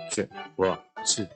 是，我是。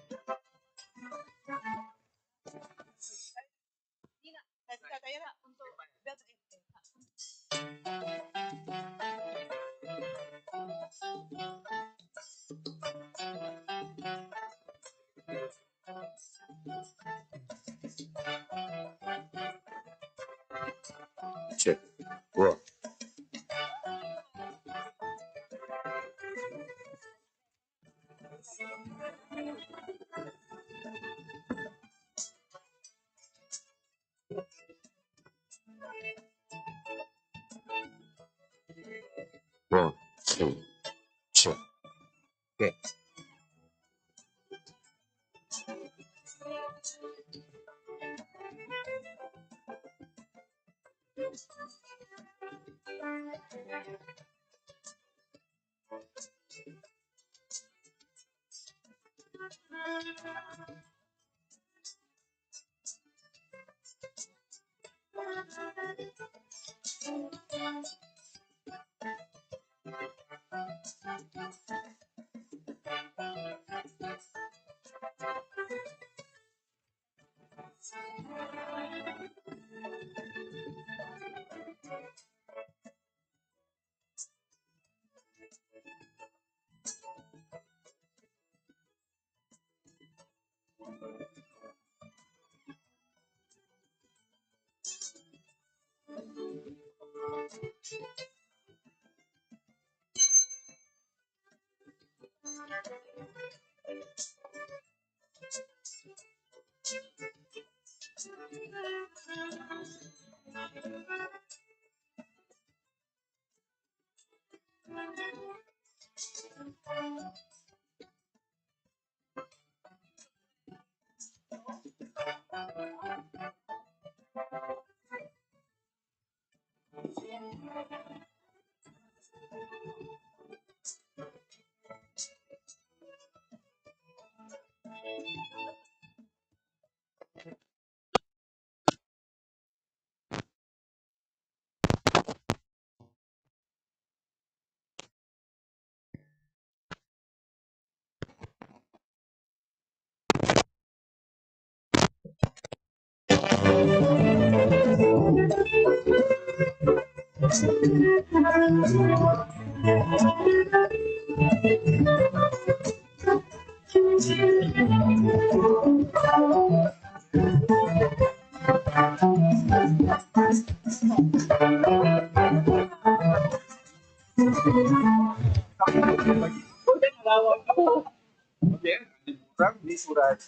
Di surat.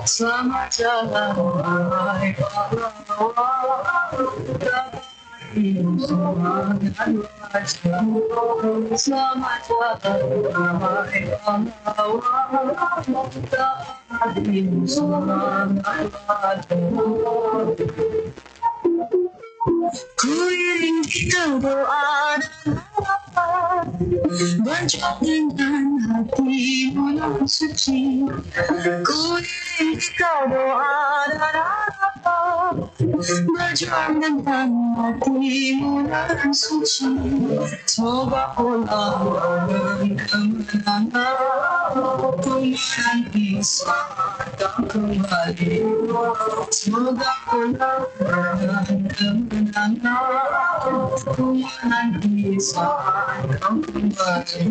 Selamat jalan wahai selamat jalan wahai selamat Kuiring kita doa dan harapan, berjuang dengan hatimu yang suci. Kuiring kita doa dan harapan, berjuang dengan hatimu yang suci. Semoga ulang kemenangan, kemenangan bisa datang kembali. Semoga ulang kemenangan, kemenangan bisa datang kembali.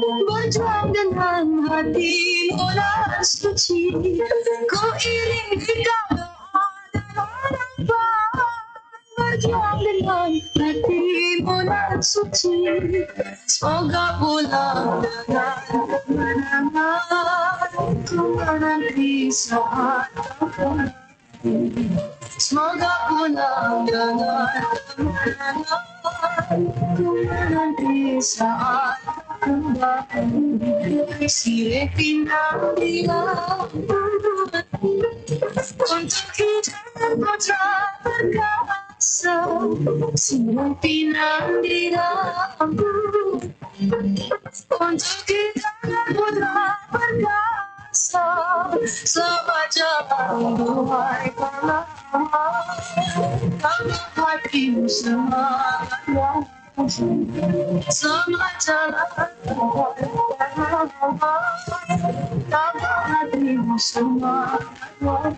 Berjuang dengan hatimu yang suci. Ku iring engkau doa dan harapan, berjuang dengan hatimu yang suci. Semoga pulang dengan kemenangan, kemenangan di saat kau. Semoga pulang dengan kemenangan, kemenangan di saat kembali. Silih pinang dilawan untuk kita putra perkasa. Silih pinang dilawan untuk kita putra perkasa. Selamat jalan duhai pahlawan, tambah hatimu semangat yang selamat jalan duhai pahlawan, tambah hatimu semangat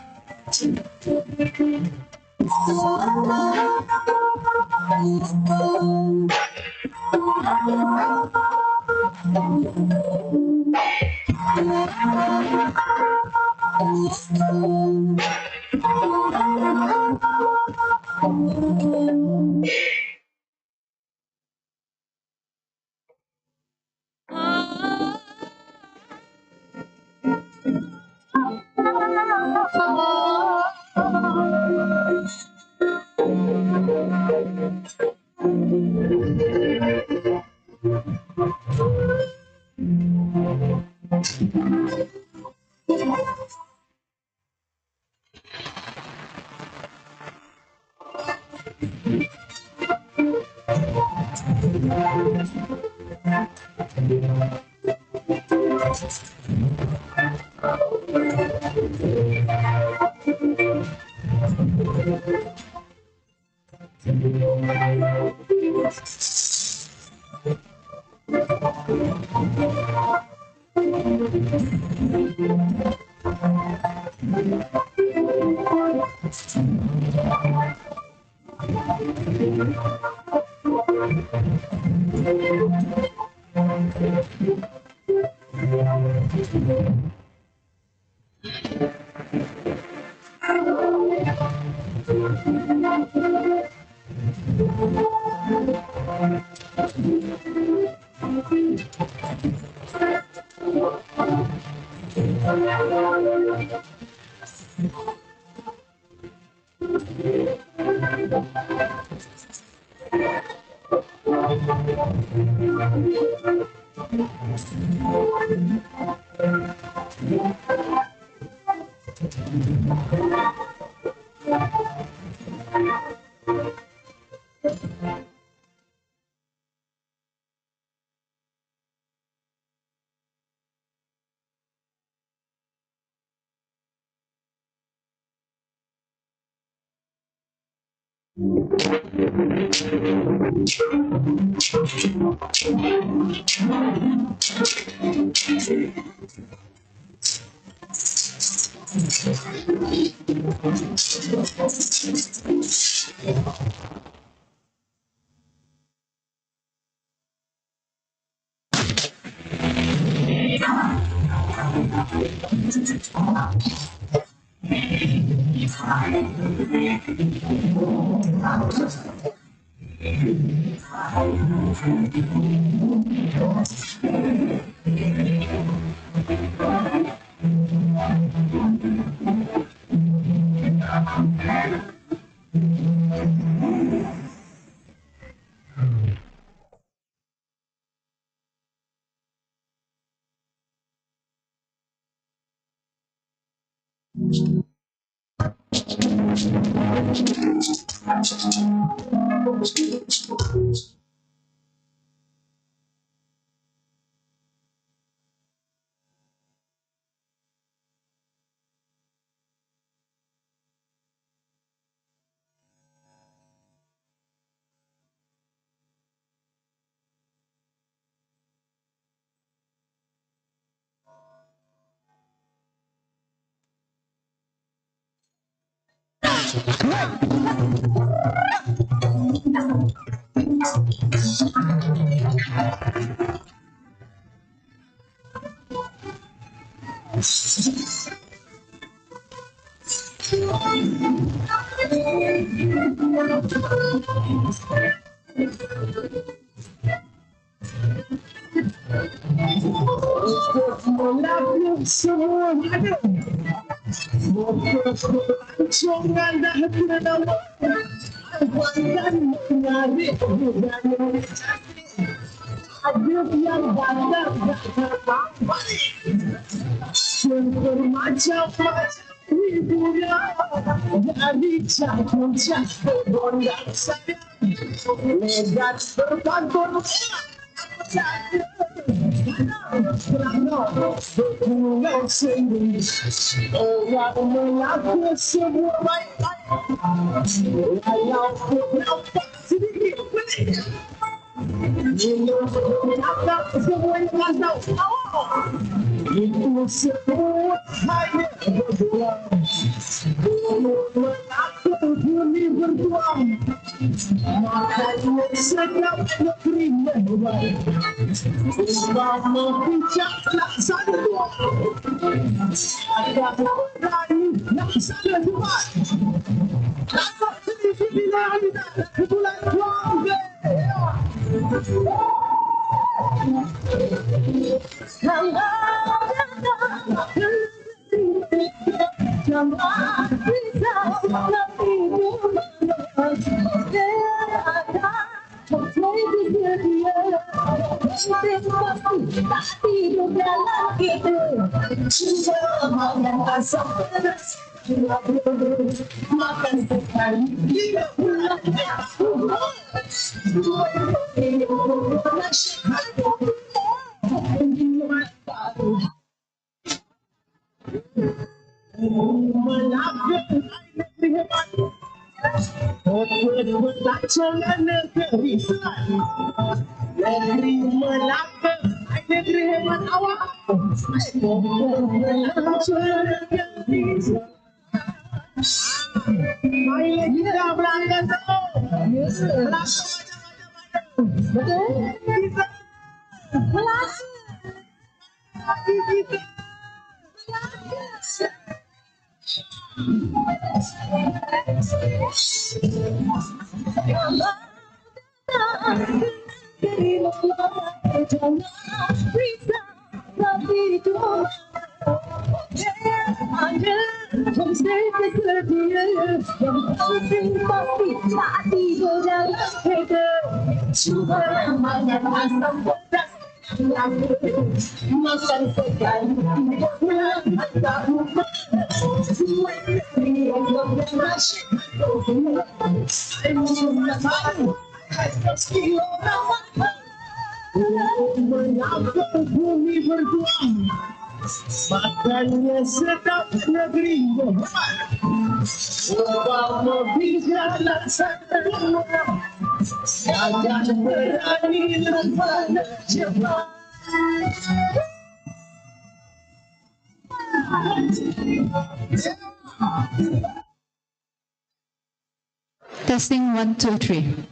Testing 1, 2, 3.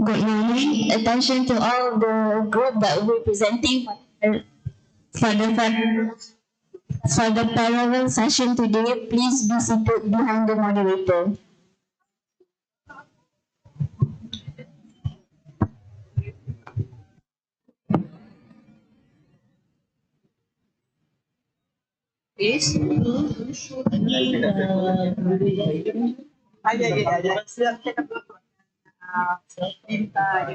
Good morning. Attention to all the group that will be presenting for the parallel session today. Please be seated behind the moderator. Please. Siap cakap dulu. Minta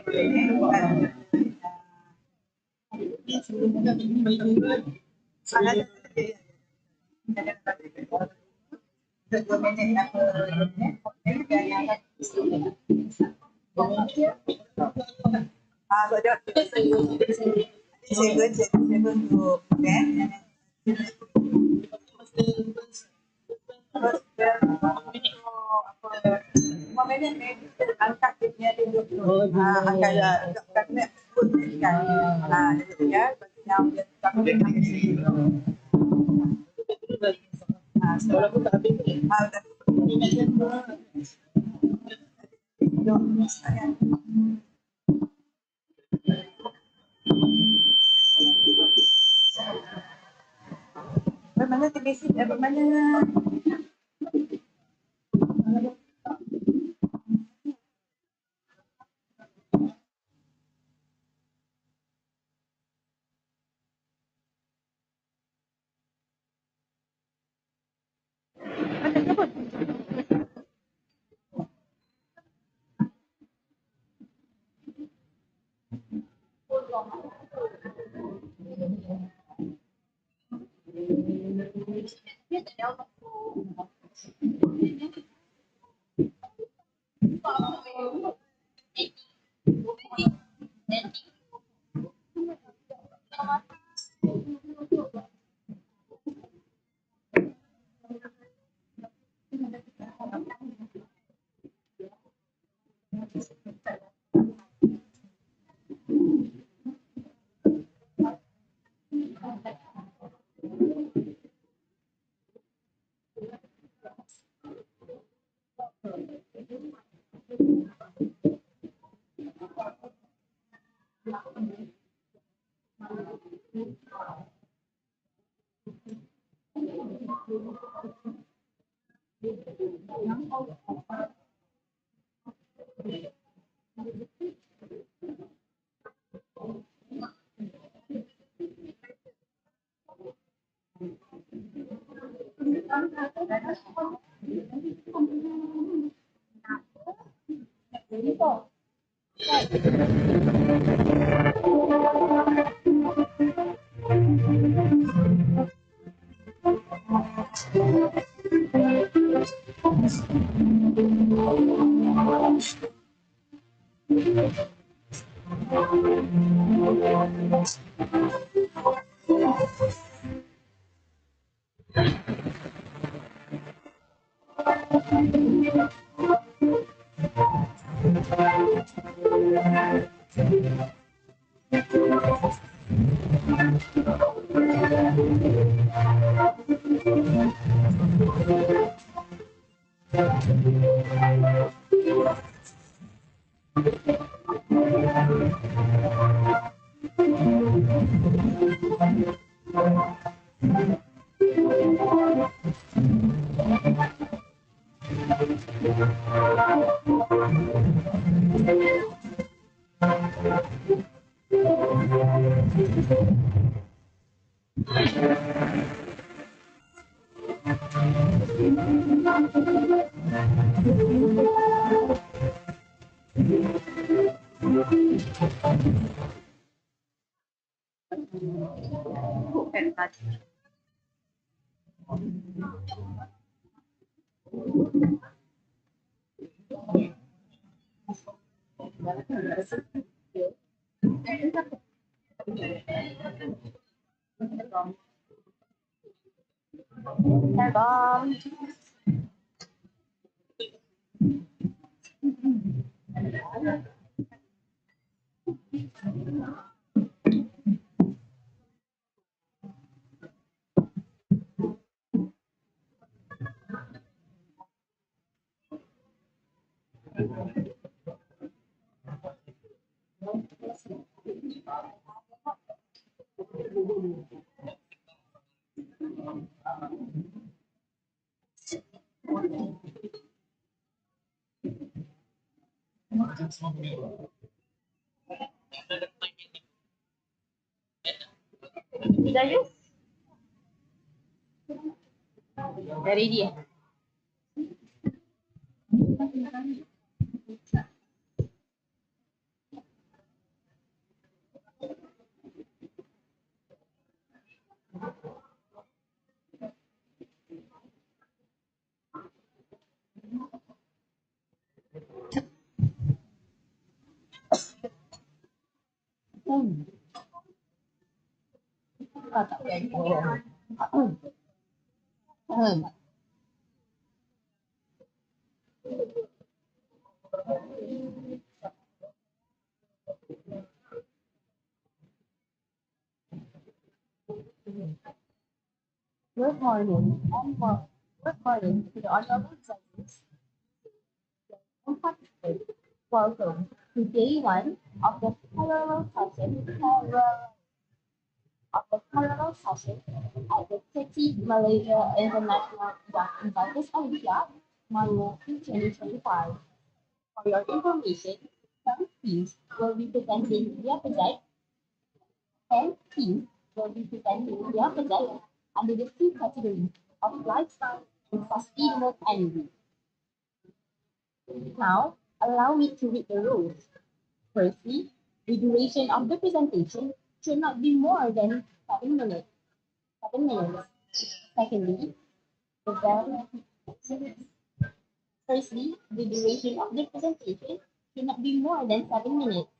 seven to 10 angkat dia punya duduk tu. Angkat dia pun kan. Jadi ya, bagi yang dia tak boleh sekolah pun tak habis ni. Bagaimana TBC? Bagaimana? Judges? Dah ready eh? Tak payah. Good morning and good morning to the honorable judges and participants. Welcome to day one of the parallel session at the 30th Malaysia International Young Inventors Olympiad, MIYIO 2025. For your information, some teams will be presenting their project, 10 teams will be presenting their project under the two categories of lifestyle and sustainable energy. Now, allow me to read the rules. Firstly, the duration of the presentation should not be more than 7 minutes. Secondly, the bell. Firstly, the duration of the presentation should not be more than 7 minutes.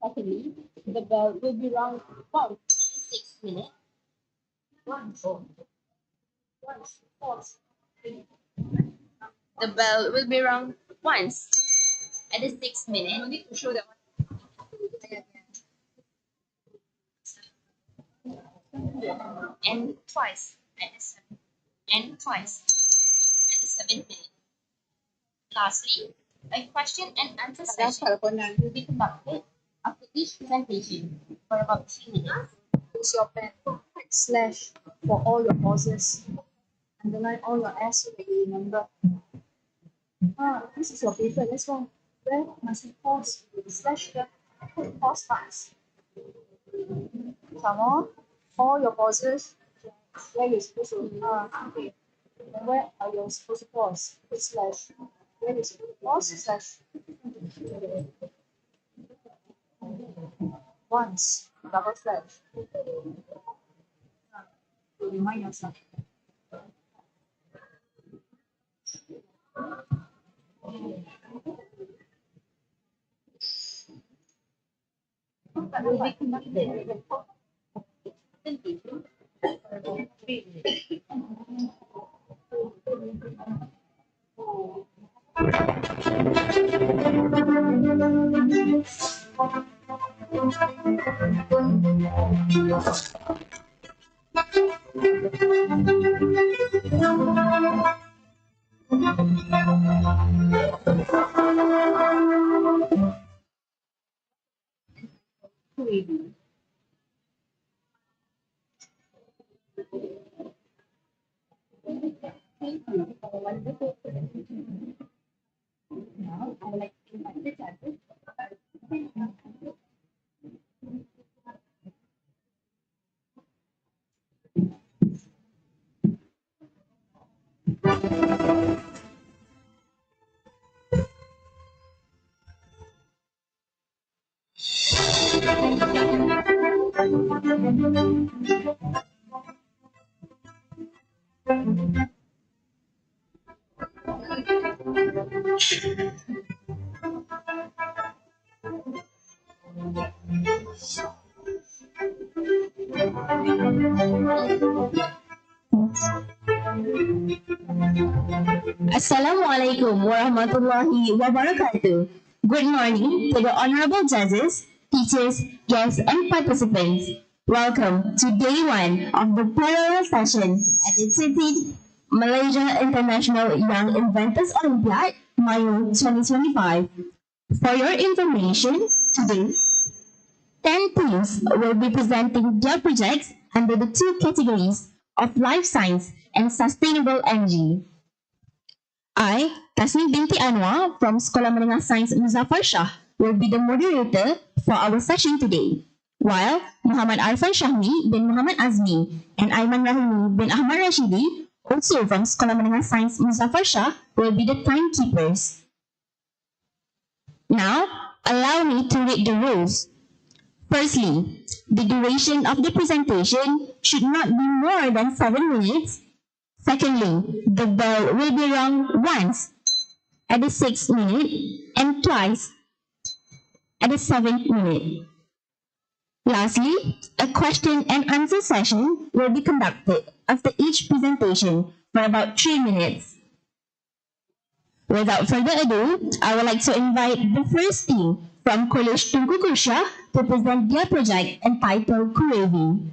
Secondly, the bell will be rung once every 6 minutes. The bell will be rung once at the 6 minute. You need to show that one. And twice at the 7th minute. Lastly, a question and answer session will be conducted after each presentation for about 3 minutes. Use your pen, slash for all your pauses. Underline all your S so that you remember. This is your paper. Let's go. Where must we pause? Slash the pause marks. Some more. All your pauses. Where you're supposed to okay. And where are you supposed to pause? Put slash. Where you're supposed to pause? Slash. Once. Double slash. To remind yourself. Will be conducted. Thank you for a wonderful presentation. Now, I would like to invite the judges. Assalamualaikum warahmatullahi wabarakatuh. Good morning to the honorable judges, teachers, guests, and participants. Welcome to day one of the parallel session at the 30th Malaysia International Young Inventors Olympiad, MIYIO 2025. For your information, today 10 teams will be presenting their projects under the two categories of life science and sustainable energy. I, Tasnim Binti Anwar from Sekolah Menengah Sains Muzaffar Shah, will be the moderator for our session today, while Muhammad Arfan Shahmi bin Muhammad Azmi and Aiman Rahimi bin Ahmad Rashidi, also from Sekolah Menengah Sains Muzaffar Shah, will be the timekeepers. Now, allow me to read the rules. Firstly, the duration of the presentation should not be more than 7 minutes. Secondly, the bell will be rung once at the 6th minute and twice at the 7th minute. Lastly, a question and answer session will be conducted after each presentation for about 3 minutes. Without further ado, I would like to invite the first team from College Tunku Kusha to present their project entitled Curavie.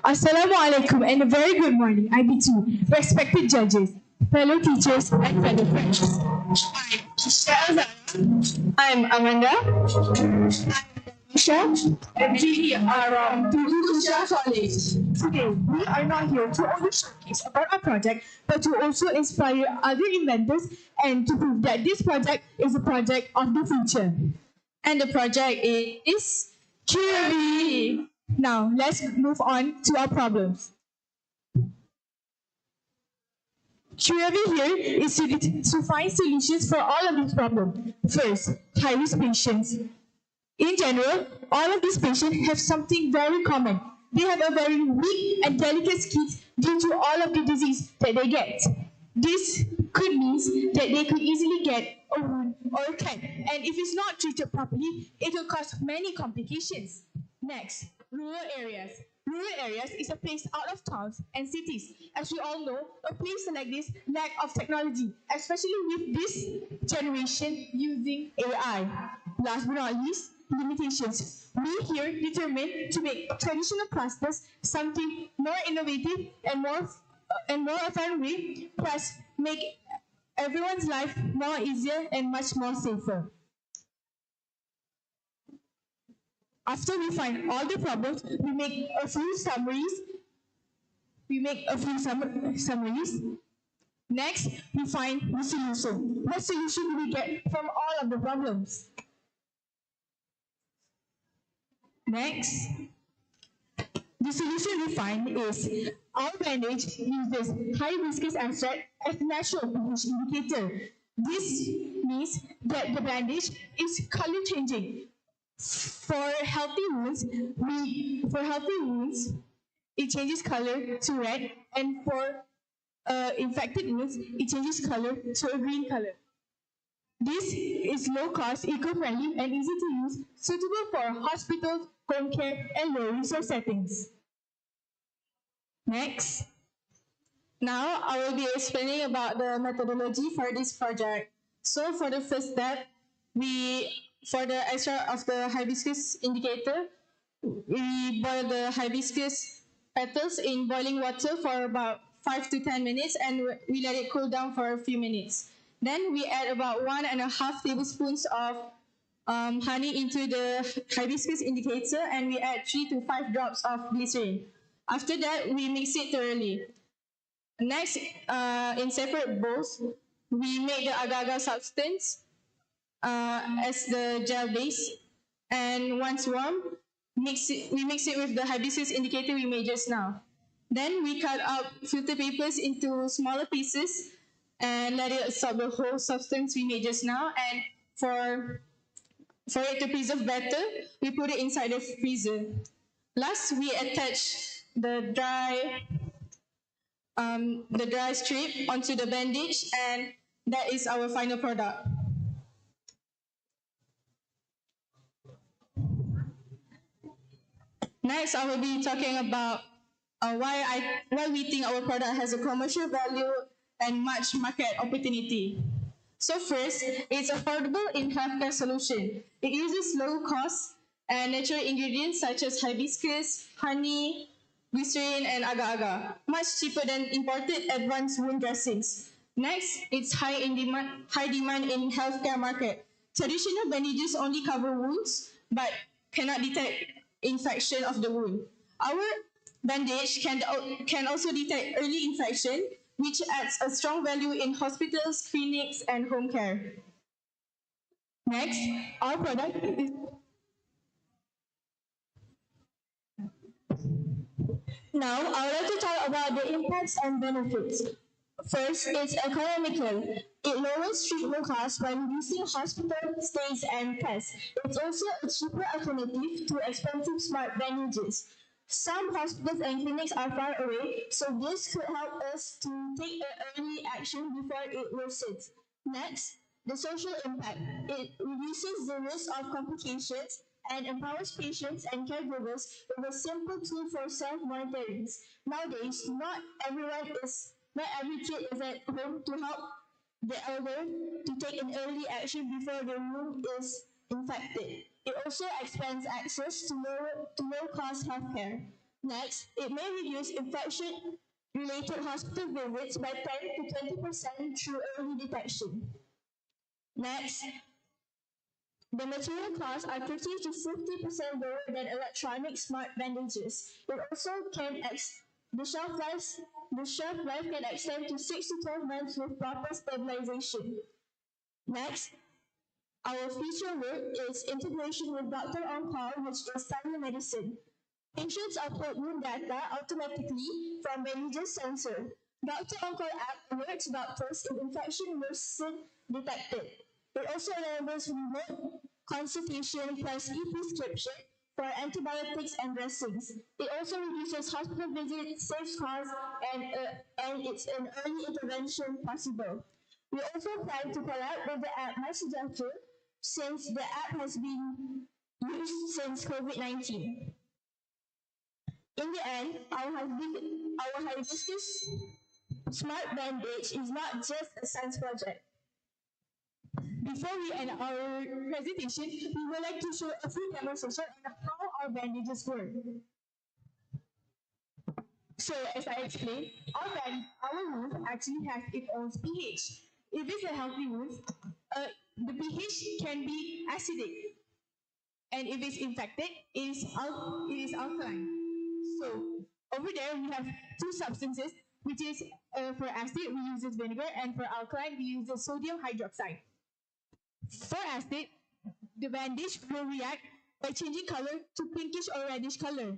Assalamualaikum and a very good morning, IB2, respected judges, fellow teachers, and fellow friends. I'm Kisha Azara. I'm Amanda. I'm Nisha. And we are from Kusha College. Today, we are not here to only showcase about our project, but to also inspire other inventors and to prove that this project is a project of the future. And the project is Curavie. Now, let's move on to our problems. Curavie here is to find solutions for all of these problems. First, high-risk patients. In general, all of these patients have something very common. They have a very weak and delicate skin due to all of the disease that they get. This could mean that they could easily get a wound or a cut, and if it's not treated properly, it will cause many complications. Next, rural areas. Rural areas is a place out of towns and cities. As we all know, a place like this lack of technology, especially with this generation using AI. Last but not least, limitations. We here determined to make traditional plasters something more innovative and more fun way, plus make everyone's life more easier and much more safer. After we find all the problems, we make a few summaries. Next, we find the solution. What solution do we get from all of the problems? Next, the solution we find is our bandage uses high viscous extract as the natural pH indicator. This means that the bandage is color changing. For healthy wounds, it changes color to red, and for infected wounds, it changes color to a green color. This is low cost, eco-friendly, and easy to use, suitable for hospitals, home care, and low resource settings. Next. Now, I will be explaining about the methodology for this project. So, for the first step, for the extract of the hibiscus indicator, we boil the hibiscus petals in boiling water for about 5 to 10 minutes, and we let it cool down for a few minutes. Then we add about 1.5 tablespoons of honey into the hibiscus indicator, and we add 3 to 5 drops of glycerin. After that, we mix it thoroughly. Next, in separate bowls, we make the agar-agar substance as the gel base, and once warm, we mix it with the hibiscus indicator we made just now. Then we cut out filter papers into smaller pieces and let it absorb the whole substance we made just now. And for it to preserve better, we put it inside the freezer. Last, we attach the dry strip onto the bandage, and that is our final product. Next, I will be talking about why we think our product has a commercial value and much market opportunity. So first, it's affordable in healthcare solution. It uses low cost and natural ingredients such as hibiscus, honey, glycerin, and agar-agar, much cheaper than imported advanced wound dressings. Next, it's high demand in healthcare market. Traditional bandages only cover wounds, but cannot detect infection of the wound. Our bandage can also detect early infection, which adds a strong value in hospitals, clinics, and home care. Next, our product is now I would like to talk about the impacts and benefits. First, it's economical. It lowers treatment costs by reducing hospital stays and tests. It's also a cheaper alternative to expensive smart bandages. Some hospitals and clinics are far away, so this could help us to take early action before it worsens. Next, the social impact. It reduces the risk of complications and empowers patients and caregivers with a simple tool for self-monitoring. Nowadays, not every kid is at home to help the elder to take an early action before the wound is infected. It also expands access to low-cost healthcare. Next, it may reduce infection-related hospital visits by 10 to 20% through early detection. Next, the material costs are 30 to 50% lower than electronic smart bandages. It also the shelf life can extend to 6 to 12 months with proper stabilization. Next, our future work is integration with Doctor On Call, which is telemedicine. Patients upload wound data automatically from bandages sensor. Doctor On Call app alerts doctors if infection worsen detected. It also enables remote consultation plus e-prescription for antibiotics and dressings. It also reduces hospital visits, saves costs, and it's an early intervention possible. We also plan to collab with the app MySuggestion since the app has been used since COVID-19. In the end, our hibiscus smart bandage is not just a science project. Before we end our presentation, we would like to show a few demonstrations on how our bandages work. So, as I explained, our wound actually has its own pH. If it's a healthy wound, the pH can be acidic, and if it's infected, it is alkaline. So over there we have two substances, which is for acid we use this vinegar, and for alkaline we use the sodium hydroxide. For acid, the bandage will react by changing color to pinkish or reddish color.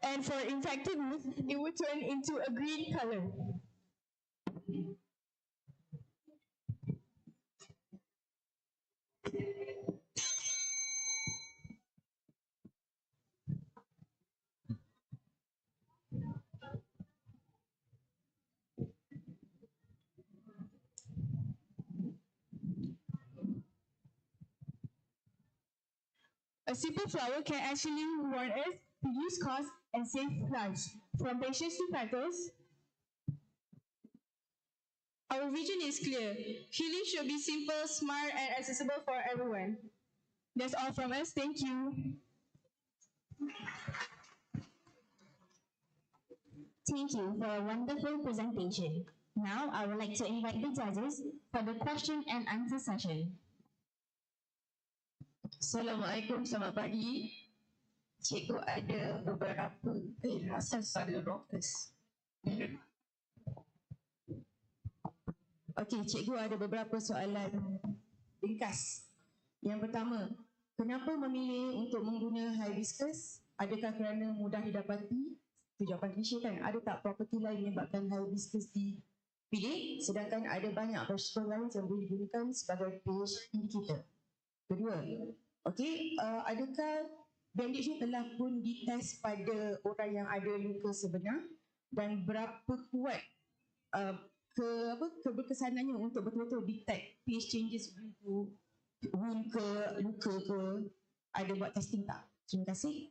And for infected wounds, it will turn into a green color. A simple flower can actually warn us, reduce costs, and save lives. From patients to practice, our vision is clear. Healing should be simple, smart, and accessible for everyone. That's all from us. Thank you. Thank you for a wonderful presentation. Now, I would like to invite the judges for the question and answer session. Assalamualaikum, selamat pagi. Cikgu ada beberapa keherasan pada rokes. Okey, cikgu ada beberapa soalan ringkas. Yang pertama, kenapa memilih untuk menggunakan hibiscus? Adakah kerana mudah didapati? Itu jawapan klise kan? Ada tak properti lain yang menyebabkan hibiscus dipilih? Sedangkan ada banyak vegetable lain yang boleh digunakan sebagai pH indicator. Kedua, adakah bandage ni telah pun dites pada orang yang ada luka sebenar, dan berapa kuat keberkesanannya untuk betul-betul detect pH changes into wound ke luka ke? Ada buat testing tak? Terima kasih.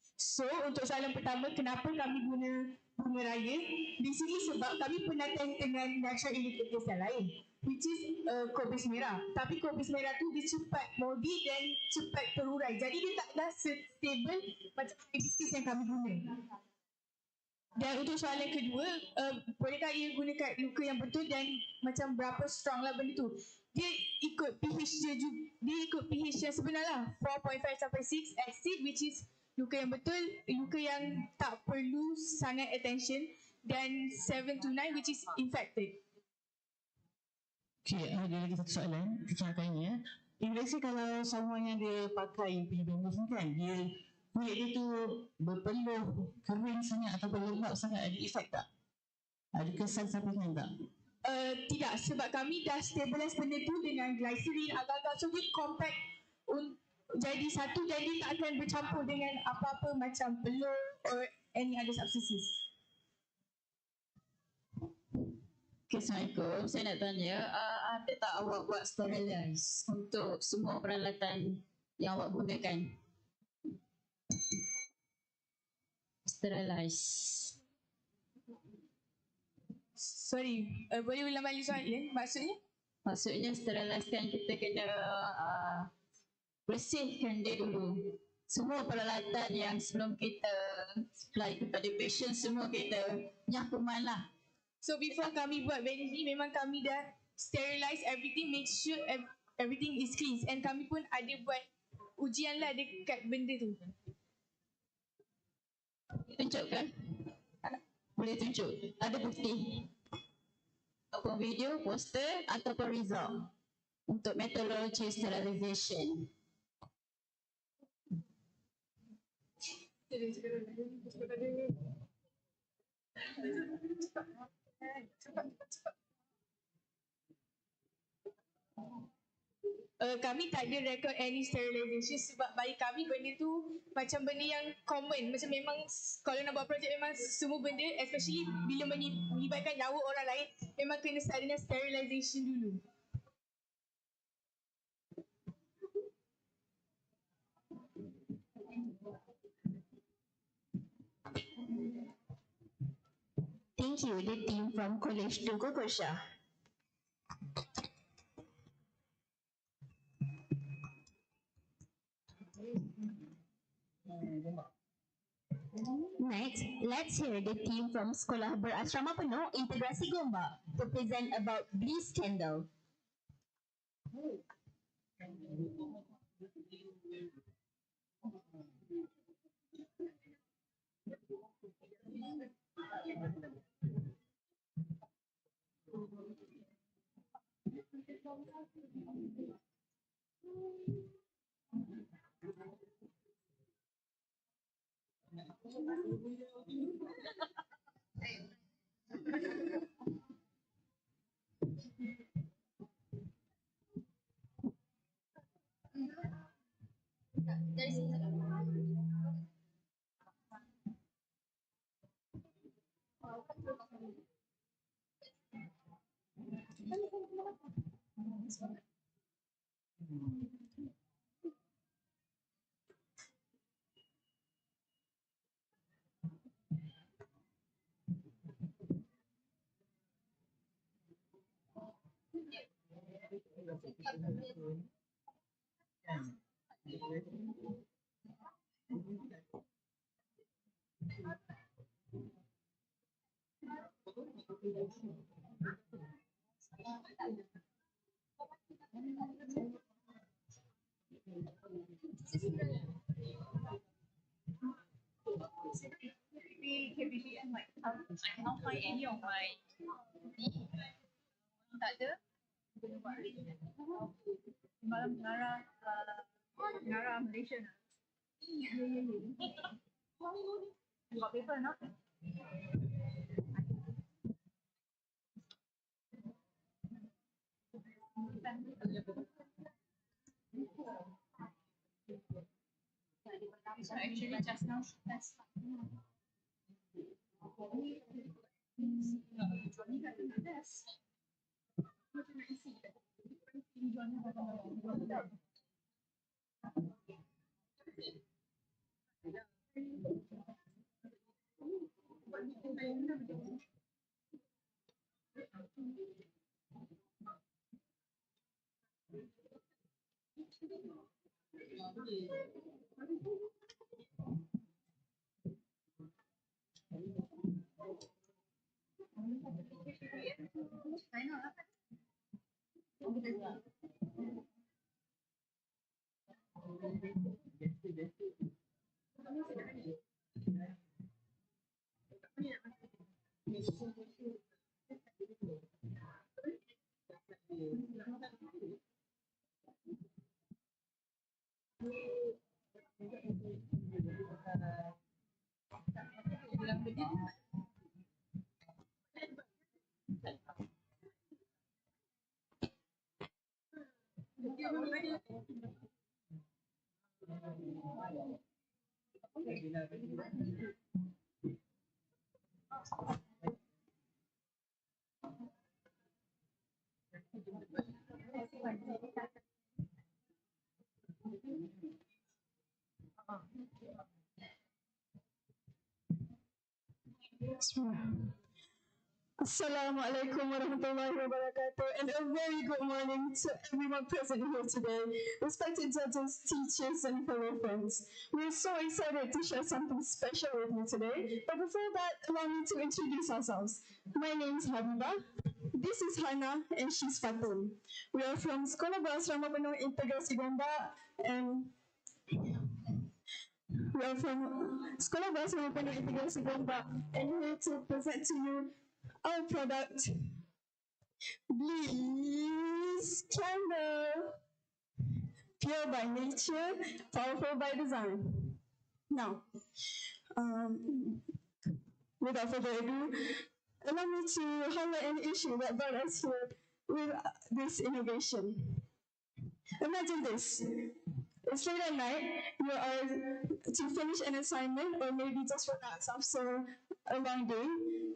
So untuk soalan pertama, kenapa kami guna bunga raya? Basically sebab kami pernah test dengan natural indicators yang lain, which is kobis merah. Tapi kobis merah tu dia cepat moldy dan cepat terurai. Jadi dia taklah stable macam hibiscus yang kami guna. Dan untuk soalan kedua, bolehkah ia guna kat luka yang betul dan macam berapa strong lah benda tu? Dia ikut pH dia ikut pH yang sebenar lah, 4.5 sampai 6 acid, which is luka yang betul, luka yang tak perlu sangat attention, dan 7 to 9 which is infected. Okay, ada lagi satu soalan kecelakannya. Let's say kalau someone yang dia pakai Inventors ni kan, dia kulit dia tu berpeluh, kering sangat atau berlembab sangat, ada efek tak? Ada kesan sampingan tak? Tidak, sebab kami dah stabilize benda tu dengan glycerin agak-agak, so dia compact jadi satu, jadi tak akan bercampur dengan apa-apa macam peluh or any other substances. Okay, Assalamualaikum. Saya nak tanya, ada tak awak buat sterilize untuk semua peralatan yang awak gunakan? Sterilize. Sorry, boleh ulang balik soalan? Maksudnya? Maksudnya sterilize kan kita kena bersihkan dia dulu. Semua peralatan yang sebelum kita supply kepada patient, semua kita nyakuman lah. So before kami buat vending ni, memang kami dah sterilize everything, make sure everything is clean. And kami pun ada buat ujian lah dekat benda tu. Tunjukkan. Boleh tunjuk. Ada bukti. Ataupun video, poster ataupun result untuk methodology sterilization. Kami tak ada record any sterilization sebab bagi kami benda tu macam benda yang common. Macam memang kalau nak buat projek memang semua benda, especially bila melibatkan nyawa orang lain, memang kena start dengan sterilization dulu. Thank you, the team from College Tunku Kosha. Next, let's hear the team from Sekolah Berasrama Penuh Integrasi Gombak to present about Blees scandal. I cannot find any of my tak ada. Malam mengarah Malaysia. Got paper not? So actually just now that's Assalamualaikum warahmatullahi wabarakatuh, and a very good morning to everyone present here today, respected judges, teachers, and fellow friends. We're so excited to share something special with you today, but before that, allow me to introduce ourselves. My name is Habiba, this is Hana, and she's Fatun. We are from Sekolah Berasrama Penuh Integrasi Gombak, and we are from Sekolah Berasrama Penuh Integrasi Gombak, and here to present to you our product, Blees Candle, pure by nature, powerful by design. Now, without further ado, allow me to highlight an issue that brought us here with this innovation. Imagine this. It's late at night, you are to finish an assignment or maybe just relax after a long day,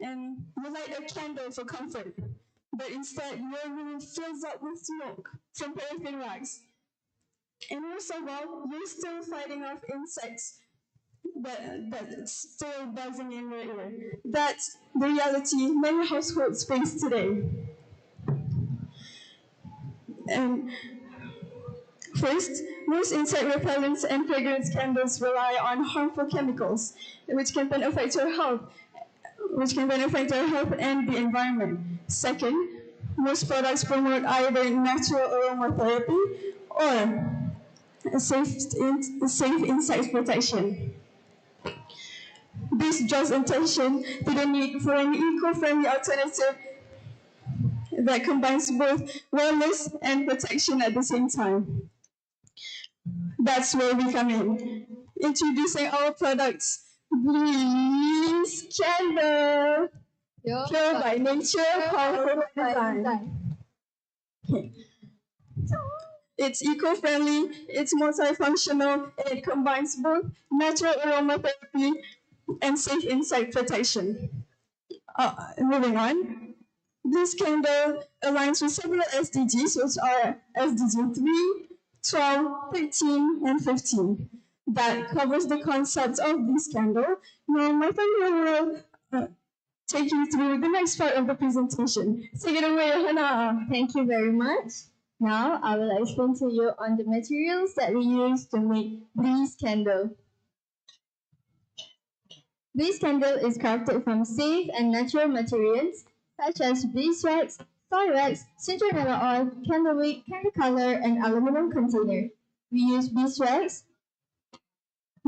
and you light a candle for comfort. But instead, your room fills up with smoke from paraffin wax. And also, while you're still fighting off insects that's still buzzing in your ear. That's the reality many households face today. And first, most insect repellents and fragrance candles rely on harmful chemicals, which can then affect your health, and the environment. Second, most products promote either natural aromatherapy or safe insect protection. This draws attention to the need for an eco-friendly alternative that combines both wellness and protection at the same time. That's where we come in. Introducing our products, Blees Candle, pure by nature, powerful by design. It's eco-friendly, it's multifunctional, and it combines both natural aromatherapy and safe insect protection. Moving on. This candle aligns with several SDGs, which are SDG 3, 12, 13, and 15. That covers the concepts of this candle. Now, my friend will take you through the next part of the presentation. Take it away, Hannah. Thank you very much. Now I will explain to you on the materials that we use to make Blees candle. Blees candle is crafted from safe and natural materials such as beeswax, soy wax, citronella oil, candle wick, candle color, and aluminum container. We use beeswax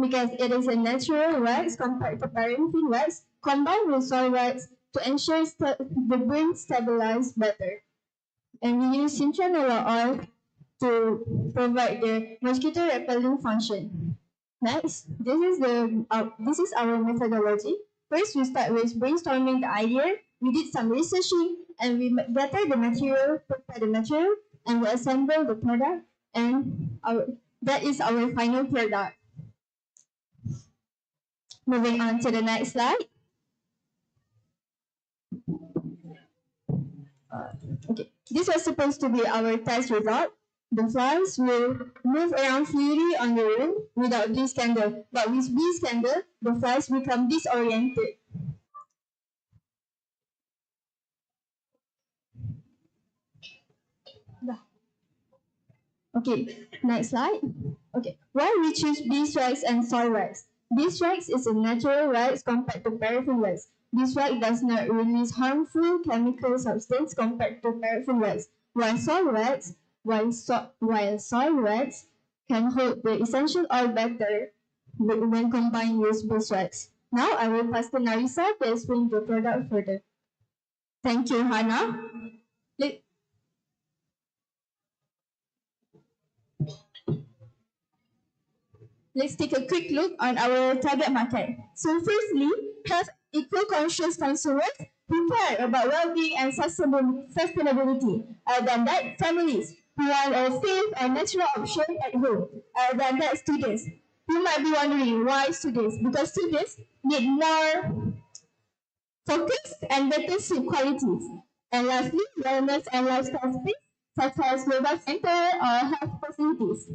because it is a natural wax compared to paraffin wax combined with soy wax to ensure the burn stabilize better. And we use citronella oil to provide the mosquito repelling function. Next, this is our methodology. First, we start with brainstorming the idea. We did some researching, and we gather the material, prepare the material, and we assemble the product. And that is our final product. Moving on to the next slide. Okay, this was supposed to be our test result. The flies will move around freely on the room without Blees candle, but with Blees candle, the flies become disoriented. Okay, next slide. Okay, why we choose beeswax and soy wax? Beeswax is a natural wax compared to paraffin wax. Beeswax does not release harmful chemical substance compared to paraffin wax, while soy wax can hold the essential oil better when combined with beeswax. Now I will pass to Narisa to explain the product further. Thank you, Hannah. Let's take a quick look on our target market. So firstly, health eco-conscious consumers who care about well-being and sustainability. Other than that, families who want a safe and natural option at home. Other than that, students. You might be wondering why students? Because students need more focus and better sleep qualities. And lastly, wellness and lifestyle space such as yoga center or health facilities.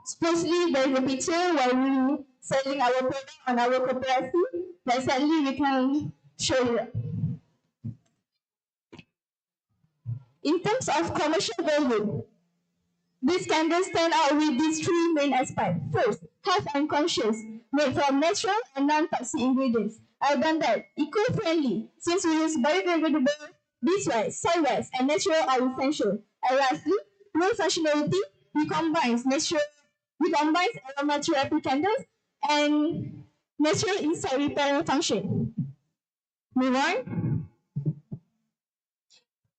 Especially there's a picture where we selling our product on our cooperative. But sadly we can show you. In terms of commercial value, these candles stand out with these three main aspects. First, health and conscious, made from natural and non-toxic ingredients. Other than that, eco-friendly, since we use biodegradable beeswax, soy wax, and natural oil essential. And lastly, low functionality, we combine aromatherapy candles and natural insect repellent function. Move on.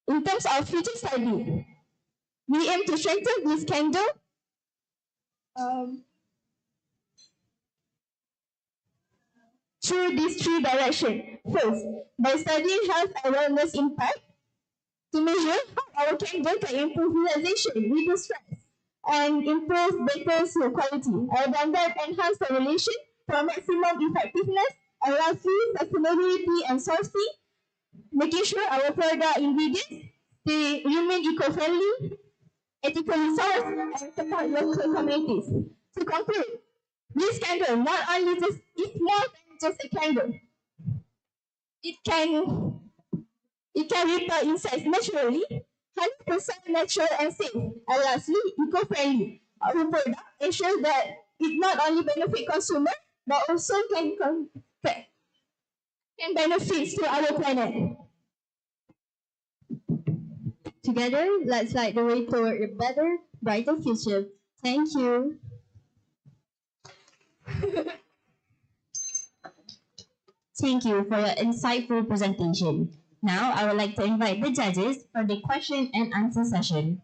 In terms of future study, we aim to strengthen this candle through these three directions. First, by studying health and wellness impact to measure how our candle can improve relaxation, reduce stress, and improve better sleep quality. Other than that, enhance the relation for maximum effectiveness, and lastly, sustainability and sourcing, making sure our product ingredients they remain eco-friendly, ethically sourced, and support local communities. To conclude, this candle not only it's more than just a candle. It can repel insects naturally, 100% natural and safe, and lastly, eco-friendly. Our product ensures that it not only benefits consumers, but also can benefit to our planet. Together, let's light the way toward a better, brighter future. Thank you. Thank you for your insightful presentation. Now, I would like to invite the judges for the question and answer session.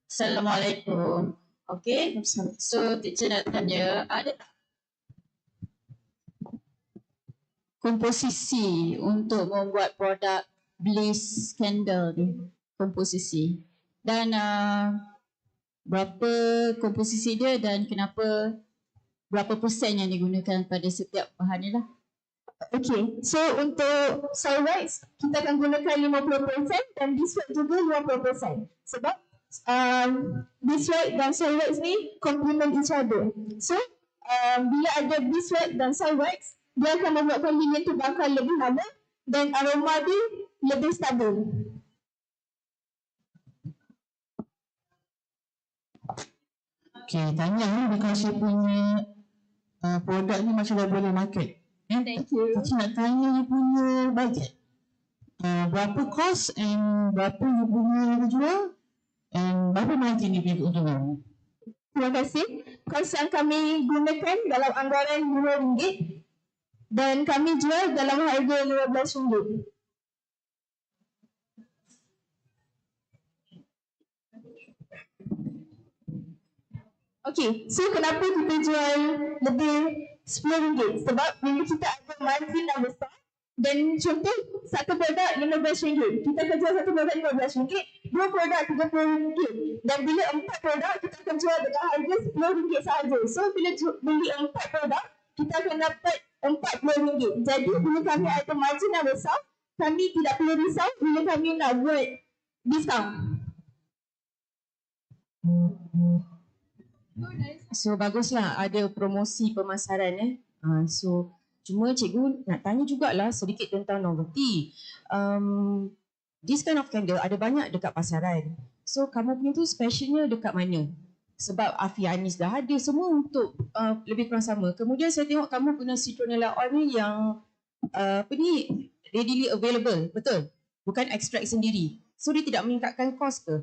Assalamualaikum. Okay, so teacher nak tanya, ada tak komposisi untuk membuat produk Blees candle ni? Komposisi. Dan berapa komposisi dia dan kenapa berapa persen yang digunakan pada setiap bahan ni lah? Okay, so untuk soy wax, kita akan gunakan 50% dan beeswax juga 50%. Sebab beeswax dan soy wax ni complement each other. So, bila ada beeswax dan soy wax, dia akan membuatkan lilin tu bakal lebih lama dan aroma dia lebih stabil. Okay, tanya because you punya produk ni macam dah boleh market. Thank you. Saya nak tanya you punya budget. Berapa cost and berapa you punya jual and berapa margin you punya keuntungan? Terima kasih. Kos yang kami gunakan dalam anggaran RM5 dan kami jual dalam harga RM15. Okay, so kenapa kita jual lebih RM10. Sebab bila kita ada margin yang besar, dan contoh satu produk RM15, kita akan jual satu produk RM15, dua produk RM30, dan bila 4 produk kita akan jual dengan harga RM10 sahaja. So bila beli 4 produk, kita akan dapat RM40. Jadi bila kami ada margin yang besar, kami tidak perlu risau bila kami nak buat diskaun. So baguslah ada promosi pemasaran So cuma cikgu nak tanya jugalah sedikit tentang novelty. This kind of candle ada banyak dekat pasaran. So kamu punya tu specialnya dekat mana? Sebab Afi Anis dah ada semua untuk lebih kurang sama. Kemudian saya tengok kamu guna citronella oil ni yang readily available, betul? Bukan ekstrak sendiri. So dia tidak meningkatkan kos ke?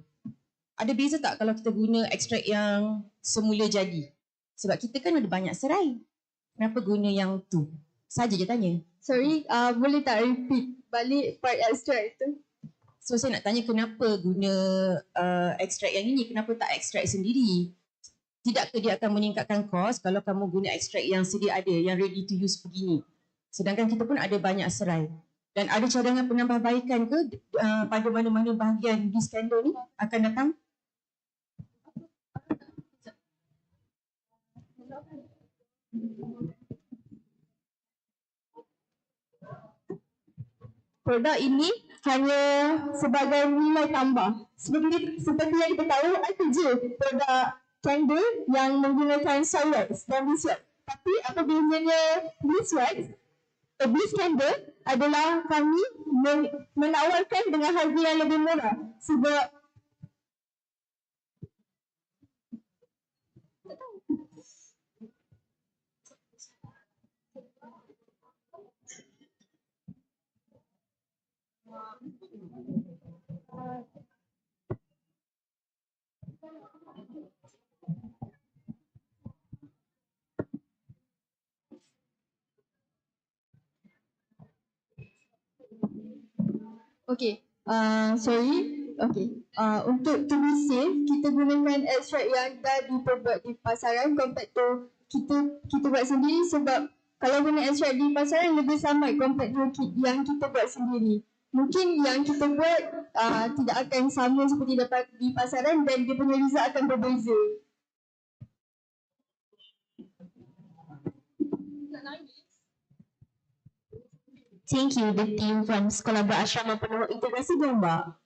Ada beza tak kalau kita guna ekstrak yang semula jadi? Sebab kita kan ada banyak serai. Kenapa guna yang tu? Saja je tanya. Sorry, boleh tak repeat balik part ekstrak tu? So saya nak tanya kenapa guna ekstrak yang ini? Kenapa tak ekstrak sendiri? Tidakkah dia akan meningkatkan kos kalau kamu guna ekstrak yang sedia ada, yang ready to use begini? Sedangkan kita pun ada banyak serai. Dan ada cadangan penambahbaikan ke pada mana-mana bahagian di skandal ni akan datang? Produk ini hanya sebagai nilai tambah. Seperti yang kita tahu, ada je produk candle yang menggunakan soy wax dan beeswax. Tapi apa bezanya beeswax? Blees candle adalah kami menawarkan dengan harga yang lebih murah. Sebab untuk to be safe, kita gunakan extract yang dah diperbuat di pasaran compared to kita buat sendiri. Sebab kalau guna extract di pasaran lebih samai compared to yang kita buat sendiri. Mungkin yang kita buat tidak akan sama seperti dapat di pasaran dan dia punya result akan berbeza. Thank you, the team from Sekolah Berasrama Penuh Integrasi Gombak.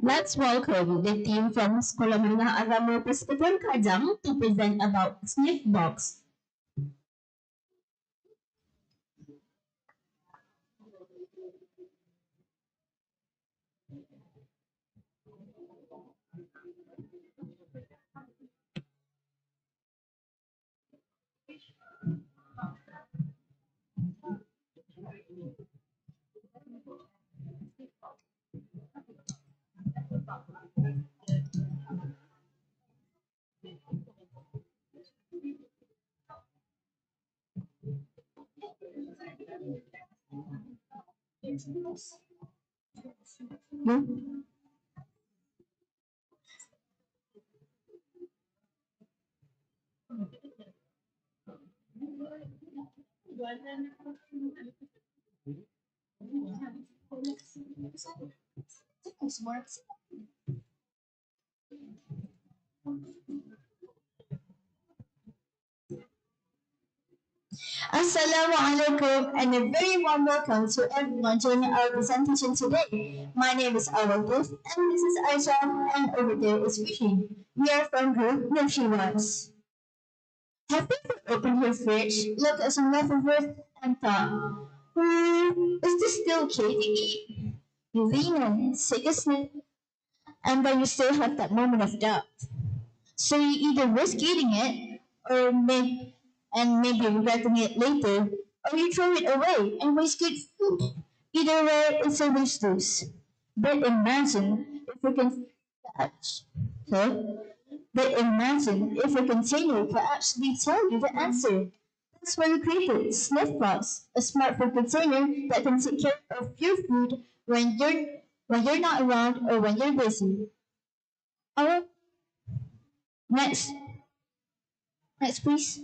Let's welcome the team from Sekolah Menengah Agama Persekutuan Kajang to present about Sniff Box. Assalamualaikum and a very warm welcome to everyone joining our presentation today. My name is Olympiad and this is Aisha, and over there is Vicky. We are from group Milky-Ones. Have you ever opened your fridge, looked at some leftovers and thought, is this still okay to eat? You lean in, take a sniff, and then you still have that moment of doubt. So you either risk eating it or maybe regretting it later, or you throw it away and waste good food. Either way, it's a lose-lose. But imagine if we can continue to actually tell you the answer. That's why we created Sniff, a smart food container that can take care of your food when you're not around or when you're busy. Our next, next please.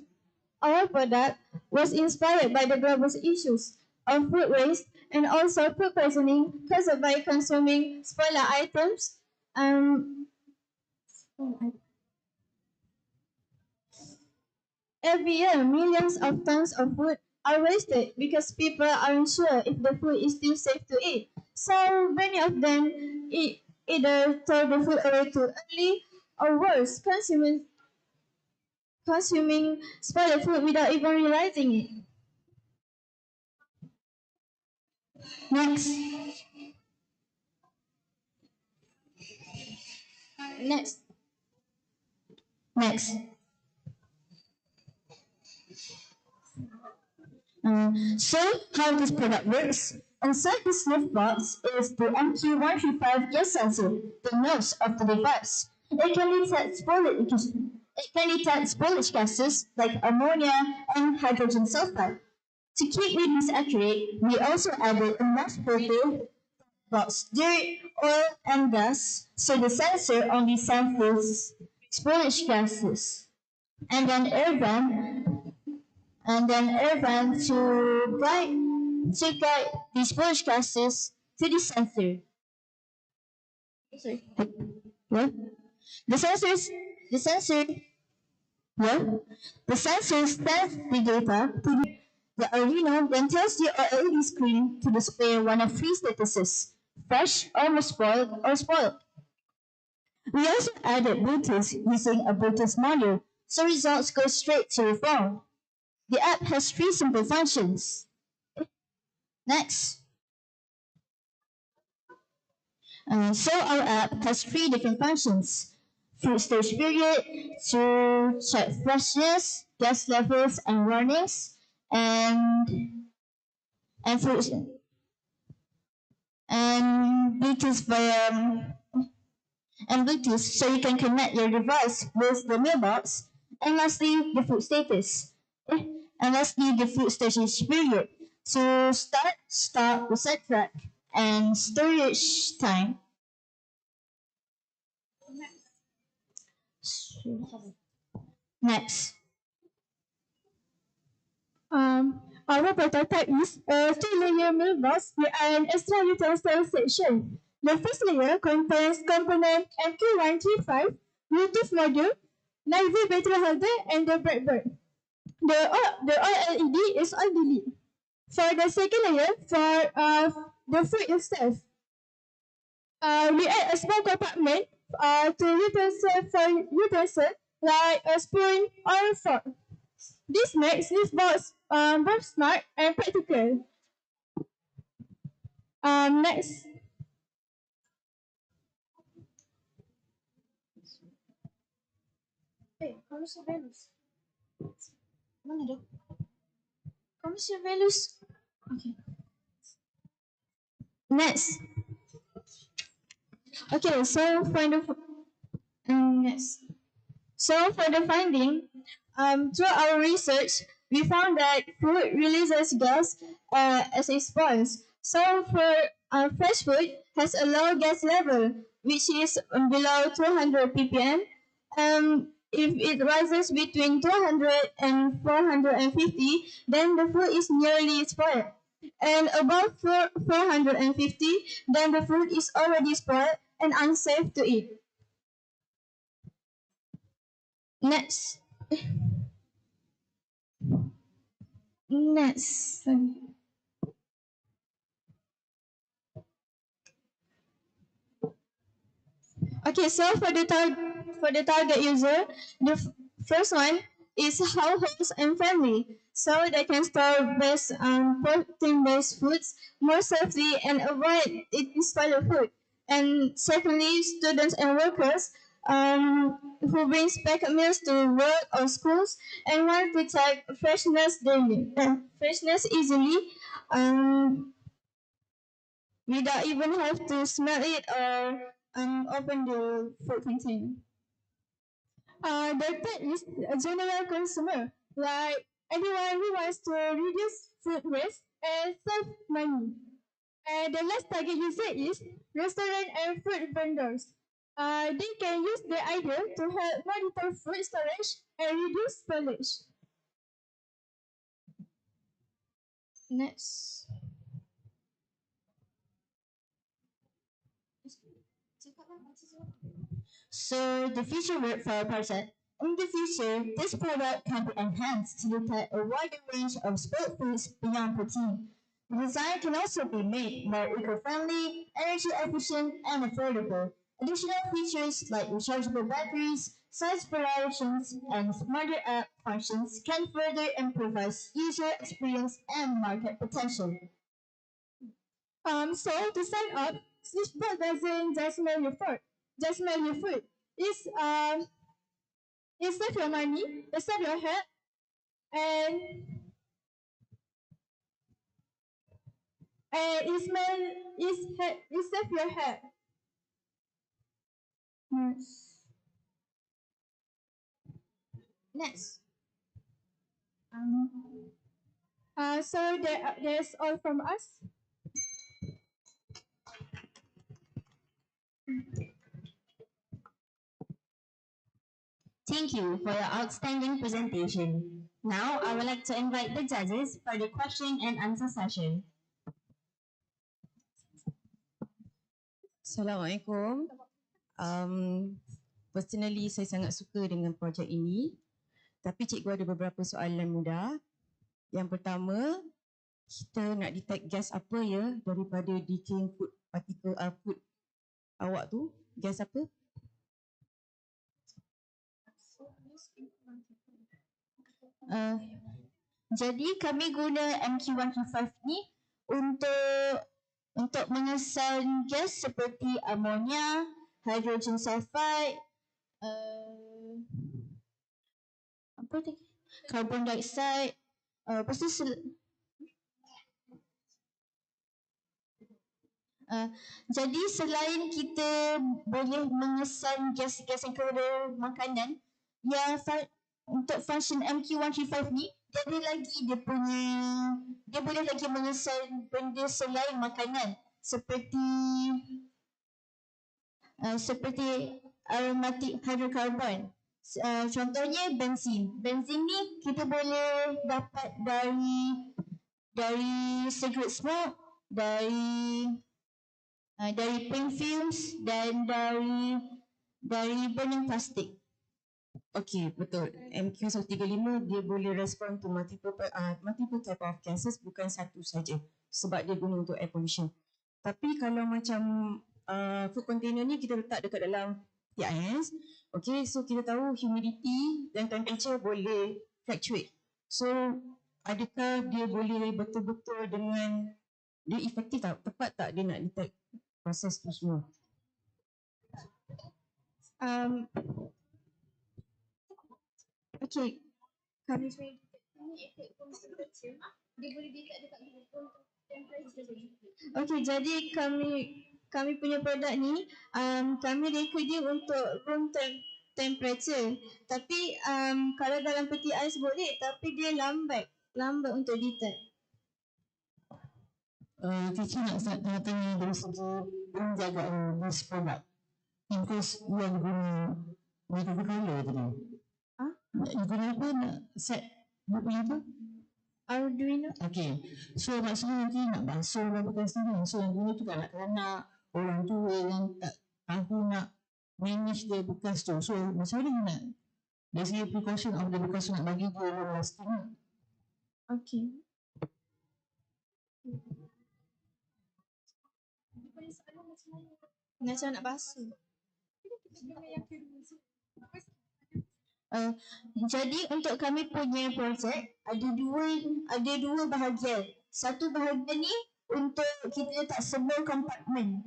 Our product was inspired by the global issues of food waste and also food poisoning caused by consuming spoiler items. Um, every year, millions of tons of food are wasted because people aren't sure if the food is still safe to eat. So many of them either throw the food away too early or worse, consuming spoiled food without even realizing it. Next. Next. Next. So how this product works? Inside the sniff box is the MQ135 gas sensor, the nose of the device. It can detect spoilage gases like ammonia and hydrogen sulfide. To keep readings accurate, we also added a mass filter box, dirt, oil, and gas, so the sensor only samples spoilage gases. And then air vent to guide these spoilage gases to the sensor. Sorry. Yeah. The sensors the sensor yeah. The sensor sends the data to the Arduino, then tells the LED screen to display one of three statuses: fresh, almost spoiled, or spoiled. We also added Bluetooth using a Bluetooth module, so results go straight to your phone. The app has three simple functions. Next. So our app has three different functions: food stage period to check freshness, gas levels, and warnings, and food and Bluetooth so you can connect your device with the mailbox, and lastly the food status. And lastly the food stage period to start, stop, reset track, and storage time. Next. Our prototype is a three-layer mailbox with an extra utensil section. The first layer contains component MQ135, Bluetooth module, Navy battery holder, and the breadboard. The OLED is on delete. For the second layer, for the food itself, we add a small compartment to utensil like a spoon or a fork. This makes this box both smart and practical. Next. Commercial values. Mana dia? Commercial values. Okay. Next. Okay, so for the next. So for the finding, through our research, we found that food releases gas as it spoils. So for fresh food has a low gas level, which is below 200 ppm. If it rises between 200 and 450, then the food is nearly spoiled. And above 450, then the food is already spoiled and unsafe to eat. Next. Next. Okay, so for the target user, the first one is households and family, so they can store best protein-based foods more safely and avoid eating spoiled food. And secondly, students and workers who bring packed meals to work or schools and want to check freshness easily, without even have to smell it or open the food container. The third is a general consumer, like anyone who wants to reduce food waste and save money. And the last target user is restaurant and food vendors. They can use the idea to help monitor food storage and reduce spoilage. Next. So the future work for a project. In the future, this product can be enhanced to look at a wider range of spoiled foods beyond protein. The design can also be made more eco-friendly, energy efficient, and affordable. Additional features like rechargeable batteries, size variations, and smarter app functions can further improve user experience and market potential. So to sign up, Switchbot doesn't just mail your food. It's it save your money, it save your head, and it save your head. Next. So there's all from us. Thank you for your outstanding presentation. Now, I would like to invite the judges for the question and answer session. Assalamualaikum. Personally, saya sangat suka dengan projek ini. Tapi cikgu ada beberapa soalan mudah. Yang pertama, kita nak detect gas apa ya daripada decaying food particle food awak tu? Gas apa? Jadi kami guna MQ125 ni untuk mengesan gas seperti amonia, hydrogen sulfide, apa tadi? Carbon dioxide. Lepas tu jadi selain kita boleh mengesan gas-gas yang keluar makanan, yang untuk function MQ135 ni, dia boleh lagi mengesan benda selain makanan seperti aromatic hydrocarbon. Contohnya benzin. Benzin ni kita boleh dapat dari cigarette smoke, dari paint fumes dan dari burning plastic. Okey, betul. MQ135 dia boleh respond to multiple type of gases, bukan satu saja sebab dia guna untuk air pollution. Tapi kalau macam food container ni kita letak dekat dalam PIS, okey, so kita tahu humidity dan temperature boleh fluctuate. So adakah dia boleh betul-betul dengan dia efektif tak? Tepat tak dia nak detect proses tu semua? Okay, kami Okay, jadi kami punya produk ni kami reka dia untuk room temperature. Tapi kalau dalam peti ais boleh, tapi dia lambat untuk detect. Teacher nak tanya dari segi penjagaan this product. Because yang guna metode color tadi. Guna apa nak set buku apa? Arduino. Okay. So maksudnya nanti nak basuh dan bekas ni. So yang guna tu kanak-kanak, orang tua yang tak tahu nak manage dia bekas tu. So macam mana nak dari segi precaution of the bekas tu nak bagi dia long lasting. Okay. Macam nak basuh. Jadi untuk kami punya projek ada dua bahagian. Satu bahagian ni untuk kita letak semua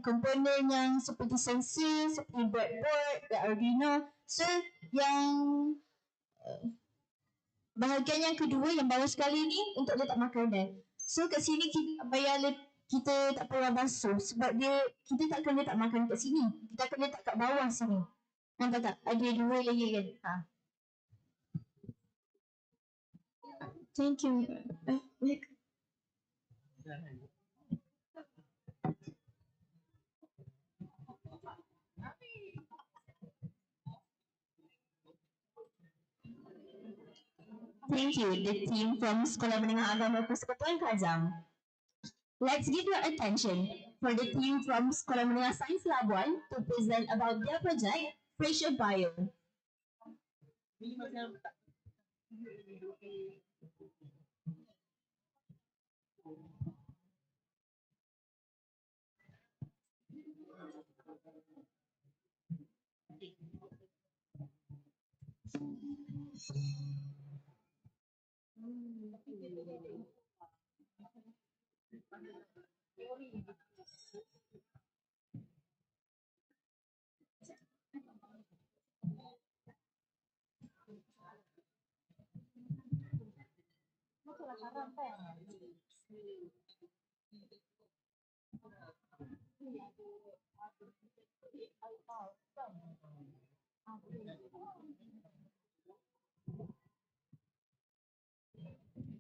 komponen yang seperti sensor, seperti breadboard, Arduino. So yang bahagian yang kedua yang bawah sekali ni untuk letak makanan. So kat sini kita tak payah basuh sebab kita tak akan letak makanan kat sini. Kita akan letak kat bawah sini. Nampak tak? Ada dua layer kan? Thank you. Like, thank you, the team from Sekolah Menengah Agama Persekutuan Kajang. Let's give your attention for the team from Sekolah Menengah Sains Labuan to present about their project, Pressure Bio.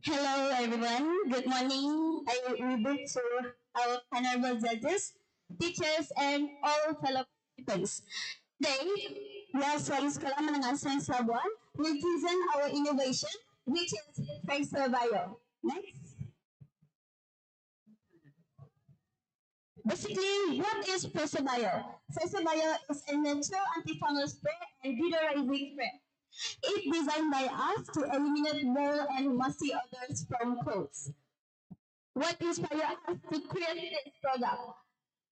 Hello everyone, good morning. I reboot to our honorable judges, teachers, and all fellow participants. Today, we are from Sekolah Menengah Sains Labuan will present our innovation, which is Pressure Bio. Next. Basically, what is Pressure Bio? Pressure Bio is a natural antifungal spray and deodorizing spray. It's designed by us to eliminate mold and musty odors from clothes. What inspired us to create this product?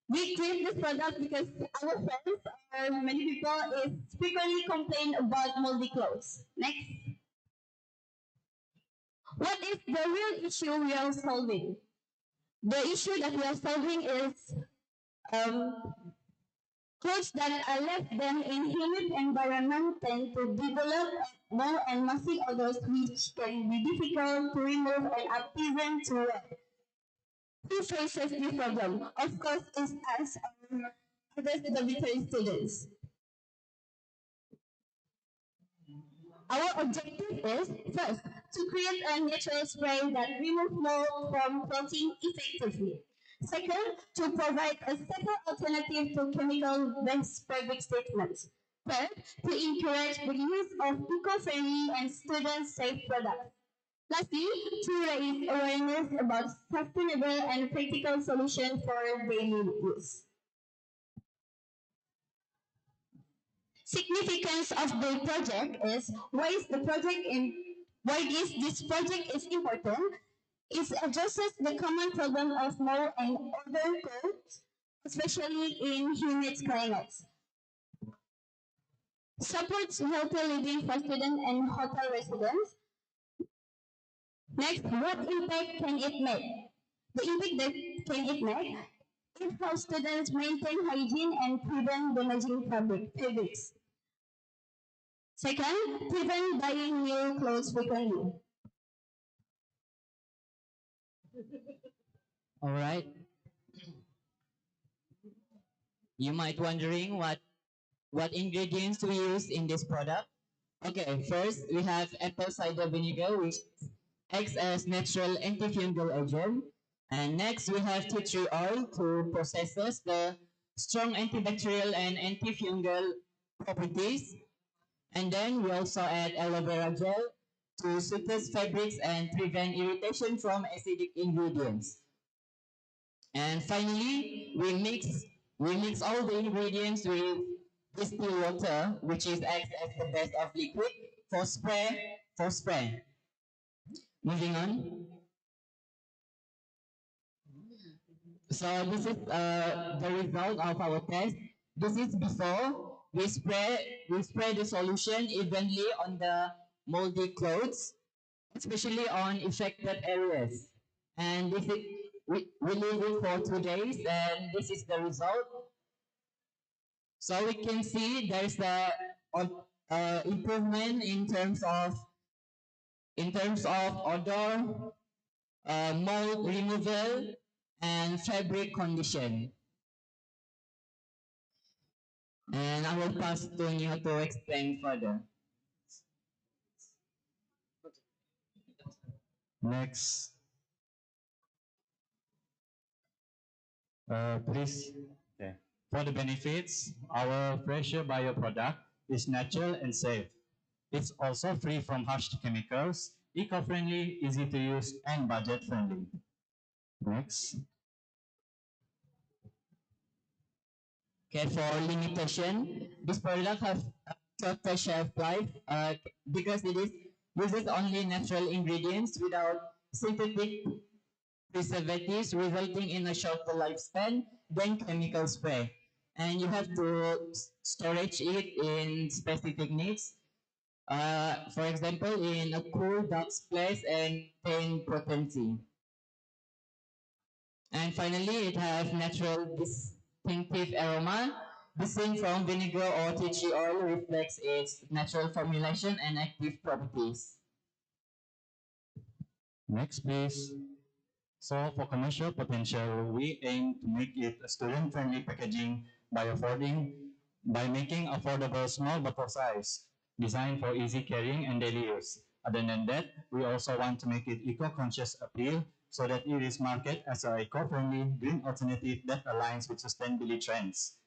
We create this product because our friends or many people is frequently complain about moldy clothes. Next. What is the real issue we are solving? The issue that we are solving is clothes that are left them in humid environment tend to develop mold and musty odors which can be difficult to remove and unpleasant to wear. Who faces this problem? Of course, it's us, other dormitory students. Our objective is, first, to create a natural spray that removes mold from clothing effectively. Second, to provide a safer alternative to chemical-based fabric treatments. Third, to encourage the use of eco-friendly and student-safe products. Lastly, to raise awareness about sustainable and practical solutions for daily use. Significance of the project is why is this project is important. It addresses the common problem of mold and odor codes, especially in humid climates. Supports healthy living for students and hotel residents. Next, what impact can it make? The impact that can it make? It helps students maintain hygiene and prevent damaging fabrics. Second, prevent buying new clothes frequently. All right. You might wondering what ingredients we use in this product. Okay, first we have apple cider vinegar, which acts as natural antifungal agent. And next we have tea tree oil to processes the strong antibacterial and antifungal properties. And then we also add aloe vera gel to soothe fabrics and prevent irritation from acidic ingredients. And finally, we mix all the ingredients with distilled water, which is acts as the best of liquid for spray. Moving on. So this is the result of our test. This is before we spray the solution evenly on the moldy clothes, especially on affected areas. And this is we leave it for 2 days, and this is the result. So we can see there's the improvement in terms of odor, mold removal, and fabric condition. And I will pass to Nia to explain further. Next, please. Okay. For the benefits, our Fresher Bio product is natural and safe. It's also free from harsh chemicals, eco-friendly, easy to use, and budget-friendly. Next. Okay, for limitation, this product has a shorter shelf life because it uses only natural ingredients without synthetic preservatives, resulting in a shorter lifespan than chemical spray. And you have to storage it in specific needs. For example, in a cool, dark place and pain potency. And finally, it has natural distinctive aroma. The scent from vinegar or tea tree oil reflects its natural formulation and active properties. Next, please. So for commercial potential, we aim to make it a student-friendly packaging by making affordable small bottle size, designed for easy carrying and daily use. Other than that, we also want to make it eco-conscious appeal so that it is marketed as an eco-friendly green alternative that aligns with sustainability trends.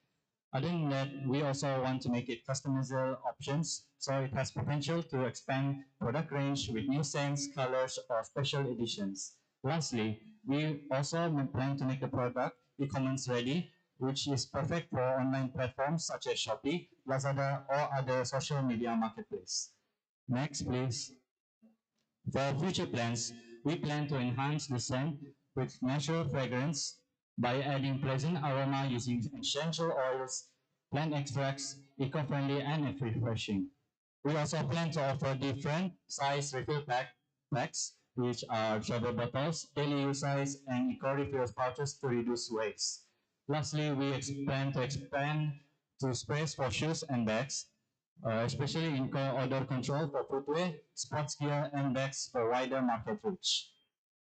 Other than that, we also want to make it customizable options so it has potential to expand product range with new scents, colors, or special editions. Lastly, we also plan to make the product e-commerce ready, which is perfect for online platforms such as Shopee, Lazada, or other social media marketplace. Next, please. For future plans, we plan to enhance the scent with natural fragrance by adding pleasant aroma using essential oils, plant extracts, eco-friendly and refreshing. We also plan to offer different size refill packs, which are travel bottles, daily use size, and eco-refill pouches to reduce waste. Lastly, we plan to expand to sprays for shoes and bags, especially in odor control for footwear, sports gear, and bags for wider market reach.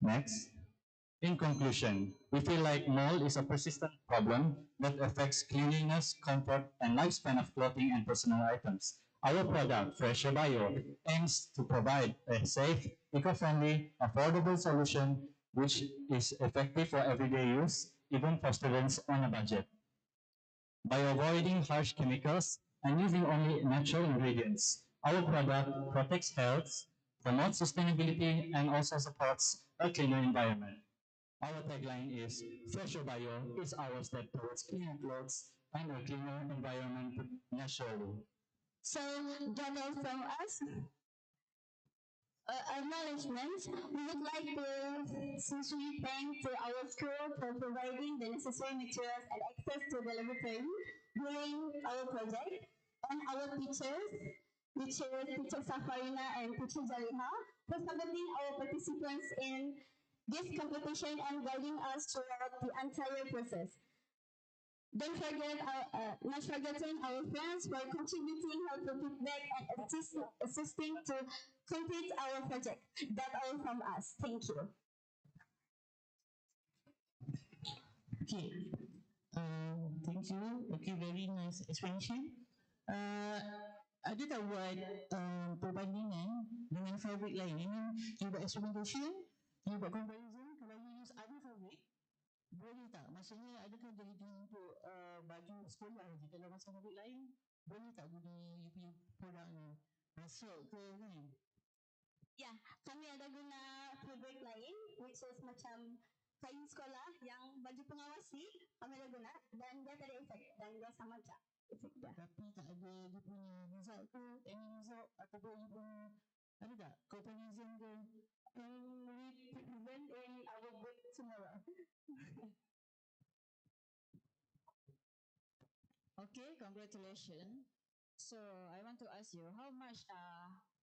Next. In conclusion, we feel like mold is a persistent problem that affects cleanliness, comfort, and lifespan of clothing and personal items. Our product, Fresher Bio, aims to provide a safe, eco-friendly, affordable solution which is effective for everyday use, even for students on a budget. By avoiding harsh chemicals and using only natural ingredients, our product protects health, promotes sustainability, and also supports a cleaner environment. Our tagline is, Fresher Bio is our step towards cleaner clothes and a cleaner environment naturally. So, that all from us. Acknowledgements. We would like to sincerely thank to our school for providing the necessary materials and access to the laboratory during our project, and our teachers, Teacher Safarina and Teacher Jaliha, for supporting our participants in this competition and guiding us throughout the entire process. Don't forget not forgetting our friends for contributing helpful feedback and assisting to complete our project. That's all from us. Thank you. Okay. Thank you. Okay, very nice explanation. Ada tak buat perbandingan dengan fabric lain? I mean, you buat experimentation, you buat comparison, kalau you use other fabric, boleh tak? Maksudnya adakah jadi untuk baju sekolah je? Kalau macam fabric lain, boleh tak guna you punya produk ni? Silk ke kan? Ya, kami ada guna fabric lain, which is macam kain sekolah yang baju pengawasi kami ada guna, dan dia tak ada efek dan dia sama je efek dia. Tapi tak ada dia punya result ke, any result ataupun you punya ada tak comparison ke? We present in our book tomorrow. Okay, congratulations. So I want to ask you, how much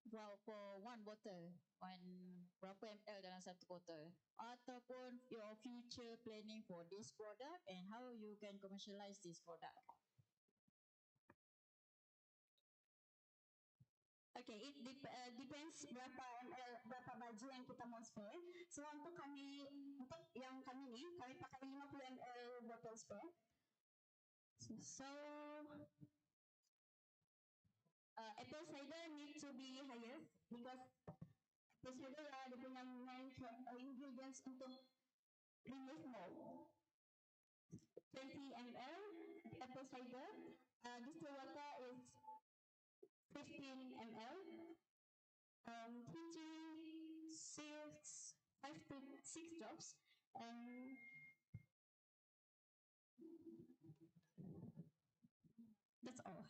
well, for one bottle, berapa ml dalam satu bottle? Ataupun your future planning for this product and how you can commercialize this product? Okay, it depends berapa ml, berapa baju yang kita mau spray. So untuk yang kami ni, kami pakai 50 ml bottle spray. So apple cider need to be higher because Apple cider dia punya main ingredients untuk remove mold. 20 ml apple cider. Distilled water is 15 ml. Tea 5 to 6 drops. And that's all.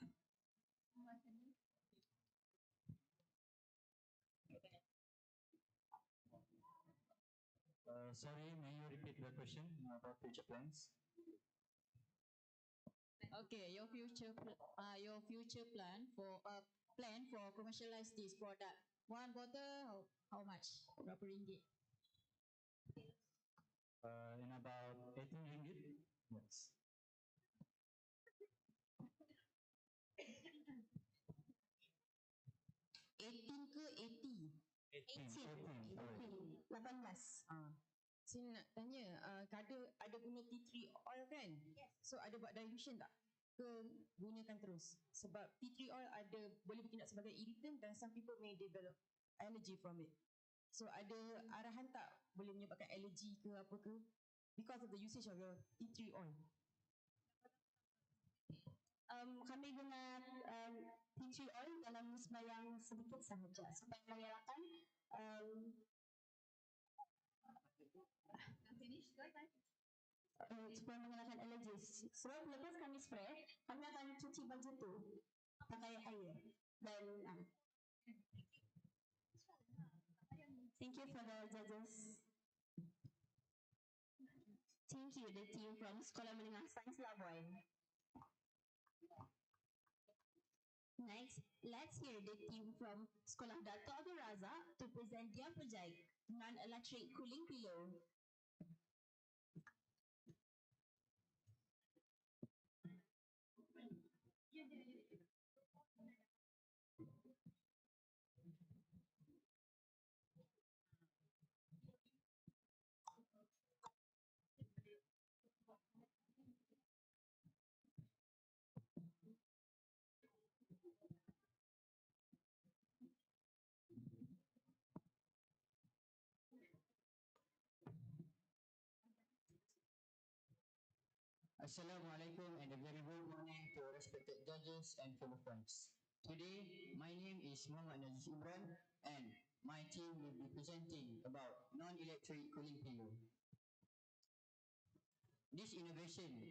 Sorry, may you repeat the question about future plans? Okay, your future plan for commercialize this product. One bottle, how much? Berapa ringgit? In about 18 ringgit. Yes. 18 ke 80? 18. 18. Sini nak tanya, ada guna tea tree oil kan? Yes. So ada buat dilution tak? Ke gunakan terus? Sebab tea tree oil boleh bertindak sebagai irritant dan some people may develop allergy from it. So ada arahan tak boleh menyebabkan allergy ke apa ke? Because of the usage of your tea tree oil. Kami guna tea tree oil dalam nisbah yang sedikit sahaja supaya mengelakkan supaya mengelakkan allergies. Sebab lepas kami spray, kami akan cuci baju tu pakai air dan thank you for the judges. Thank you the team from Sekolah Menengah Sains Labuan. Next, let's hear the team from Sekolah Dato' Abdul Razak to present their project, non-electric cooling pillow. Assalamualaikum and a very good morning to respected judges and fellow friends. Today, my name is Muhammad Najis Imran and my team will be presenting about non-electric cooling pillow. This innovation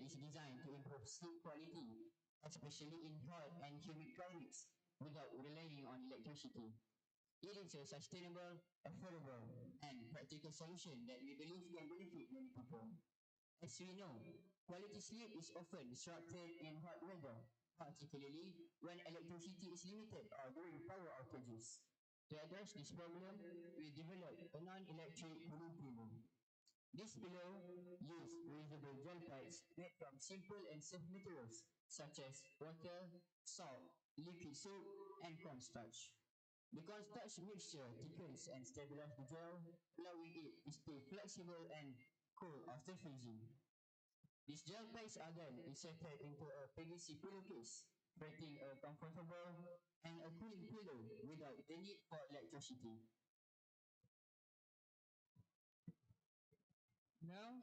is designed to improve sleep quality, especially in hot and humid climates, without relying on electricity. It is a sustainable, affordable, and practical solution that we believe can benefit many people. As we know, quality sleep is often disrupted in hot weather, particularly when electricity is limited or during power outages. To address this problem, we developed a non-electric cooling pillow. This pillow uses reusable gel pads made from simple and safe materials such as water, salt, liquid soap, and cornstarch. The cornstarch mixture thickens and stabilizes the gel, allowing it to stay flexible and cool after freezing. These gel pads are then inserted into a PVC pillowcase, creating a comfortable and a cooling pillow without the need for electricity. Now,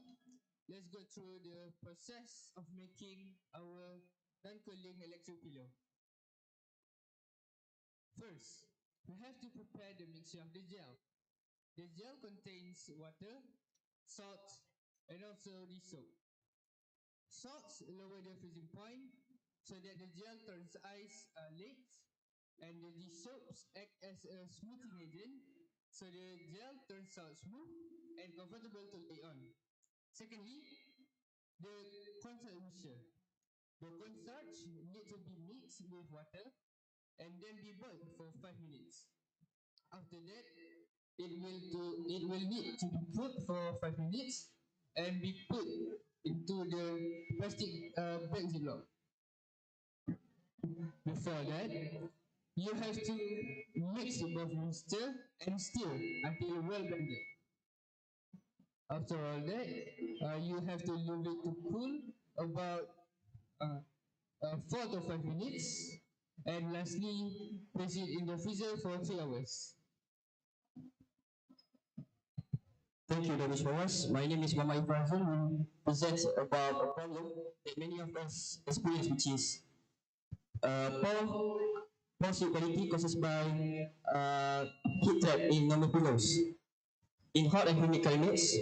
let's go through the process of making our non-cooling electric pillow. First, we have to prepare the mixture of the gel. The gel contains water, salt, and also the soap. Salts lower the freezing point so that the gel turns ice late, and the soaps act as a smoothing agent so the gel turns out smooth and comfortable to lay on. Secondly, the cornstarch mixture. The cornstarch needs to be mixed with water and then be boiled for 5 minutes. After that, it will need to be cooked for 5 minutes and be put into the plastic bag ziplock. Before that, you have to mix both mixture and stir until well blended. After all that, you have to leave it to cool about 4 to 5 minutes, and lastly, place it in the freezer for 3 hours. Thank you, Danish Forest. My name is Mama Ifrazin, who presents about a problem that many of us experience, which is poor sleep quality caused by heat trap in normal pillows. In hot and humid climates,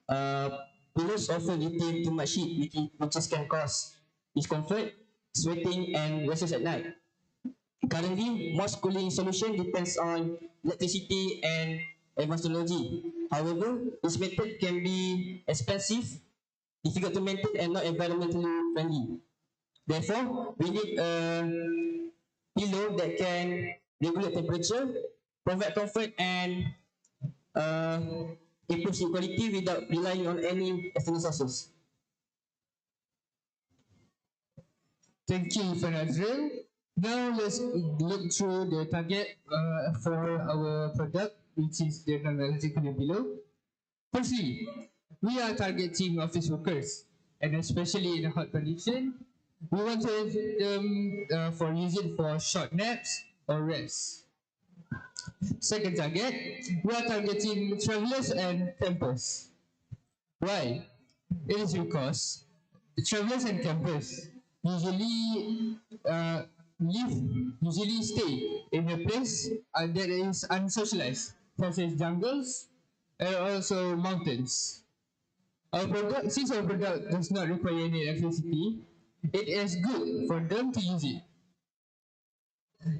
uh, pillows often retain too much heat, which can cause discomfort, sweating, and rashes at night. Currently, most cooling solution depends on electricity and advanced technology. However, this method can be expensive, difficult to maintain, and not environmentally friendly. Therefore, we need a pillow that can regulate temperature, provide comfort, and uh, improve sleep quality without relying on any external sources. Thank you for Nazril. Now let's look through the target for our product, which is the non-electric below. Firstly, we are targeting office workers, and especially in a hot condition, we want them for using for short naps or rest. Second target, we are targeting travelers and campers. Why? It is because the travelers and campers usually usually stay in a place that is unsocialized, such as jungles and also mountains. Since our product does not require any electricity, it is good for them to use it.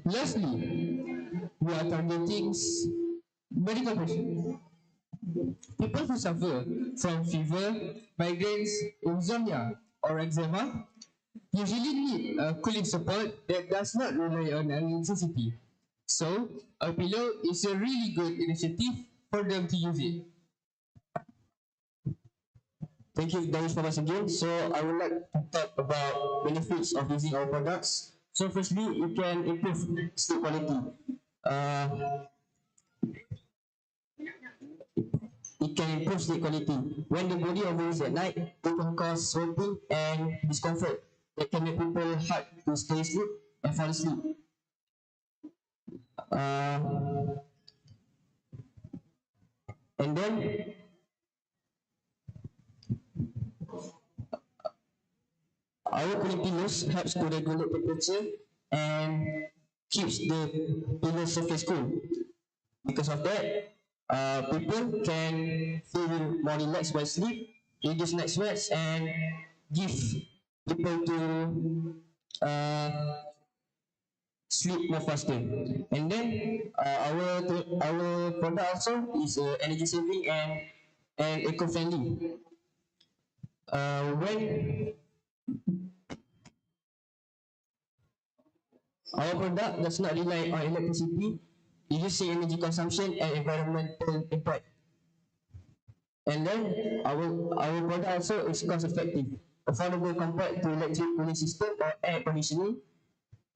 Lastly, we are targeting medical patients. People who suffer from fever, migraines, insomnia, or eczema usually need a cooling support that does not rely on electricity. So, a pillow is a really good initiative for them to use it. Thank you, Danish, for once again. So I would like to talk about benefits of using our products. So firstly, you can improve sleep quality. Uh, it can improve sleep quality. When the body overworks at night, it can cause sweating and discomfort that can make people hard to stay asleep and fall asleep. And then our cooling pillows helps to regulate temperature and keeps the pillow surface cool. Because of that, people can feel more relaxed while sleep, reduce night sweats, and give people to uh, sleep more faster. And then our product also is energy saving and eco friendly. When our product does not rely on electricity, reducing energy consumption and environmental impact. And then our product also is cost effective, affordable compared to electric cooling system or air conditioning,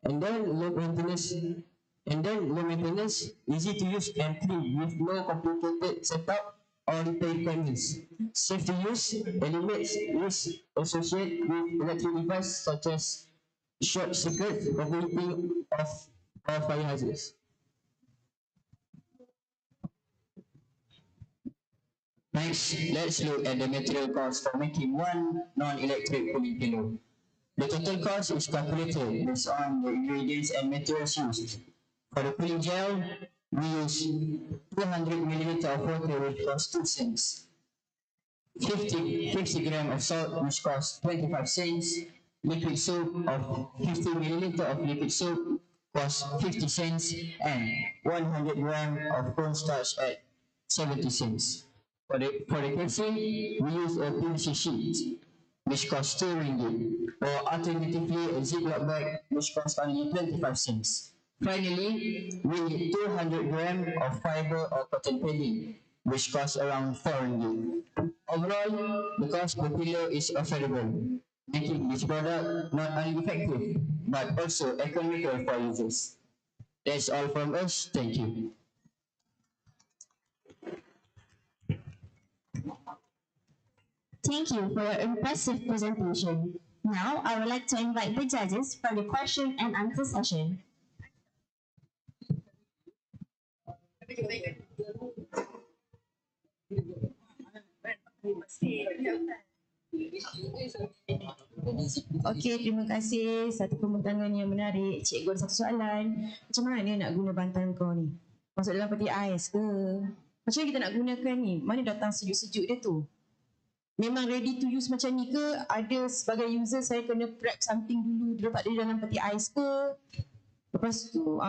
and then low maintenance, easy to use and clean with no complicated setup or repair requirements. Safe to use, eliminates risk associated with electric devices such as short circuit, overheating or fire hazards. Next, let's look at the material cost for making one non-electric cooling pillow. The total cost is calculated based on the ingredients and materials used. For the cooling gel, we use 200 ml of water, which costs 2 cents. 50 grams of salt, which costs 25 cents. Liquid soap of 50 ml of liquid soap costs 50 cents, and 100 grams of cornstarch at 70 cents. For the casing, we use a PVC sheet, which costs 2 ringgit, or alternatively a Ziploc bag, which costs only 25 cents. Finally, we need 200 grams of fiber or cotton padding, which costs around 4 ringgit. Overall, the cost per pillow is affordable, making this product not only effective, but also economical for users. That's all from us. Thank you. Thank you for your impressive presentation. Now, I would like to invite the judges for the question and answer session. Okey, terima kasih. Satu pembentangan yang menarik. Cikgu ada satu soalan. Macam mana nak guna bantal kau ni? Masuk dalam peti ais ke? Macam mana kita nak gunakan ni? Mana datang sejuk-sejuk dia tu? Memang ready to use macam ni ke? Ada sebagai user saya kena prep something dulu, letak dia dalam peti ais ke? Lepas tu,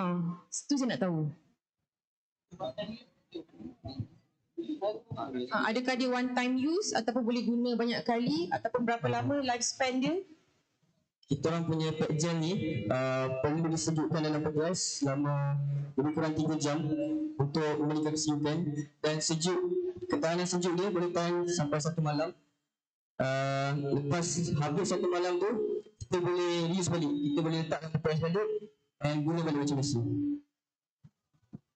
itu saya nak tahu. Adakah dia one time use ataupun boleh guna banyak kali ataupun berapa lama lifespan dia? Kita orang punya pet gel ni perlu disejukkan dalam peti ais selama lebih kurang 3 jam untuk memulihkan kesejukan, dan ketahanan sejuk dia boleh tahan sampai 1 malam. Lepas habis 1 malam tu kita boleh use balik, kita boleh letak dalam peti ais balik dan guna balik macam biasa.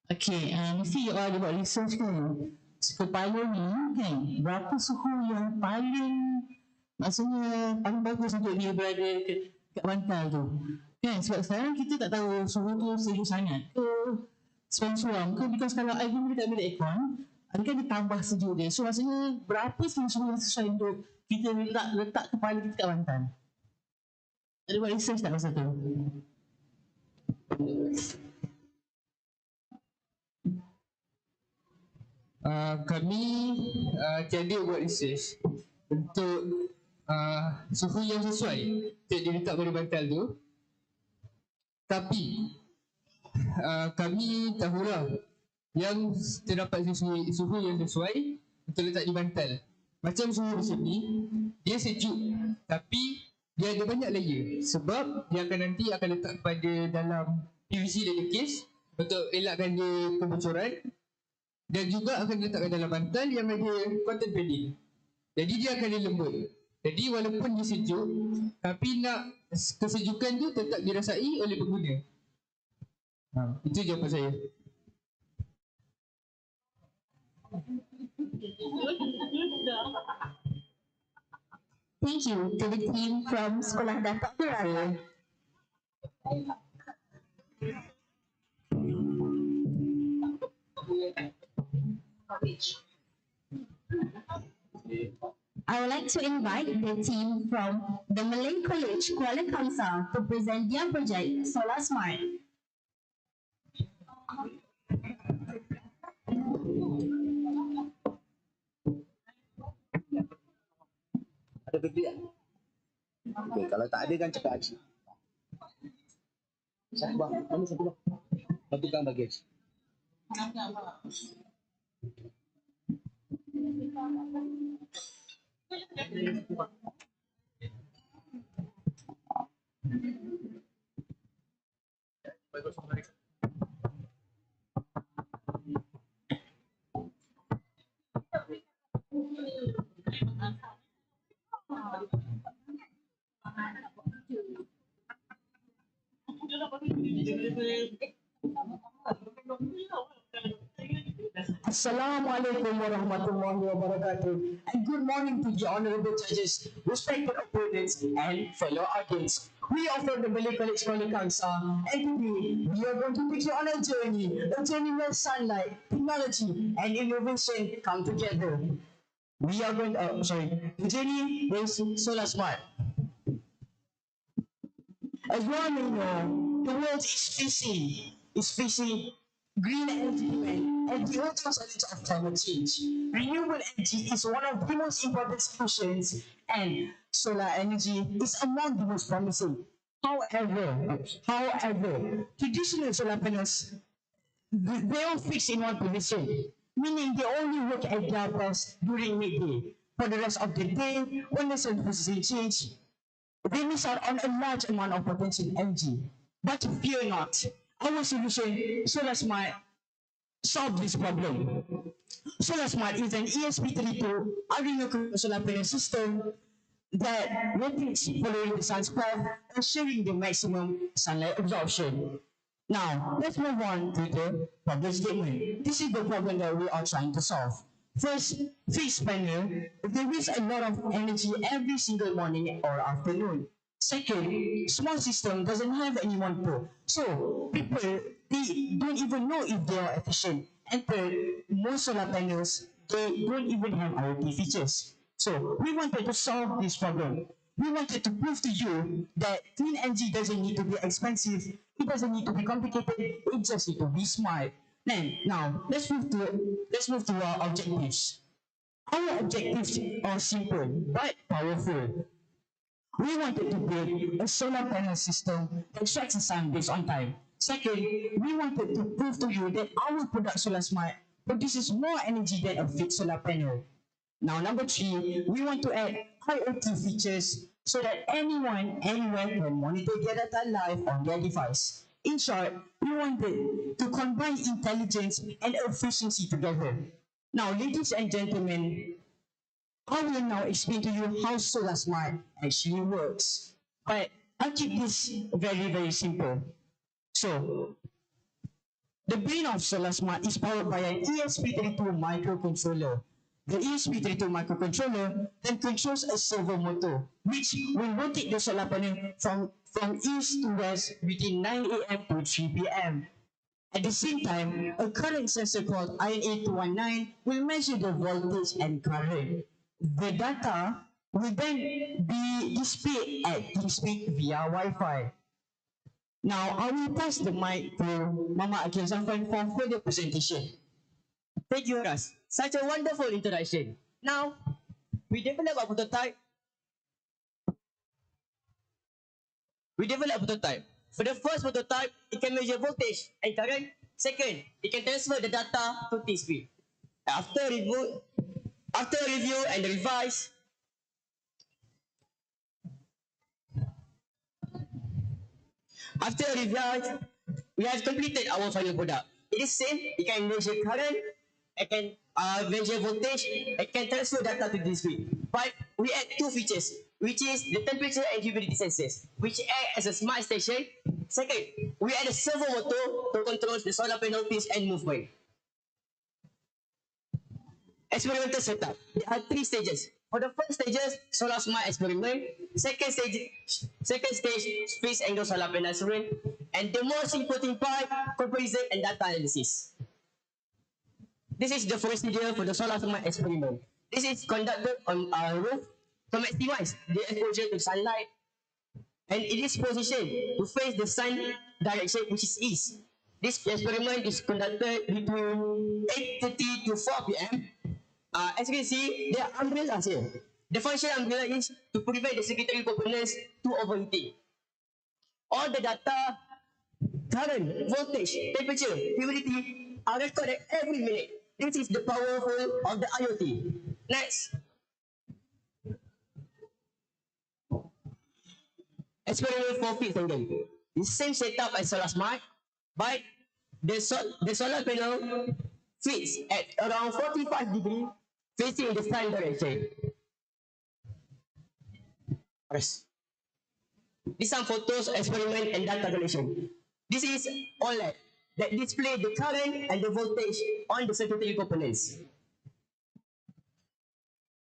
Okay, mesti you all ada buat research kan? Kepala ni kan, berapa suhu yang paling, maksudnya paling bagus untuk dia berada kat bantal tu kan? Sebab sekarang kita tak tahu suhu tu sejuk sangat ke suam-suam ke, because kalau air pun kita ambil aircon, kan dia tambah sejuk dia. So maksudnya berapa suhu yang sesuai untuk kita letak kepala kita kat bantal? Ada buat research tak pasal tu? Kami tiada buat research untuk suhu yang sesuai untuk diletak pada bantal tu. Tapi kami tahulah yang terdapat suhu yang sesuai untuk letak di bantal. Macam suhu di sini, dia sejuk tapi dia ada banyak layer, sebab dia nanti akan letak pada dalam PVC dan case untuk elakkan dia kebocoran, dan juga akan diletakkan dalam bantal yang ada cotton padding. Jadi dia akan lembut. Jadi walaupun dia sejuk, tapi nak kesejukan tu tetap dirasai oleh pengguna. Itu jawapan saya. Thank you to the team from Sekolah Datuk Curavie. I would like to invite the team from the Malay College Kuala Kangsar to present their project Solar Smart. Ada baby tak? Okay, kalau tak ada kan cakap Haji. Satu bang, mana satu bang? Satu kang bagi Haji. Assalamualaikum warahmatullahi wabarakatuh, and good morning to the honorable judges, respected opponents, and fellow audience. We are from the Malay College Kuala Kangsar, and today we are going to take you on a journey where sunlight, technology, and innovation come together. We are going the journey is Solar Smart. As we all know, the world is facing green energy demand and the ultimate challenge of climate change. Renewable energy is one of the most important solutions, and solar energy is among the most promising. However, traditional solar panels, they are fixed in one position, meaning they only work at their best during midday. For the rest of the day, when the sun position change, they miss out on a large amount of potential energy. But fear not, our solution, Solar Smart, solve this problem. Solar Smart is an ESP32 Arduino solar panel system that rotates following the sun's path, ensuring the maximum sunlight absorption. Now, let's move on to the problem statement. This is the problem that we are trying to solve. First, fixed panel, they waste a lot of energy every single morning or afternoon. Second, small system doesn't have any one pole, so people, they don't even know if they are efficient. And third, most solar panels, they don't even have IoT features. So we wanted to solve this problem. We wanted to prove to you that clean energy doesn't need to be expensive. It doesn't need to be complicated. It just needs to be smart. Then now let's move to our objectives. Our objectives are simple but powerful. We wanted to build a solar panel system that tracks the sun based on time. Second, we wanted to prove to you that our product Solar Smart produces more energy than a fixed solar panel. Now, number three, we want to add IoT features so that anyone, anywhere can monitor their data live on their device. In short, we wanted to combine intelligence and efficiency together. Now, ladies and gentlemen, I will now explain to you how Solar Smart actually works. But I'll keep this very, very simple. So, the brain of Solar Smart is powered by an ESP32 microcontroller. The ESP32 microcontroller then controls a servo motor, which will rotate the solar panel from east to west between 9 a.m. to 3 p.m. At the same time, a current sensor called IN8219 will measure the voltage and current. The data will then be displayed at TeamSpeak via Wi-Fi. Now, I will pass the mic to Mama Akhil Zamfan for further presentation. Thank you, Ras. Such a wonderful introduction. Now, we develop a prototype. For the first prototype, it can measure voltage and current. Second, it can transfer the data to TeamSpeak. After review and revise, we have completed our final product. It is same. It can measure current, it can measure voltage, it can transfer data to TeamSpeak. But we add two features, which is the temperature and humidity sensors, which act as a smart station. Second, we add a servo motor to control the solar panel tilt and movement. Experimental setup. There are three stages. For the first stages, Solar Smart experiment. Second stage, phase angle solar panel survey. And the most important part, comparison and data analysis. This is the procedure for the Solar Smart experiment. This is conducted on a roof to maximize the exposure to sunlight. And it is positioned to face the sun direction, which is east. This experiment is conducted between 8:30 to 4 p.m. As you can see, there are umbrellas here. The function of umbrella is to prevent the secondary components to overheating. All the data, current, voltage, temperature, humidity are recorded every minute. This is the powerful of the IoT. Next. Experiment for fixed angle. The same setup as Solar Smart, but the solar panel fits at around 45 degrees facing the sun direction. Press. These are photos, experiment, and data collection. This is OLED that display the current and the voltage on the secondary components.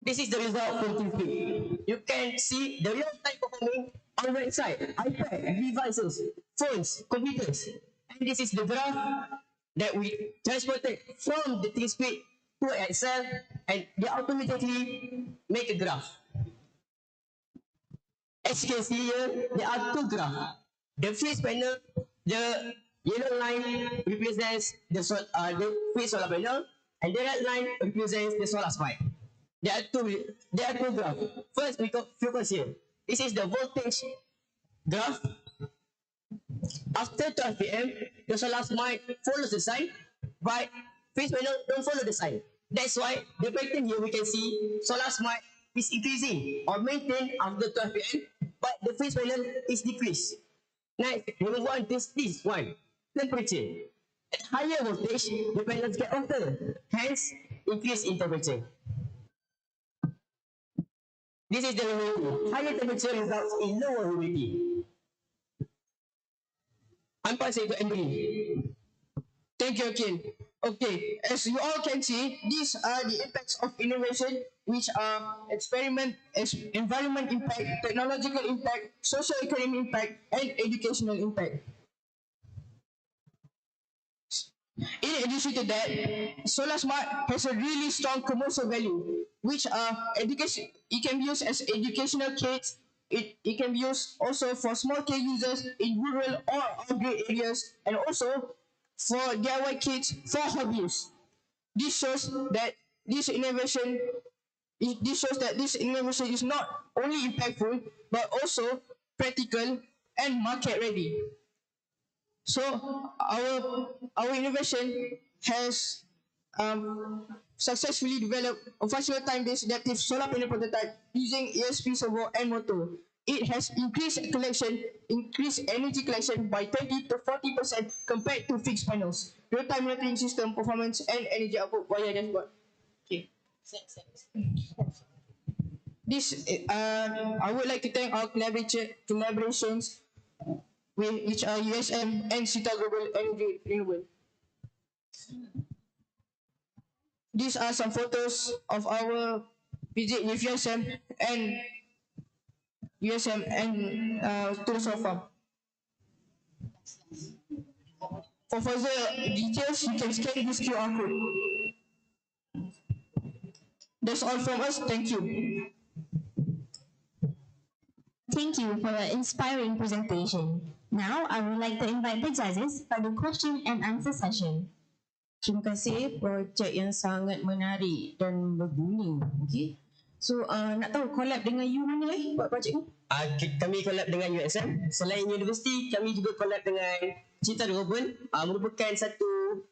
This is the result from TeamSpeak. You can see the real-time performing on the right side, iPad, devices, phones, computers. And this is the graph that we transported from the TeamSpeak to Excel, and they automatically make a graph. As you can see here, there are two graphs. The phase panel, the yellow line represents the phase solar panel, and the red line represents the Solar Smart. There are two graphs. First, we focus here. This is the voltage graph. After 12 p.m., the Solar Smart follows the sign, but phase panel don't follow the sign. That's why the pattern here we can see Solar Smart is increasing or maintained after 12 p.m., but the phase panel is decreased. Next, we move on to this one, temperature. At higher voltage, the panels get hotter, hence increase in temperature. This is the humidity. Higher temperature results in lower humidity. I'm passing to Andrew. Thank you, Akin. Okay, as you all can see, these are the impacts of innovation, which are environment impact, technological impact, socio-economic impact, and educational impact. In addition to that, Solar Smart has a really strong commercial value. which are education. It can be used as educational kits. It can be used also for small scale users in rural or off-grid areas, and also for DIY kits for hobbies. This shows that this innovation this innovation is not only impactful but also practical and market ready. So our innovation has successfully developed a functional time-based adaptive solar panel prototype using ESP servo and motor. It has increased energy collection by 20 to 40% compared to fixed panels. Real-time monitoring system performance and energy output via dashboard. Okay. I would like to thank our collaborations which are USM and Sita Global Energy Renewable. These are some photos of our visit with USM and to the farm. For further details, you can scan this QR code. That's all from us. Thank you. Thank you for your inspiring presentation. Now, I would like to invite the judges for the question and answer session. Terima kasih, projek yang sangat menarik dan berguna. Okay. So, nak tahu collab dengan you mana buat projek ni? Kami collab dengan USM. Selain universiti, kami juga collab dengan Cita Global, merupakan satu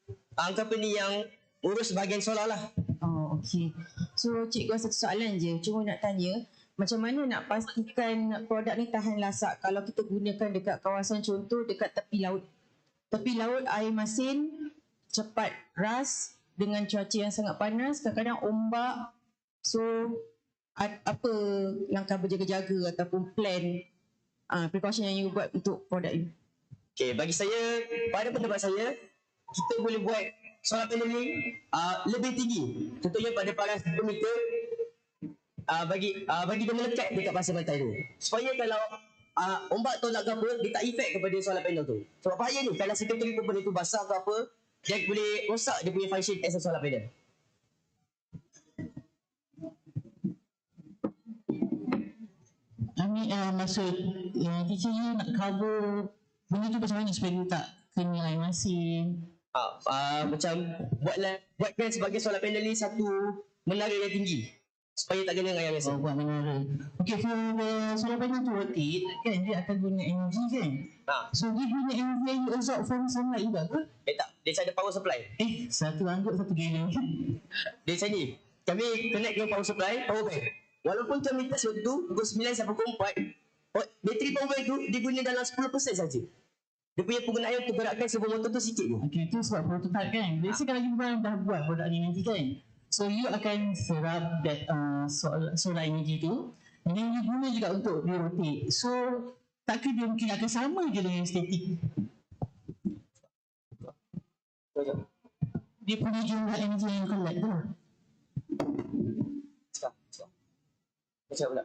company yang urus bahagian solar lah. Oh, okay. So, cikgu ada satu soalan je. Cuma nak tanya, macam mana nak pastikan produk ni tahan lasak kalau kita gunakan dekat kawasan contoh dekat tepi laut? Tepi laut air masin cepat ras dengan cuaca yang sangat panas, kadang-kadang ombak. So, apa langkah berjaga-jaga ataupun plan precaution yang you buat untuk produk ini? Okay, bagi saya, pada pendapat saya, kita boleh buat solar panel ni lebih tinggi. Contohnya pada paras 10 meter, bagi dia melekat dekat pasir pantai tu. Supaya kalau ombak tolak ke apa, dia tak efek kepada solar panel tu. Sebab bahaya ni, kalau secondary component tu basah ke apa, dia boleh rosak dia punya function as a solar panel. Maksud teacher you nak cover benda tu macam mana supaya dia tak kena air masin? Macam buatkan sebagai solar panel ni satu menara yang tinggi supaya tak kena air masin. Buat menara. Okay, for solar panel tu rotate kan, dia akan guna energy kan? So dia guna energy yang you absorb from sunlight juga ke? Tak, dia ada power supply. Satu angguk satu gila. Dia macam ni, kami connect dengan power supply, power bank. Walaupun kami test waktu tu, pukul 9 sampai pukul 4, bateri power bank tu diguna dalam 10% saja. Dia punya penggunaan untuk gerakkan servo motor tu sikit je. Okay, itu sebab prototype kan. Biasa kalau you dah buat produk ni nanti kan, so you akan serap that solar energy tu, and then you guna juga untuk dia rotate. So, takkan dia mungkin akan sama je dengan static. Dia punya jumlah energy yang collect tu. Macam pula.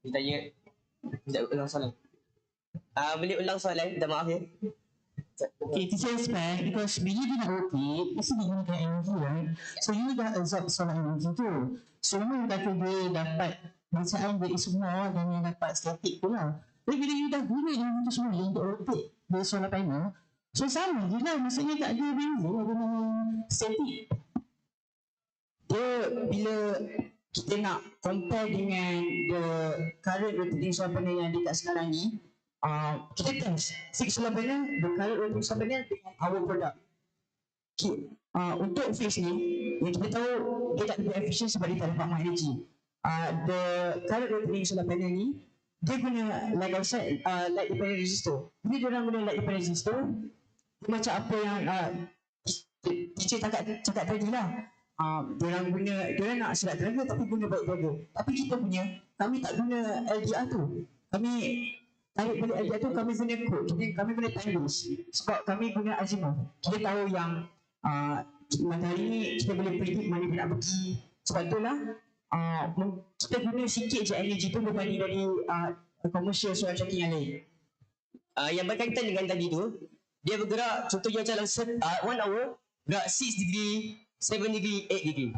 Dia tanya, tidak ulang soalan. Boleh ulang soalan, minta maaf ya. Okay, teacher expect because bila dia nak rotate, mesti dia gunakan energy right? So you dah absorb solar energy tu. So you kata dia dapat bacaan dia is more dan dia dapat static tu lah. Tapi bila you dah guna energy tu semua untuk rotate the solar panel, so sama je lah, maksudnya tak ada beza dengan static. Dia bila kita nak compare dengan the current rotating solar panel yang ada kat sekarang ni, kita test fixed solar panel, the current rotating solar panel dengan our product. Okay. Untuk fixed ni, yang kita tahu dia tak lebih efficient sebab dia tak dapat more energy. The current rotating solar panel ni, dia guna like I said, light dependent resistor. Bila dia orang guna light dependent resistor, dia macam apa yang teacher cakap tadi lah. Diorang nak sedap tenaga tapi guna baik tenaga. Tapi kita punya, kami tak guna LDR tu. Kami tarik balik LDR tu, kami guna code. Kami guna time base. Sebab kami guna azimuth. Kita tahu yang matahari ni kita boleh predict mana dia nak pergi. Sebab itulah kita guna sikit je energy tu berbanding dari commercial solar tracking yang lain. Yang berkaitan dengan tadi tu, dia bergerak contohnya dalam 1 hour, got 6 degree, 7 degree, 8 degree.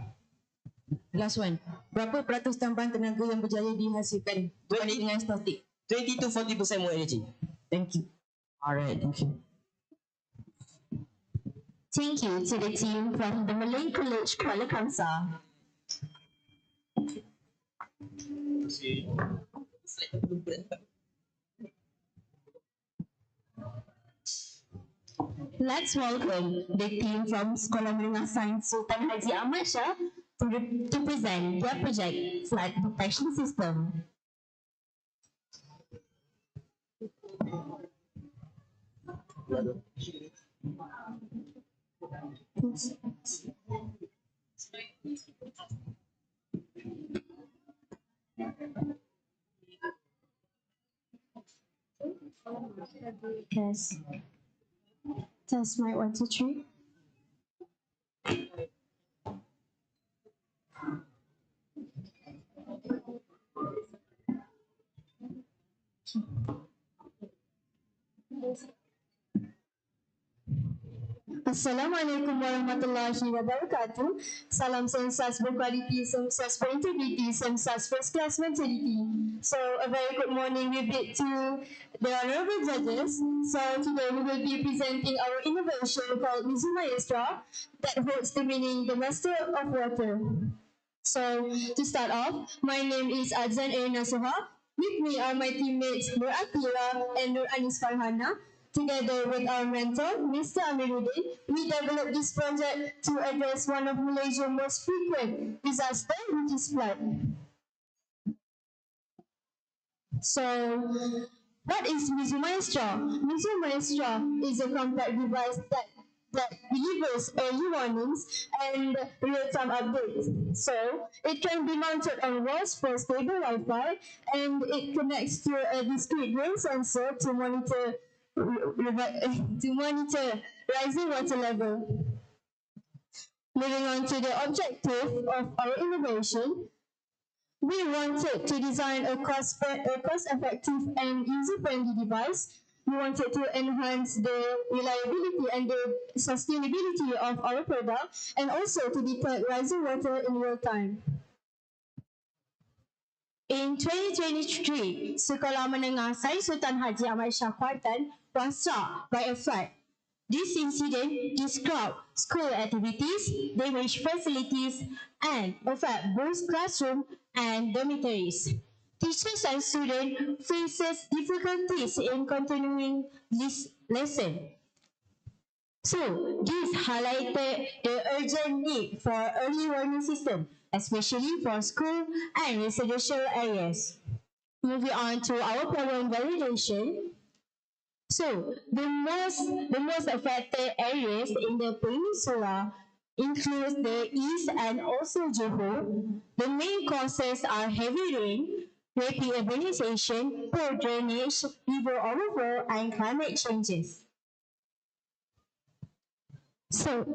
Last one. Berapa peratus tambahan tenaga yang berjaya dihasilkan berbanding dengan statik? 20 to 40% more energy. Thank you. Alright, thank you. Thank you to the team from the Malay College Kuala Kangsar. Let's welcome the team from Sekolah Menengah Sains Sultan Haji Ahmad Shah to present their project Flood Detection System. Test. Test mic 1, 2, 3. Assalamualaikum warahmatullahi wabarakatuh. Salam sensas berkualiti, sensas berintegriti, sensas first class mentality. So a very good morning we bid to the honorable judges. So today we will be presenting our innovation called Mizu Maestra that holds the meaning the master of water. So to start off, my name is Azan Erina Soha. With me are my teammates Nur Akira and Nur Anis Farhana. Together with our mentor, Mr. Amiruddin, we developed this project to address one of Malaysia's most frequent disaster, which is flood. So, what is Mizu Maestra? Mizu Maestra is a compact device that delivers early warnings and real-time updates. So, it can be mounted on walls for stable Wi-Fi, and it connects to a discrete rain sensor to monitor rising water level. Moving on to the objective of our innovation, we wanted to design a cost-effective and user-friendly device. We wanted to enhance the reliability and the sustainability of our product, and also to detect rising water in real time. In 2023, Sekolah Menengah Sains Sultan Haji Ahmad Shah Kuantan was struck by a flood. This incident disrupted school activities, damaged facilities, and affected both classrooms and dormitories. Teachers and students faces difficulties in continuing this lesson. So, this highlighted the urgent need for early warning system, especially for school and residential areas. Moving on to our problem validation. So, the most affected areas in the peninsula includes the east and also Johor. The main causes are heavy rain, rapid urbanization, poor drainage, river overflow, and climate changes. So,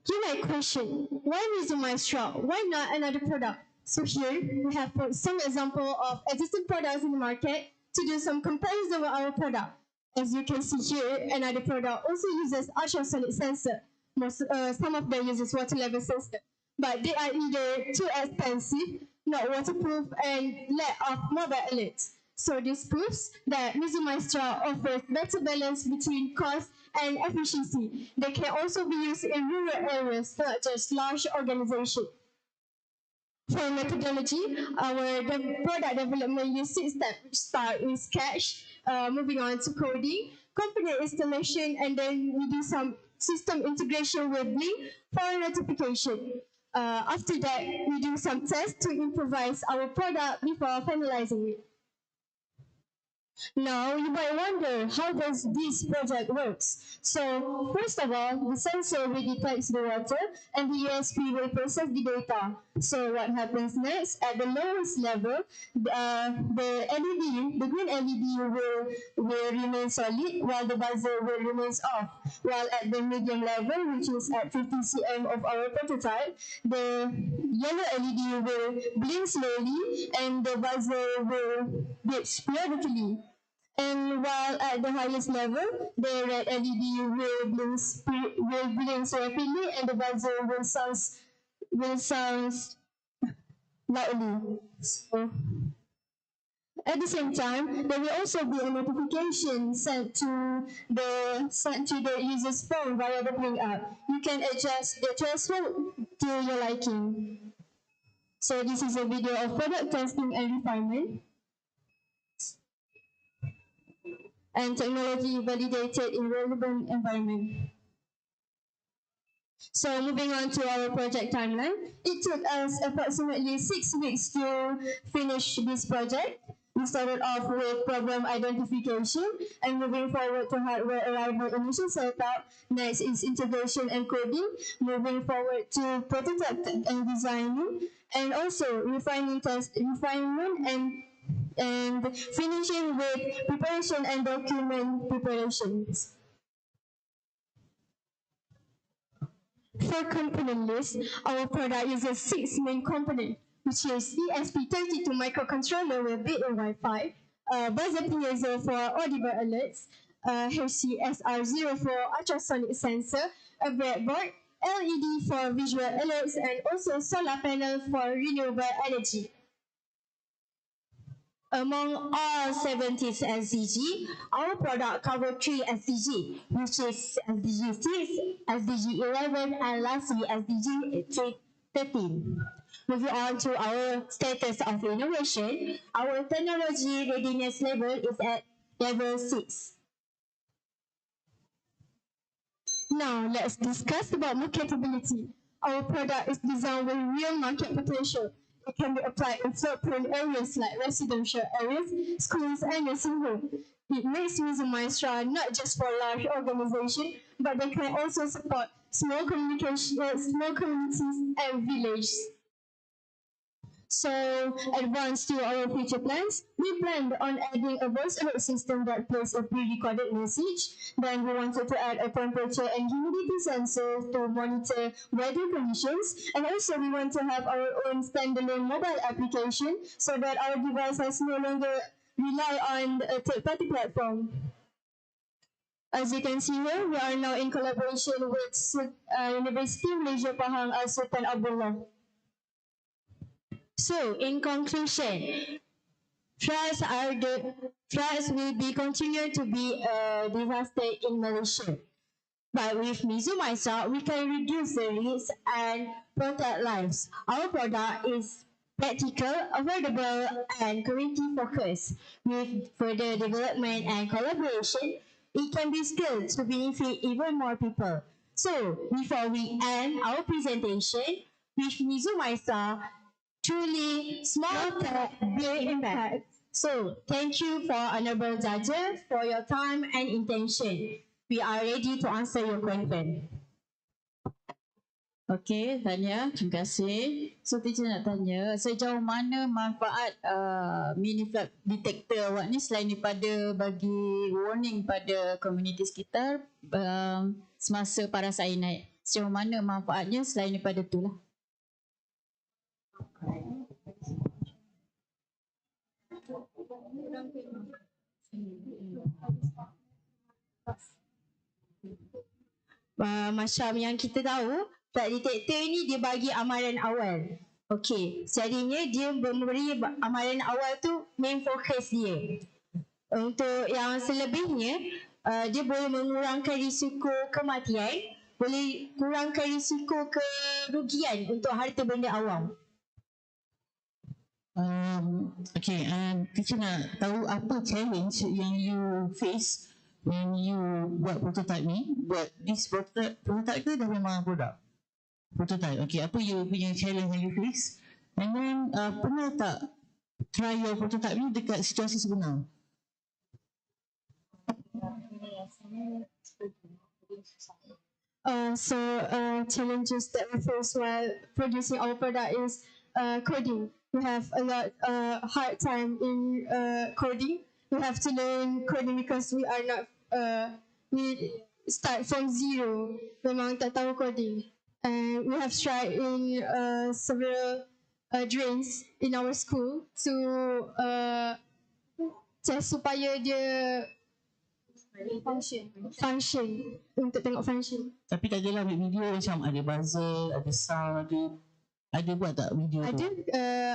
you might question, why Mizu Maestra? Why not another product? So here, we have put some example of existing products in the market to do some comparison with our product. As you can see here, another product also uses ultrasonic sensor. Some of them uses water level sensor. But they are either too expensive, not waterproof, and lack of mobile alerts. So this proves that Mizu Maestra offers better balance between cost and efficiency. They can also be used in rural areas, not just large organizations. For methodology, our product development uses 6 steps, which start with sketch, moving on to coding, component installation, and then we do some system integration with Blees for notification. After that, we do some tests to improvise our product before finalizing it. Now, you might wonder, how does this project works? So, first of all, the sensor will detect the water and the ESP will process the data. So, what happens next? At the lowest level, the LED, the green LED will remain solid while the buzzer will remain off. While at the medium level, which is at 50 cm of our prototype, the yellow LED will blink slowly and the buzzer will beep periodically. And while at the highest level, the red LED will blinks rapidly, and the buzzer will sound loudly. So, at the same time, there will also be a notification sent to the user's phone via the Blink app. You can adjust the threshold to your liking. So this is a video of product testing and refinement and technology validated in relevant environment. So moving on to our project timeline, it took us approximately 6 weeks to finish this project. We started off with problem identification and moving forward to hardware arrival initial setup. Next is integration and coding, moving forward to prototype and designing, and also refinement and finishing with preparation and document preparations. For component list, our product uses 6 main components, which is ESP32 microcontroller with built-in Wi-Fi, buzzer piezo for audible alerts, HCSR0 for ultrasonic sensor, a breadboard, LED for visual alerts, and also solar panel for renewable energy. Among all 70 SDG, our product covers 3 SDG, which is SDG 6, SDG 11, and lastly SDG 13. Moving on to our status of innovation, our technology readiness level is at level 6. Now, let's discuss about marketability. Our product is designed with real market potential. It can be applied in flood-prone areas like residential areas, schools, and nursing homes. It makes Mizu Maestra not just for large organizations, but they can also support small communities and villages. So, advanced to our future plans, we planned on adding a voice alert system that plays a pre-recorded message. Then we wanted to add a temperature and humidity sensor to monitor weather conditions. And also we want to have our own standalone mobile application so that our devices no longer rely on a third-party platform. As you can see here, we are now in collaboration with University Malaysia Pahang Al Sultan Abdullah. So, in conclusion, floods will be continue to be a disaster in Malaysia. But with Mizu Maestra, we can reduce the risk and protect lives. Our product is practical, affordable, and community focused. With further development and collaboration, it can be scaled to benefit even more people. So, before we end our presentation, with Mizu Maestra, truly small tech, big impact. So, thank you for honorable judges for your time and intention. We are ready to answer your question. Okey, Tanya, terima kasih. So, teacher nak tanya, sejauh mana manfaat mini flood detector awak ni selain daripada bagi warning pada komuniti sekitar semasa paras air naik? Sejauh mana manfaatnya selain daripada tu lah? Macam yang kita tahu, flood detector ni dia bagi amaran awal. Okey, jadinya dia memberi amaran awal tu main fokus dia. Untuk yang selebihnya, dia boleh mengurangkan risiko kematian, boleh kurangkan risiko kerugian untuk harta benda awam. Teacher nak tahu apa challenge yang you face when you buat prototype ni? Buat this prototype ke dah memang produk? Prototype, okay. Apa you punya challenge yang you face? And then pernah tak try your prototype ni dekat situasi sebenar? Challenges that we face while producing our product is coding. We have a lot hard time in coding. We have to learn coding because we are not we start from zero. Memang tak tahu coding. And we have tried in several drains in our school to just supaya dia function untuk tengok function. Tapi tak jelah ambil video macam ada buzzer, ada sound, ada buat tak video tu?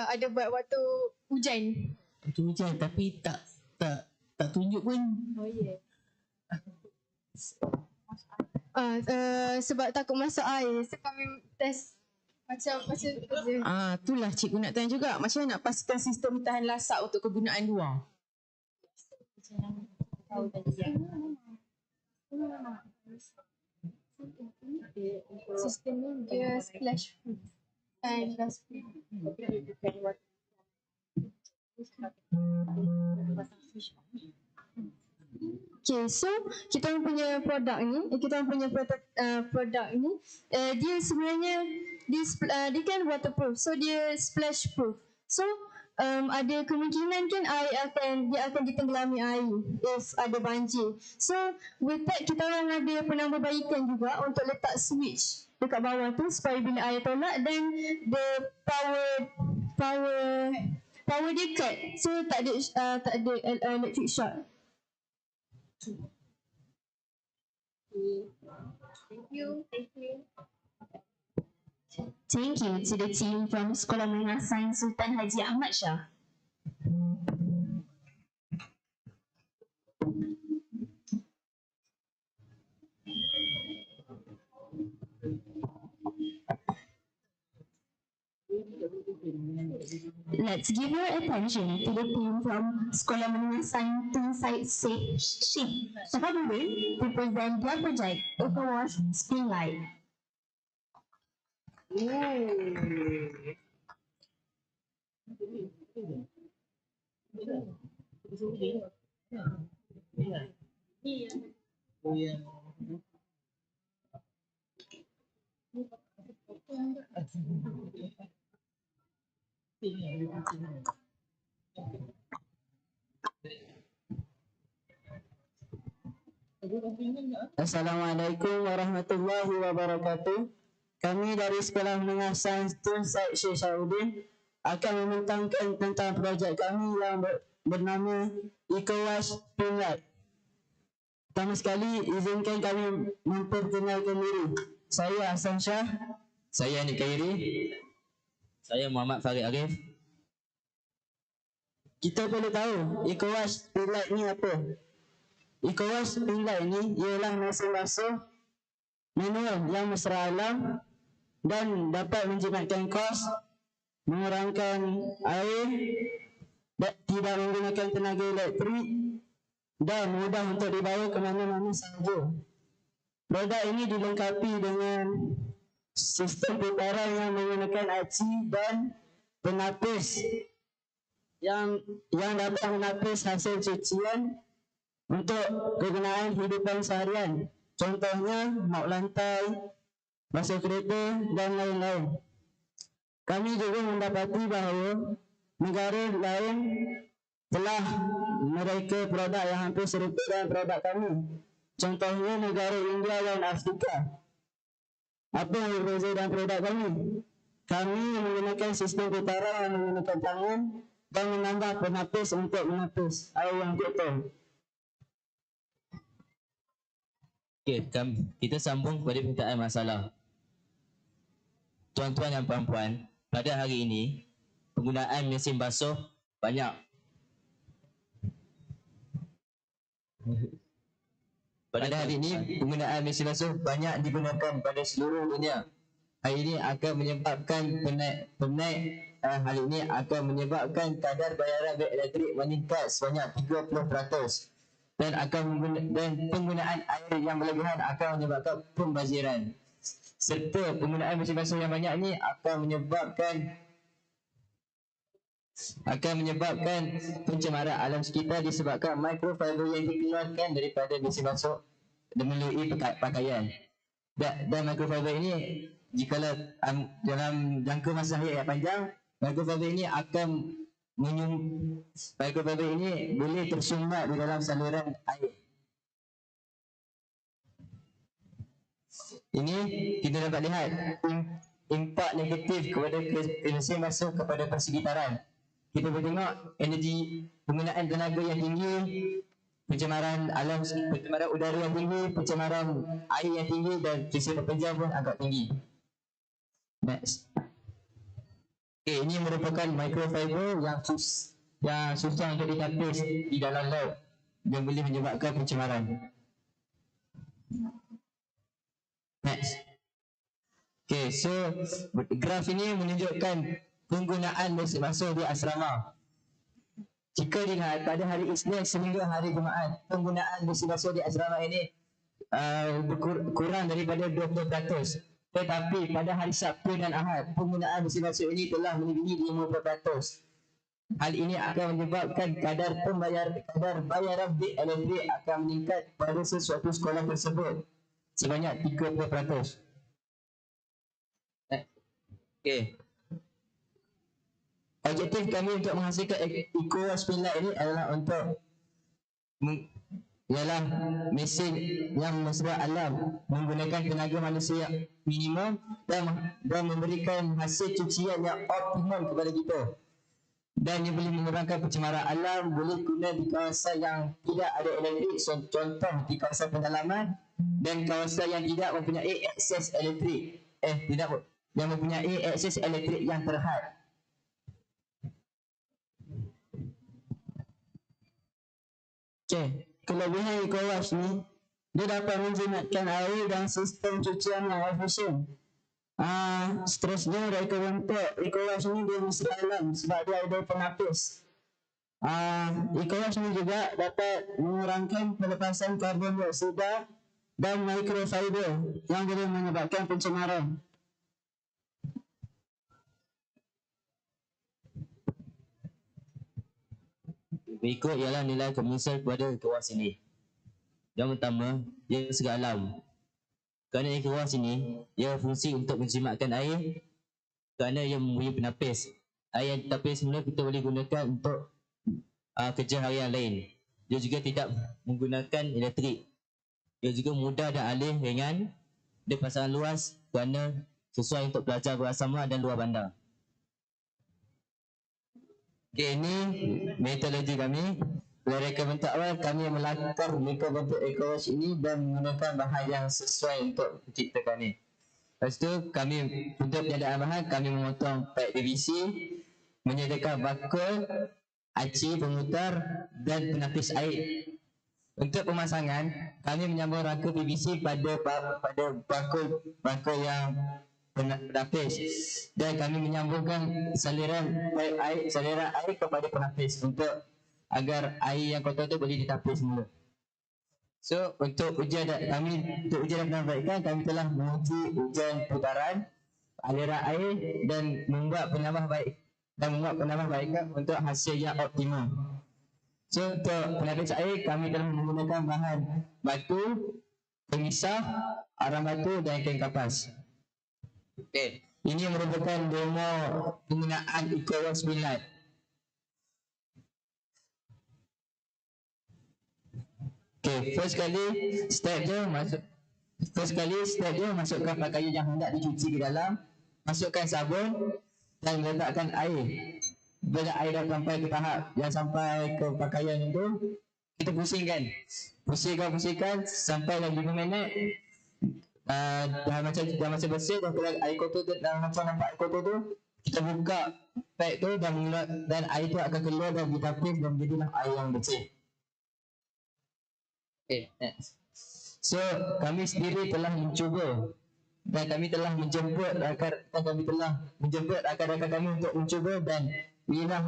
Ada buat waktu hujan. Waktu hujan tapi tak tunjuk pun. Oh ya. Sebab takut masuk air, so kami test macam Itulah cikgu nak tanya juga, macam mana nak pastikan sistem tahan lasak untuk kegunaan luar? Sistem ni dia splash proof and dust proof. Okay, so kita punya produk ni, dia sebenarnya dia kan waterproof, so dia splash proof. So ada kemungkinan kan dia akan ditenggelami air if ada banjir. So with that kita orang ada penambahbaikan juga untuk letak switch dekat bawah tu supaya bila air tolak dan the power dia cut, so tak ada electric shock. Thank you. Thank you to the team from Sekolah Menengah Sains Sultan Haji Ahmad Shah. Let's give your attention to the team from Sekolah Menengah Sains Sultan Haji to present their project, Eco-Wash Spring Light. Assalamualaikum warahmatullahi wabarakatuh. Kami dari Sekolah Menengah Sains Tun Said Syekh Syahudin akan membentangkan tentang projek kami yang bernama Eco-Wash Spring Light. Pertama sekali, izinkan kami memperkenalkan diri. Saya Hasan Shah. Saya Anik Khairi. Saya Muhammad Farid Arif. Kita perlu tahu Eco-Wash Spring Light ni apa? Eco-Wash Spring Light ni ialah mesin basuh manual yang mesra alam dan dapat menjimatkan kos, mengurangkan air, tidak menggunakan tenaga elektrik dan mudah untuk dibawa ke mana-mana sahaja. Produk ini dilengkapi dengan sistem putaran yang menggunakan aci dan penapis yang dapat menapis hasil cucian untuk kegunaan hidupan seharian. Contohnya mop lantai, basuh kereta dan lain-lain. Kami juga mendapati bahawa negara lain telah mereka produk yang hampir serupa dengan produk kami. Contohnya negara India dan Afrika. Apa yang berbeza dengan produk kami? Kami menggunakan sistem putaran yang menggunakan tangan dan menambah penapis untuk menapis air yang kotor. Okey, kita sambung kepada permintaan masalah. Tuan-tuan dan puan-puan, pada hari ini penggunaan mesin basuh banyak. Pada hari ini penggunaan mesin basuh banyak digunakan pada seluruh dunia. Hal ini akan menyebabkan kadar bayaran bil elektrik meningkat sebanyak 30%. Dan penggunaan air yang berlebihan akan menyebabkan pembaziran. Serta penggunaan mesin basuh yang banyak ini akan menyebabkan pencemaran alam sekitar disebabkan microfiber yang dikeluarkan daripada mesin basuh melalui pakaian. Dan microfiber ini jikalau dalam jangka masa yang panjang, microfiber ini boleh tersumbat di dalam saluran air. Ini kita dapat lihat impak negatif kepada mesin basuh kepada persekitaran. kita boleh tengok energi penggunaan tenaga yang tinggi, pencemaran alam, pencemaran udara yang tinggi, pencemaran air yang tinggi dan fisi pekerja pun agak tinggi. Next. Okay, ini merupakan microfiber yang susah untuk ditapis di dalam laut yang boleh menyebabkan pencemaran. Next. Okay, so graf ini menunjukkan penggunaan besi basuh di asrama. Jika dilihat pada hari Isnin sehingga hari Jumaat, penggunaan besi basuh di asrama ini kurang daripada 20%. Tetapi pada hari Sabtu dan Ahad, penggunaan besi basuh ini telah melebihi 50%. Hal ini akan menyebabkan kadar bayaran bil elektrik akan meningkat pada sesuatu sekolah tersebut sebanyak 30%. Okay. Objektif kami untuk menghasilkan eco-wash pinlight ini adalah untuk ialah mesin yang mesra alam menggunakan tenaga manusia yang minimum dan memberikan hasil cucian yang optimum kepada kita. Dan ia boleh mengurangkan pencemaran alam, boleh guna di kawasan yang tidak ada elektrik, contoh di kawasan pendalaman dan kawasan yang tidak mempunyai akses elektrik. Yang mempunyai akses elektrik yang terhad. Okay, kelebihan eco-wash ni, dia dapat menjimatkan air dan sistem cucian yang efisien. Seterusnya dari bentuk eco-wash ni dia mesra alam sebab dia ada penapis. Eco-wash ni juga dapat mengurangkan pelepasan karbon dioksida dan microfiber yang boleh menyebabkan pencemaran. Berikut ialah nilai komersial kepada eco-wash ini. Yang pertama, ia segar alam. Kerana eco-wash ini, ia fungsi untuk menjimatkan air kerana ia mempunyai penapis. Air yang ditapis semula kita boleh gunakan untuk kerja harian lain. Dia juga tidak menggunakan elektrik. Dia juga mudah dan alih ringan. Dia pasaran luas kerana sesuai untuk pelajar berasrama dan luar bandar. Okay, ini metodologi kami. Dari reka bentuk awal, kami melakar reka bentuk eco-wash ini dan menggunakan bahan yang sesuai untuk menciptakan ini. Lepas tu, kami untuk penyediaan bahan, kami memotong pipe PVC, menyediakan bakul, aci, pemutar dan penapis air. Untuk pemasangan, kami menyambung rangka PVC pada bakul yang penapis dan kami menyambungkan saliran air kepada penapis agar air yang kotor itu boleh ditapis semula. So untuk ujian dan perbaikan, kami telah menguji ujian putaran, aliran air dan membuat penambahbaikan untuk hasil yang optimum. So untuk penapis air, kami telah menggunakan bahan batu, pengisah, arang batu dan kain kapas. Okay. Ini merupakan demo penggunaan eco-wash pinlight. Okay, first kali step dia masukkan pakaian yang hendak dicuci ke dalam, masukkan sabun dan letakkan air. Bila air dah sampai ke tahap yang sampai ke pakaian itu, kita pusingkan sampai dalam 5 minit. Dah macam bersih, dah keluar air kotor tu, dah macam nampak air kotor tu, kita buka pipe tu dan air tu akan keluar dan ditapis dan jadilah air yang bersih. Okay, next. So kami sendiri telah mencuba dan kami telah menjemput rakan-rakan kami untuk mencuba dan inilah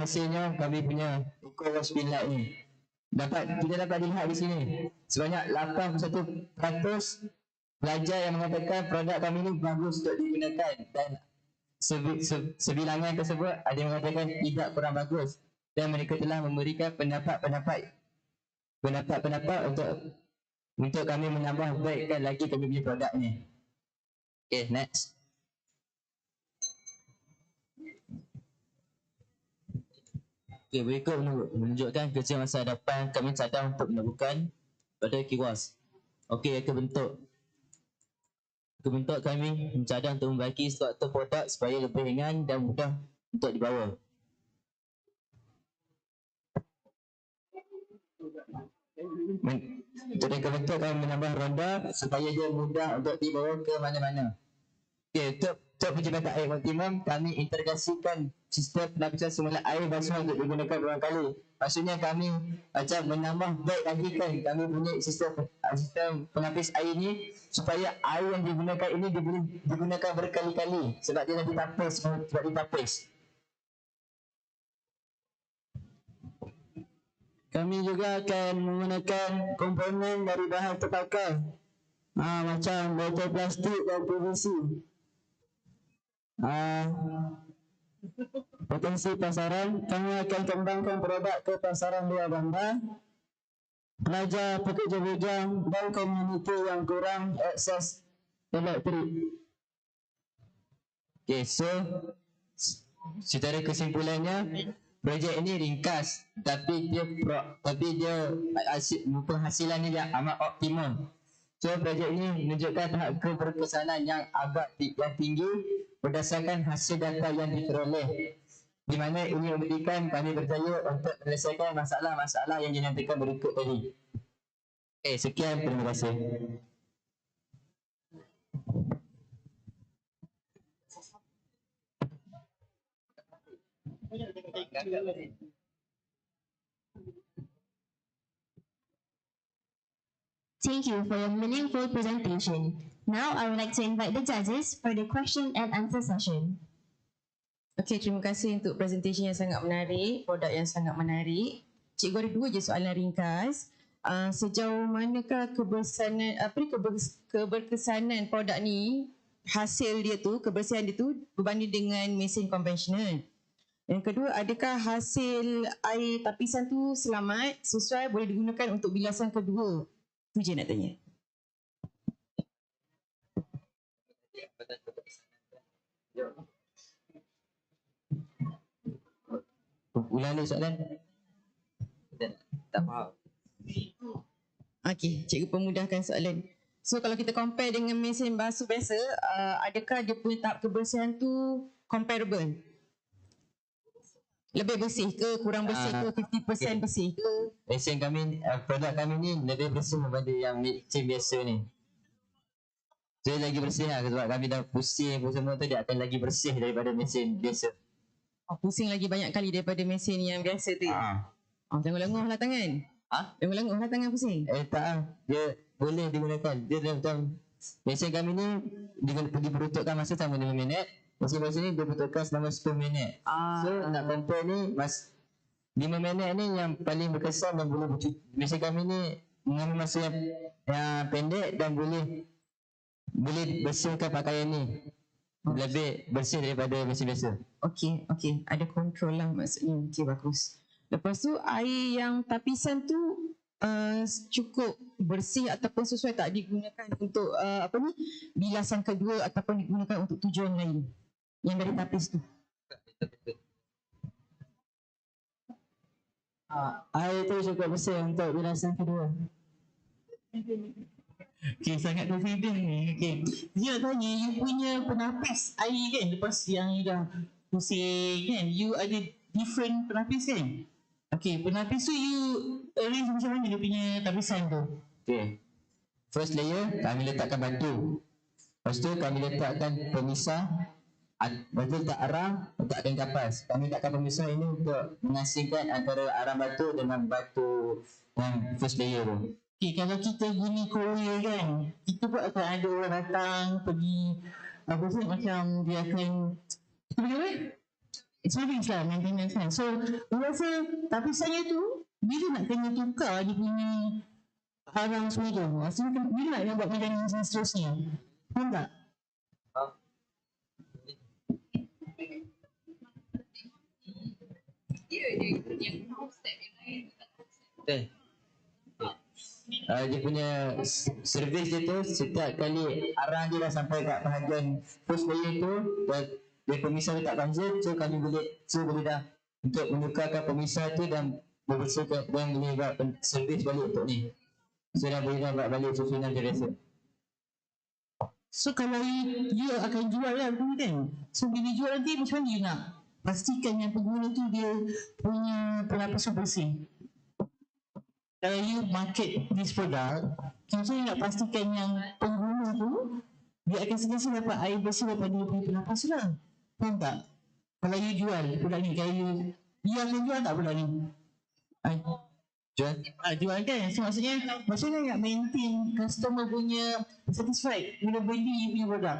hasilnya kami punya eco-wash pinlight ni. Kita dapat dilihat di sini sebanyak 81% pelajar yang mengatakan produk kami ni bagus untuk digunakan dan sebilangan tersebut ada yang mengatakan tidak kurang bagus dan mereka telah memberikan pendapat untuk kami menambah baikkan lagi kami punya produk ni. Okay, next. Okay, berikut menunjukkan kerja masa hadapan kami cadang untuk melakukan pada eco-wash. Okay, reka bentuk kami mencadang untuk membaiki suatu produk supaya lebih ringan dan mudah untuk dibawa. Untuk dekorator kami menambah ronda supaya dia mudah untuk dibawa ke mana-mana. Okey, untuk penjematan air optimum, kami integrasikan sistem penapisan semula air basuh untuk digunakan berulang kali. Maksudnya kami macam menambah baik lagi kan, kami punya sistem penapis air ni supaya air yang digunakan ini boleh digunakan berkali-kali sebab dia ditapis. Kami juga akan menggunakan komponen dari bahan terpakai macam botol plastik dan PVC. Potensi pasaran, kami akan kembangkan produk ke pasaran luar bandar, pelajar, pekerja bujang dan komuniti yang kurang akses elektrik. Okay, so secara kesimpulannya, projek ini ringkas tapi dia penghasilan dia amat optimum. So projek ini menunjukkan tahap keberkesanan yang agak tinggi berdasarkan hasil data yang diperoleh, di mana ini memberikan kami berjaya untuk menyelesaikan masalah-masalah yang dinantikan berikut tadi. Sekian, terima kasih. Thank you for your meaningful presentation. Now I would like to invite the judges for the question and answer session. Okey, terima kasih untuk presentation yang sangat menarik, produk yang sangat menarik. Cikgu ada 2 je soalan ringkas. Sejauh manakah keberkesanan produk ni, hasil dia tu, kebersihan dia tu berbanding dengan mesin konvensional? Yang kedua, adakah hasil air tapisan tu selamat, sesuai, boleh digunakan untuk bilasan kedua? Itu je nak tanya. Ulang ni soalan. Tak faham. Okey, cikgu permudahkan soalan. So kalau kita compare dengan mesin basuh biasa, adakah dia punya tahap kebersihan tu comparable? Lebih bersih ke, kurang bersih ke, 50% bersih ke? Mesin kami, produk kami ni lebih bersih daripada yang mesin biasa ni. So lagi bersih lah sebab kami dah pusing semua tu, dia akan lagi bersih daripada mesin biasa. Pusing lagi banyak kali daripada mesin yang biasa tu. Lenguh-lenguh lah tangan. Lenguh-lenguh lah tangan pusing. Tak lah, dia boleh digunakan. Dia macam mesin kami ni diperuntukkan masa selama 5 minit. Mesin biasa ni diperuntukkan selama 10 minit. So nak compare ni 5 minit ni yang paling berkesan dan boleh mesin kami ni mengambil masa yang pendek dan boleh bersihkan pakaian ni lebih bersih daripada mesin biasa. Okey, ada kontrol lah maksudnya. Okey, bagus. Lepas tu air yang tapisan tu cukup bersih ataupun sesuai tak digunakan untuk bilasan kedua ataupun digunakan untuk tujuan lain yang dari tapis tu? Air tu cukup bersih untuk bilasan kedua. Okay, sangat confident ni. Okay, dia nak tanya, you punya penapis air kan, lepas yang you dah pusing kan, you ada different penapis kan? Okay, penapis tu you arrange macam mana dia punya tapisan tu? Okay, first layer kami letakkan batu. Lepas tu kami letakkan pemisah. Lepas tu letak arang, letakkan kapas. Kami letakkan pemisah ini untuk mengasingkan antara arang batu dengan batu yang first layer tu. Okay, kalau kita guna Korea kan, kita pun akan ada orang datang pergi macam dia akan experience lah maintenance kan. So, rasa tapisannya tu bila nak kena tukar dia punya arang semua tu, maksudnya bila nak buat maintenance dan seterusnya, faham tak? Dia punya servis dia tu, setiap kali arang dia dah sampai kat bahagian first layer tu, dia pemisah letak buzzer, so kami boleh dah untuk menukarkan pemisah tu dan membersihkan dan boleh buat servis balik untuk ni. So dah boleh buat balik susunan dia biasa. So kalau you akan jual lah dulu kan, so bila jual nanti macam mana you nak pastikan yang pengguna tu dia punya pernafasan bersih. Kalau you market this product, kita nak pastikan yang pengguna tu dia akan sentiasa dapat air bersih daripada dia punya pernafasan lah. Faham tak? Kalau you jual produk ni, kalau you akan jual tak produk ni? Jual? Jual kan? So maksudnya nak maintain customer punya satisfied bila beli you punya produk.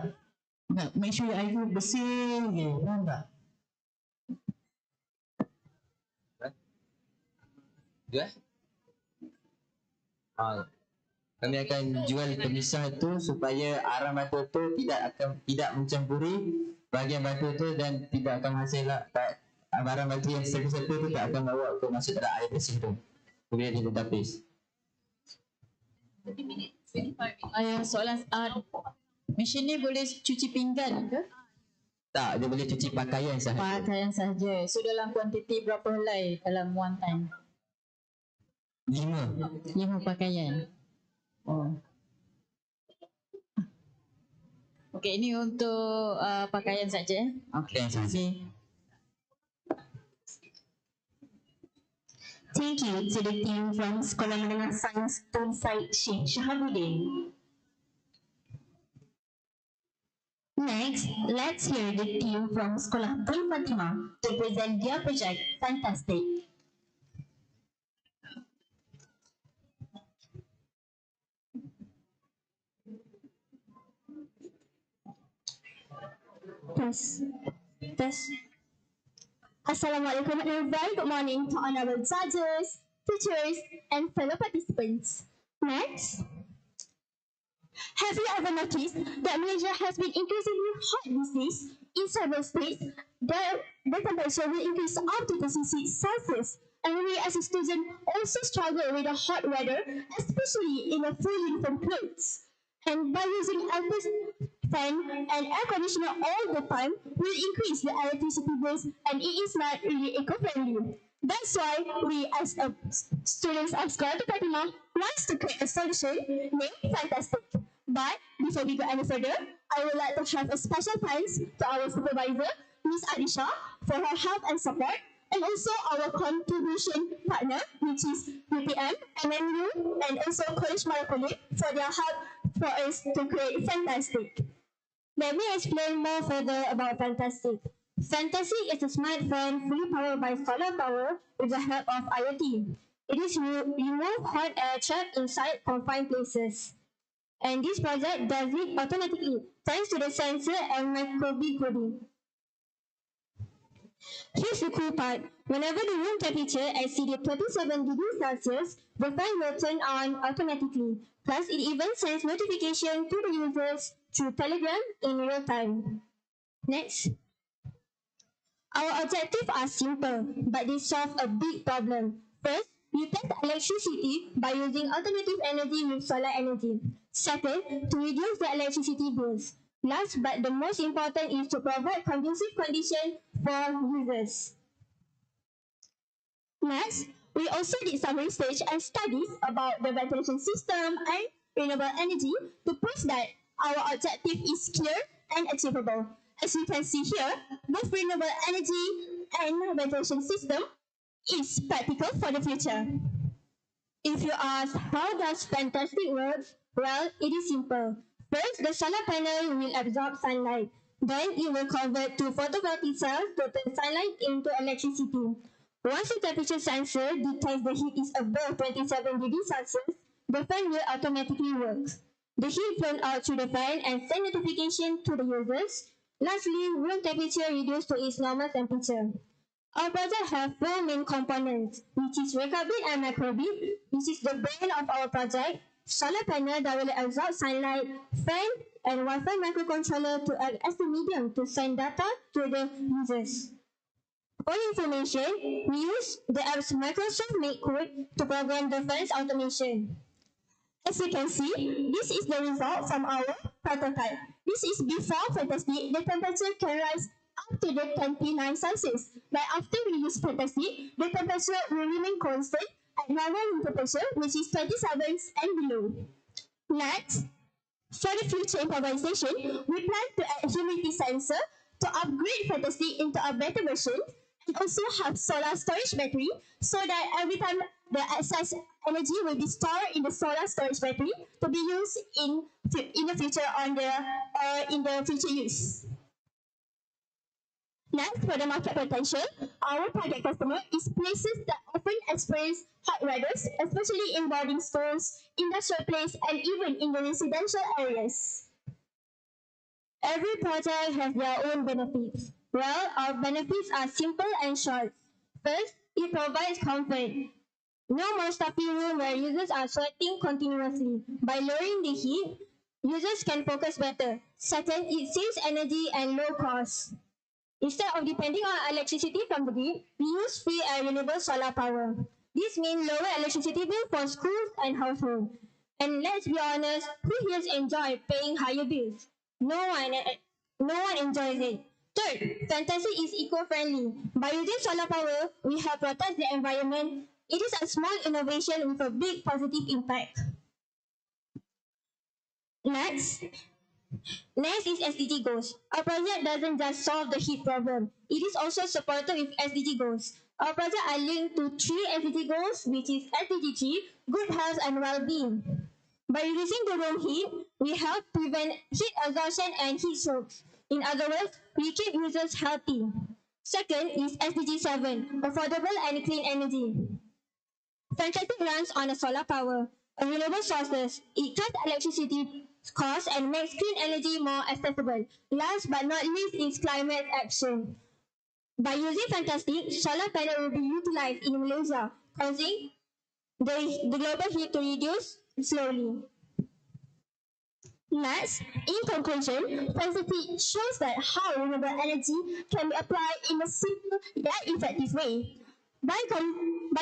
Nak make sure air tu bersih je, faham tak? Jual? Kami akan jual pemisah tu supaya arang batu tu tidak mencampuri bahagian batu tu dan tidak akan menghasilkan barang batu yang serpu-serpu tu tak akan bawa ke masuk dalam air bersih tu. Kemudian dia tapis. Soalan mesin ni boleh cuci pinggan ke? Tak, dia boleh cuci pakaian sahaja. Pakaian sahaja. So dalam kuantiti berapa helai dalam one time? 5 pakaian. Oh. Okey, ini untuk pakaian saja. Okey, saja. Thank you to the team from Sekolah Menengah Sains Tun Said Sheikh Shahabuddin. Next, let's hear the team from Sekolah Tun Fatimah to present their project Fantastic. Test. Assalamualaikum and very good morning to honorable judges, teachers, and fellow participants. Next. Have you ever noticed that Malaysia has been increasingly hot these days? In several states, the temperature will increase up to 36 Celsius. And we as a student also struggle with the hot weather, especially in a full uniform clothes. And by using fan and air conditioner all the time will increase the electricity bills, and it is not really eco-friendly. That's why we as students of Sekolah Tun Fatimah wants to create a solution named Fantastic. But before we go any further, I would like to have a special thanks to our supervisor, Ms. Adisha, for her help and support, and also our contribution partner, which is UPM, MMU, and also College Marapoli for their help for us to create Fantastic. Let me explain more further about Fantastic. Fantastic is a smart fan fully powered by solar power with the help of IoT. It is remove hot air trapped inside confined places. And this project does it automatically thanks to the sensor and micro:bit coding. Here's the cool part. Whenever the room temperature exceeds 27 degrees Celsius, the fan will turn on automatically. Plus, it even sends notification to the users through Telegram in real time. Next. Our objectives are simple, but they solve a big problem. First, we test electricity by using alternative energy with solar energy. Second, to reduce the electricity bills. Last but the most important is to provide conducive conditions for users. Next, we also did some research and studies about the ventilation system and renewable energy to prove that our objective is clear and achievable. As you can see here, both renewable energy and ventilation system is practical for the future. If you ask how does Fantastic work, well, it is simple. First, the solar panel will absorb sunlight. Then it will convert to photovoltaic cells to turn sunlight into electricity. Once the temperature sensor detects the heat is above 27 degrees Celsius, the fan will automatically work. The heat flown out through the fan and send notification to the users. Lastly, room temperature reduced to its normal temperature. Our project has 4 main components, which is Rekabit and Macrobit, which is the brain of our project, solar panel that will absorb sunlight, fan, and Wi-Fi microcontroller to act as the medium to send data to the users. For information, we use the app's Microsoft Make code to program the fan's automation. As you can see, this is the result from our prototype. This is before Fantastic. The temperature can rise up to the 29 Celsius. But after we use Fantastic, the temperature will remain constant at normal room temperature, which is 27 and below. Next, for the future improvisation, we plan to add humidity sensor to upgrade Fantastic into a better version and also have solar storage battery so that every time the excess energy will be stored in the solar storage battery to be used in the future in the future use. Next, for the market potential, our target customer is places that often experience hot weathers, especially in boarding schools, industrial places, and even in the residential areas. Every project has their own benefits. Well, our benefits are simple and short. First, it provides comfort. No more stuffy room where users are sweating continuously. By lowering the heat, users can focus better. Second, it saves energy and low cost. Instead of depending on electricity from the grid, we use free and renewable solar power. This means lower electricity bill for schools and households. And let's be honest, who here enjoys paying higher bills? No one enjoys it. Third, Fantastic is eco-friendly. By using solar power, we help protect the environment. It is a small innovation with a big positive impact. Next is SDG goals. Our project doesn't just solve the heat problem. It is also supported with SDG goals. Our project are linked to 3 SDG goals, which is SDG 3, good health and well-being. By reducing the room heat, we help prevent heat exhaustion and heat strokes. In other words, we keep users healthy. Second is SDG 7, affordable and clean energy. Fantastic runs on a solar power, a renewable sources. It cuts electricity costs and makes clean energy more accessible. Last but not least is climate action. By using Fantastic, solar panel will be utilized in Malaysia, causing the global heat to reduce slowly. Next, in conclusion, Fantastic shows that how renewable energy can be applied in a simple yet effective way. By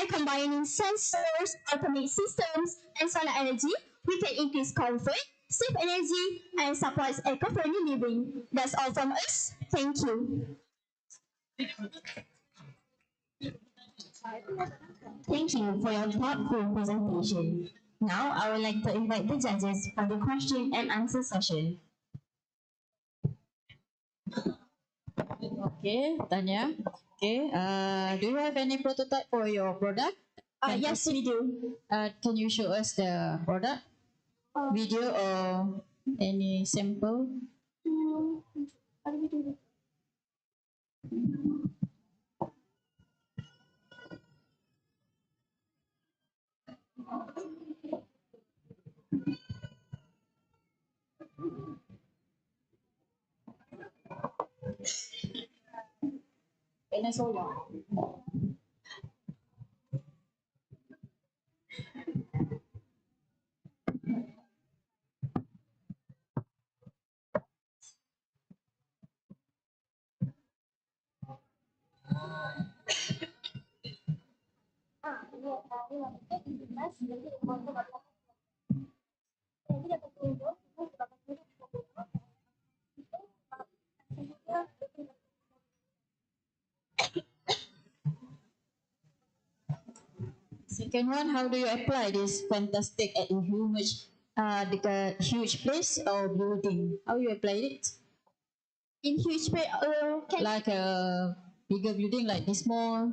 combining sensors, automate systems, and solar energy, we can increase comfort, save energy, and support eco-friendly living. That's all from us. Thank you. Thank you for your thoughtful presentation. Now, I would like to invite the judges for the question and answer session. Okay, Tanya. Okay, do you have any prototype for your product? Yes, we do. Can you show us the product? Video or any sample? How do we do this? Venezuela. Second one, how do you apply this Fantastic at a huge place or building? How you apply it? In huge place, like a bigger building, like this small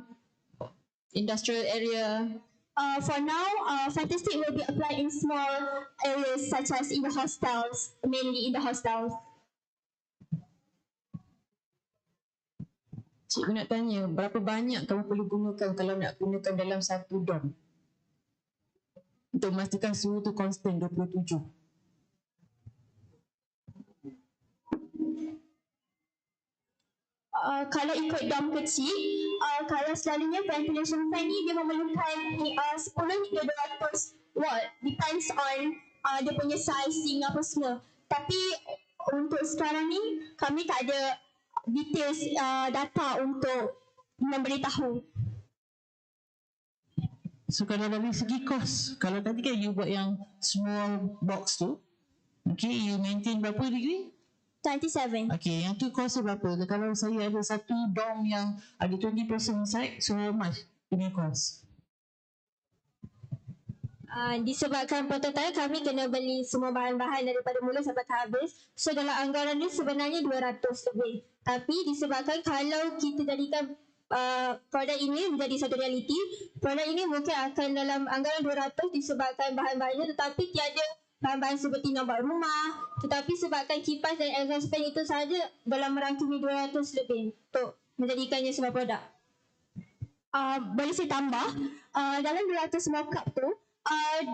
industrial area. For now, Fantastic will be applied in small areas such as in the hostels, mainly in the hostels. Cikgu nak tanya, berapa banyak kamu perlu gunakan kalau nak gunakan dalam satu dom? Untuk memastikan suhu tu constant 27. Kalau ikut dom kecil, kalau selalunya ventilation fan ni dia memerlukan 10 hingga 200 watt. Depends on dia punya sizing apa semua. Tapi untuk sekarang ni, kami tak ada details data untuk memberitahu. So kalau dari segi kos, kalau tadi kan you buat yang small box tu, okay, you maintain berapa degree? 27. Okay, yang tu kos berapa? Kalau saya ada satu dom yang ada 20% inside, so how much punya kos? Disebabkan prototype kami kena beli semua bahan-bahan daripada mula sampai habis. So dalam anggaran ni sebenarnya 200 lebih. Tapi disebabkan kalau kita jadikan produk ini menjadi satu realiti, produk ini mungkin akan dalam anggaran 200 disebabkan bahan-bahannya, tetapi tiada bahan-bahan seperti nak buat rumah. Tetapi sebabkan kipas dan exhaust fan itu sahaja dalam merangkumi 200 lebih untuk menjadikannya sebuah produk. Boleh saya tambah, dalam 200 mock-up tu,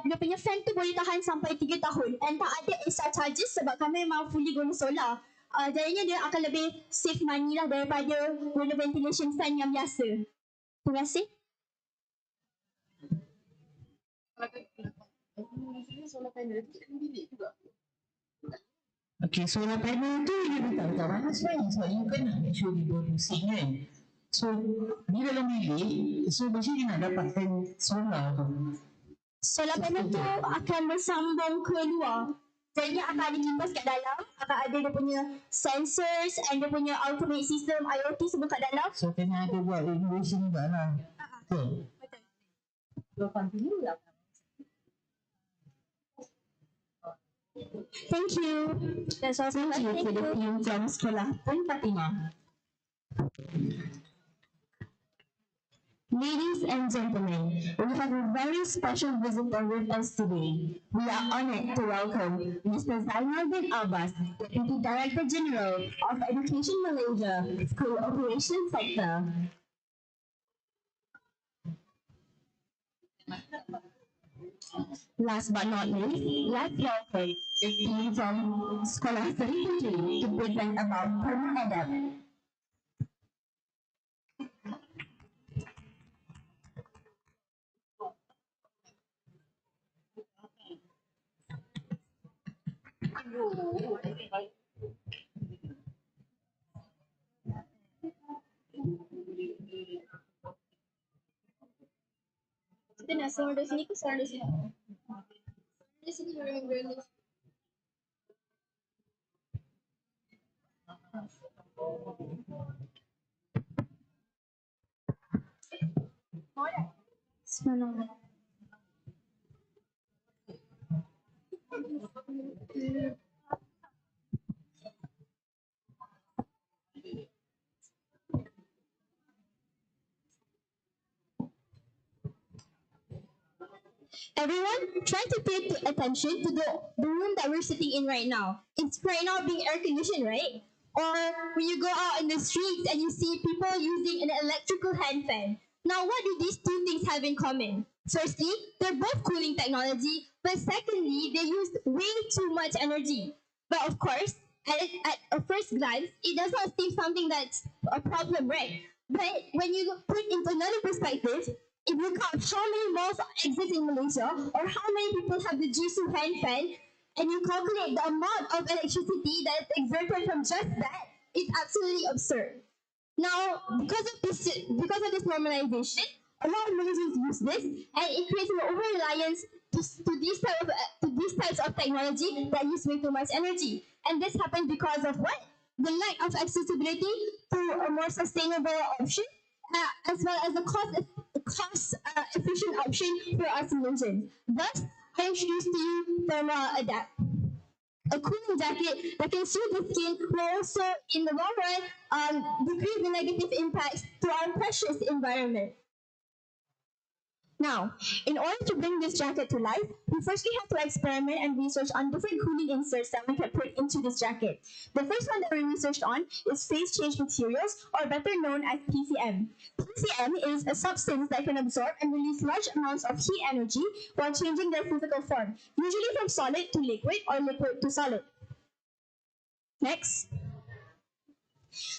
dia punya fan tu boleh tahan sampai 3 tahun and tak ada extra charges sebab kami memang fully guna solar. Jadinya dia akan lebih save money lah daripada guna ventilation fan yang biasa. Terima kasih. Okay, solar panel tu dia letak kat mana sebenarnya? Sebab you kan nak make sure dia berfungsi kan. So, di dalam bilik, so macam dia nak dapatkan solar tu. Solar panel tu akan bersambung ke luar. Jadi akan ada kipas kat dalam, akan ada dia punya sensors and dia punya automate system IoT semua kat dalam. So kena ada buat innovation juga lah. Betul. Thank you. That's all. Thank you to the team from Sekolah Tun Fatimah. Ladies and gentlemen, we have a very special visitor with us today. We are honored to welcome Mr. Zainal bin Abbas, Deputy Director General of Education Malaysia, School Operations Sector. Last but not least, let's welcome the team from Sekolah Seri Puteri to present about Perma Adab. Kita nak seorang dari sini ke seorang dari sini? Dari sini orang berani. Semangat. Everyone, try to pay attention to the room that we're sitting in right now. It's right now being air conditioned, right? Or when you go out in the streets and you see people using an electrical hand fan. Now, what do these two things have in common? Firstly, they're both cooling technology, but secondly, they use way too much energy. But of course, at a first glance, it does not seem something that's a problem, right? But when you put into another perspective, if you count how many malls exist in Malaysia or how many people have the Jisoo hand fan, and you calculate the amount of electricity that is exerted from just that, it's absolutely absurd. Now, because of this normalization, a lot of Malaysians use this, and it creates an over-reliance to these types of technology that use way too much energy. And this happens because of what? The lack of accessibility to a more sustainable option, as well as a cost-efficient option for us Malaysians. Thus, I introduce to you Thermal Adapt, a cooling jacket that can soothe the skin, but also, in the long run, decrease the negative impacts to our precious environment. Now, in order to bring this jacket to life, we firstly have to experiment and research on different cooling inserts that we can put into this jacket. The first one that we researched on is phase change materials, or better known as PCM. PCM is a substance that can absorb and release large amounts of heat energy while changing their physical form, usually from solid to liquid or liquid to solid. Next.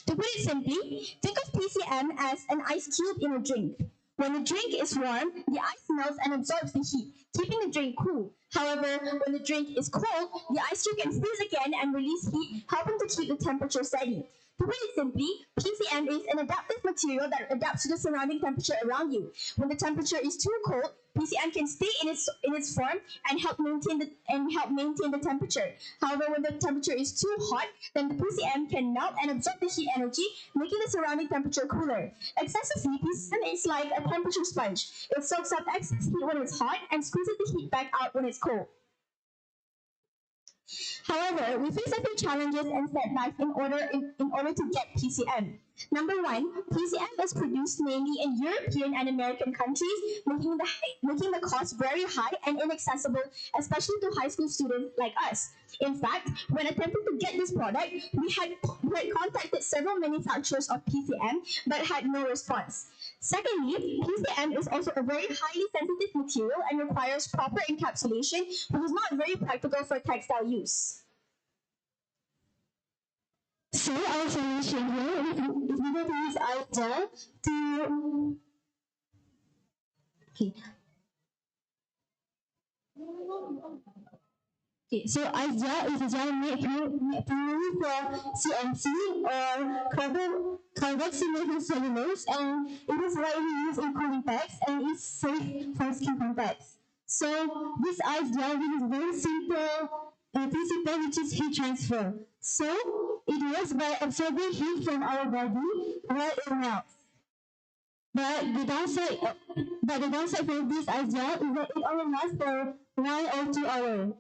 To put it simply, think of PCM as an ice cube in a drink. When the drink is warm, the ice melts and absorbs the heat, keeping the drink cool. However, when the drink is cold, the ice cube can freeze again and release heat, helping to keep the temperature steady. To put it simply, PCM is an adaptive material that adapts to the surrounding temperature around you. When the temperature is too cold, PCM can stay in its form and help maintain the temperature. However, when the temperature is too hot, then the PCM can melt and absorb the heat energy, making the surrounding temperature cooler. Excessively, PCM is like a temperature sponge. It soaks up excess heat when it's hot and squeezes the heat back out when it's cold. However, we face a few challenges and setbacks in order to get PCM. Number one, PCM is produced mainly in European and American countries, making the cost very high and inaccessible, especially to high school students like us. In fact, when attempting to get this product, we had contacted several manufacturers of PCM but had no response. Secondly, PCM is also a very highly sensitive material and requires proper encapsulation, which is not very practical for textile use. So our solution here is we going to use our gel to so ice gel is a gel made primarily for CNC or carboxylated cellulose, and it is widely used in cooling packs and is safe for skin contacts. So this ice gel is very simple principle, which is heat transfer. So it works by absorbing heat from our body while it melts. But the downside for this ice gel is that it only lasts for 1 or 2 hours.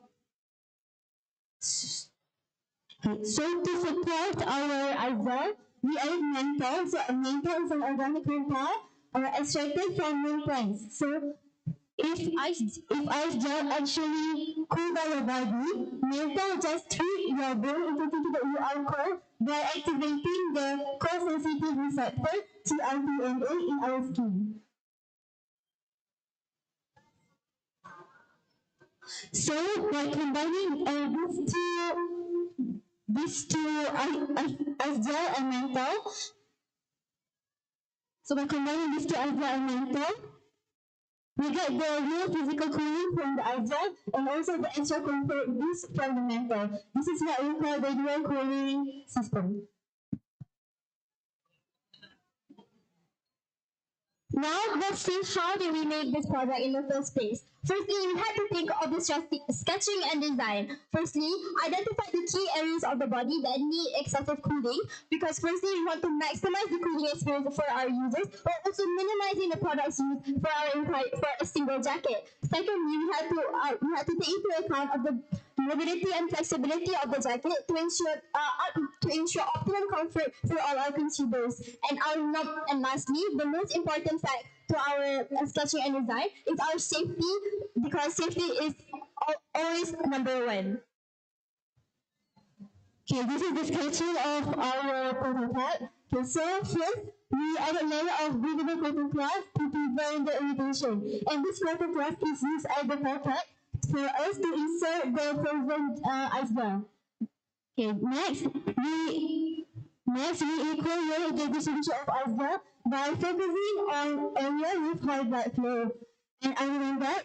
So to support our ice gel, we add menthol. So menthol is an organic menthol extracted from mint plants. So if ice gel actually cool down your body, menthol just treat your bone into the alcohol by activating the cold-sensitive receptor TRPNA in our skin. So by combining these two ice gel and menthol, we get the real physical cooling from the ice gel and also the extra comfort boost from the menthol. This is what we call the dual cooling system. Now let's see how did we make this product in the first place. Firstly, we had to think of the sketching and design. Firstly, identify the key areas of the body that need excessive cooling, because firstly, we want to maximize the cooling experience for our users, while also minimizing the product's use for a single jacket. Secondly, we had to take into account of the mobility and flexibility of the jacket to ensure optimum comfort for all our consumers. And lastly, the most important fact to our sketching and design is our safety, because safety is always number one. Okay, this is the sketching of our prototype. Okay, so first, we add a layer of breathable cotton cloth to prevent the irritation. And this cotton cloth is used as the product for us to insert the frozen ice gel. Okay, next we equal the distribution of ice gel by focusing on area with high blood flow. And other than that,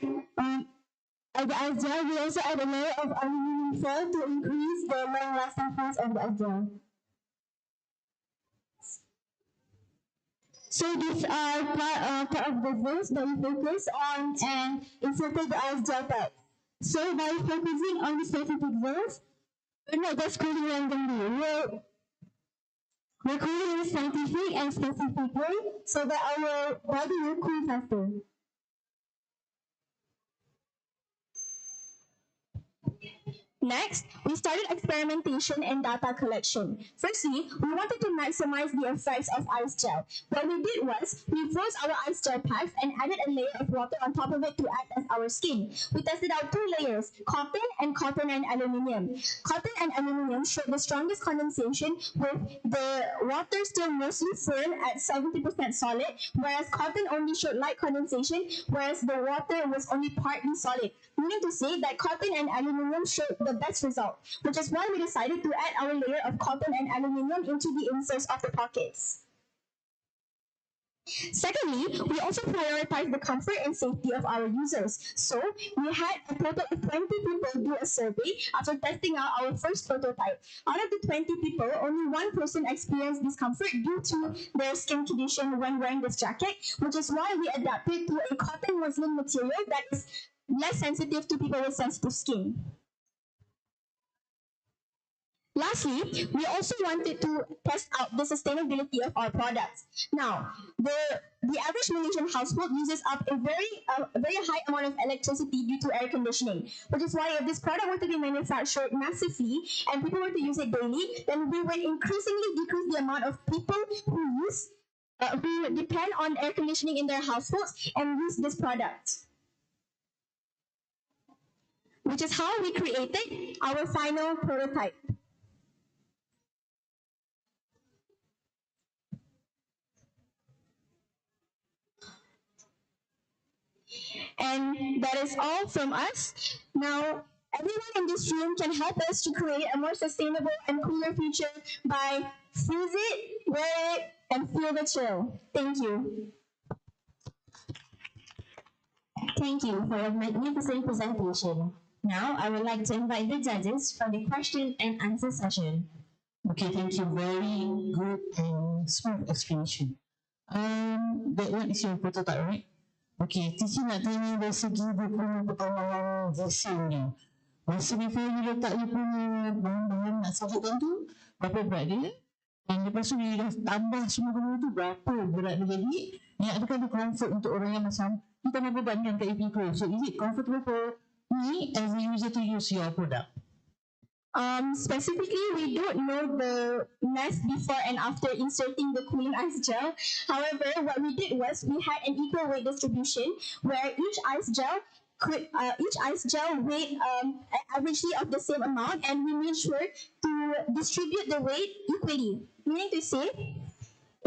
at the ice gel, we also add a layer of aluminum foil to increase the long-lasting force of the ice gel. So these are part of the zones that we focus on and inserted the ice gel pack. So by focusing on the specific zones, we're not just cooling randomly. We're cooling in a scientific and specific way so that our body will cool faster. Next, we started experimentation and data collection. Firstly, we wanted to maximize the effects of ice gel. What we did was, we froze our ice gel packs and added a layer of water on top of it to act as our skin. We tested out 2 layers, cotton and aluminum. Cotton and aluminum showed the strongest condensation, with the water still mostly firm at 70% solid, whereas cotton only showed light condensation, whereas the water was only partly solid. Meaning to say that cotton and aluminum showed the best result, which is why we decided to add our layer of cotton and aluminum into the inserts of the pockets. Secondly, we also prioritize the comfort and safety of our users. So, we had a total of 20 people do a survey after testing out our first prototype. Out of the 20 people, only one person experienced discomfort due to their skin condition when wearing this jacket, which is why we adapted to a cotton muslin material that is less sensitive to people with sensitive skin. Lastly, we also wanted to test out the sustainability of our products. Now, the average Malaysian household uses up a very high amount of electricity due to air conditioning, which is why if this product were to be manufactured massively and people were to use it daily, then we would increasingly decrease the amount of people who depend on air conditioning in their households and use this product. Which is how we created our final prototype. And that is all from us. Now, everyone in this room can help us to create a more sustainable and cooler future by freeze it, wear it, and feel the chill. Thank you. Thank you for your magnificent presentation. Now, I would like to invite the judges for the question and answer session. Okay, thank you. Very good and smooth explanation. That one is your prototype, right? Okay, teacher nak tanya dari segi dia punya pertambangan hasil ni. Masa before you letak dia punya bahan-bahan nak sajukkan tu, berapa berat dia? Dan lepas tu dia dah tambah semua benda tu, berapa berat dia jadi? Yang adakah dia comfort untuk orang yang macam kita nak bebankan kat EP Pro. So is it comfortable for me as a user to use your product? Specifically, we don't know the mess before and after inserting the cooling ice gel. However, what we did was we had an equal weight distribution where each ice gel weighed averagely of the same amount, and we made sure to distribute the weight equally. Meaning to say,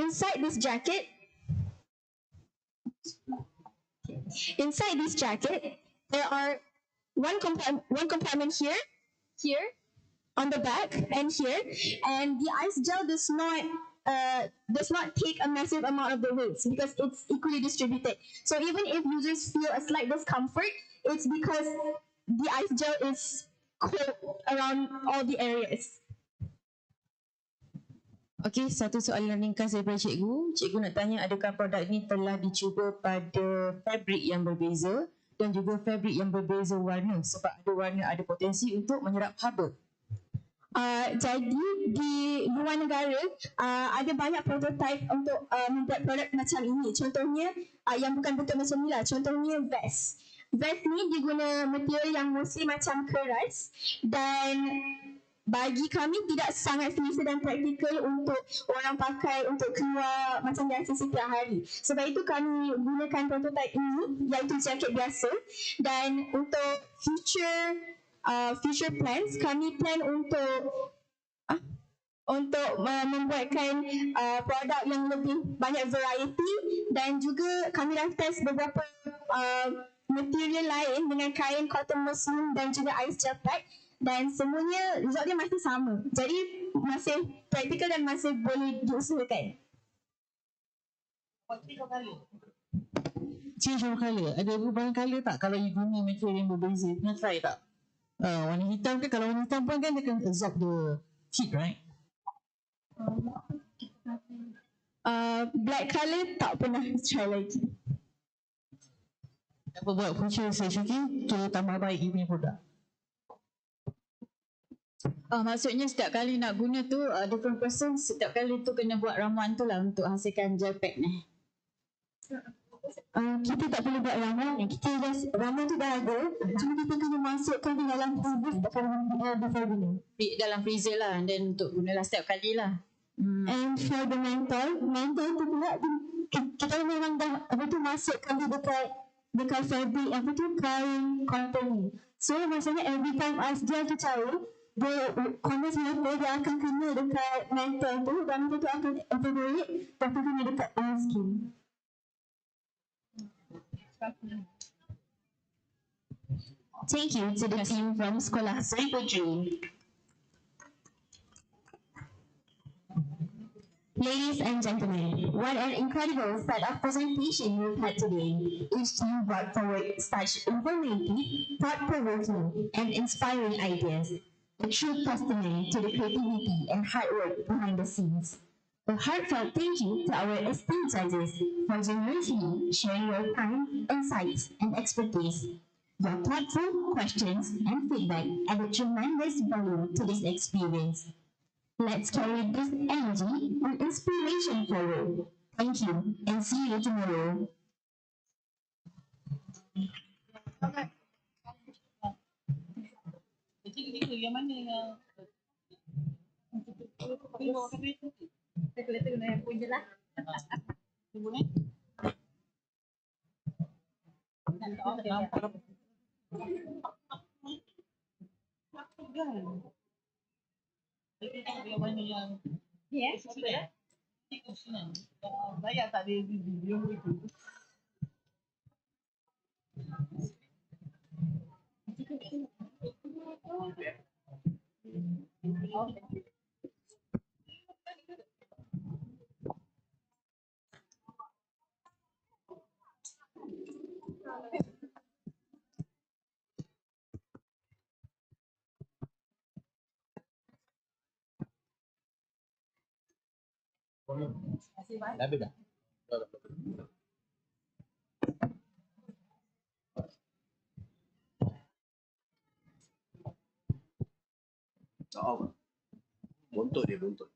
inside this jacket, there are one compartment here, on the back, and here, and the ice gel does not take a massive amount of the weights because it's equally distributed. So even if users feel a slight discomfort, it's because the ice gel is coat around all the areas. Okey, satu soalan ringkas daripada cikgu. Cikgu nak tanya, adakah produk ini telah dicuba pada fabrik yang berbeza dan juga fabrik yang berbeza warna, sebab ada warna ada potensi untuk menyerap haba? Jadi di luar negara ada banyak prototype untuk membuat produk macam ini. Contohnya yang bukan bentuk macam ni lah. Contohnya vest. Vest ni diguna material yang mostly macam keras, dan bagi kami tidak sangat selesa dan praktikal untuk orang pakai untuk keluar macam biasa setiap hari. Sebab itu kami gunakan prototype ini, iaitu jaket biasa. Dan untuk future plans, kami plan untuk membuatkan produk yang lebih banyak variety, dan juga kami dah test beberapa material lain dengan kain cotton muslin dan juga ice gel pack, dan semuanya result dia masih sama. Jadi masih praktikal dan masih boleh diusahakan. Change of colour. Ada perubahan colour tak kalau you guna material yang berbeza? Pernah try tak? Warna hitam ke? Kalau warna hitam pun kan dia akan absorb the heat, right? Black colour tak pernah try lagi. Apa buat future session ni to tambah baik you punya produk? Maksudnya setiap kali nak guna tu different person setiap kali tu kena buat ramuan tu lah untuk hasilkan gel pack ni. Kita tak perlu buat ramuan, kita just ramuan tu dah ada, cuma kita kena masukkan di dalam dalam freezer lah, and then untuk gunalah setiap kali lah. And for the menthol tu pula kita memang dah masukkan dia dekat fabric kain cotton ni. So maksudnya every time ice gel tu cair, dia condense water dia akan kena dekat menthol tu, dan dia tu akan evaporate dan kena dekat our skin. Thank you to the team from Sekolah Seri Puteri. Ladies and gentlemen, what an incredible set of presentation we've had today. Each team brought forward such informative, thought-provoking, and inspiring ideas. A true testament to the creativity and hard work behind the scenes. A heartfelt thank you to our esteemed judges for generously sharing your time, insights, and expertise. Your thoughtful questions and feedback added tremendous value to this experience. Let's carry this energy and inspiration forward. Thank you and see you tomorrow. Yang mana yang Kita guna yang pun je lah. yang mana yang saya tak ada video itu. Dah habis dah? Oh, bontot dia bontot.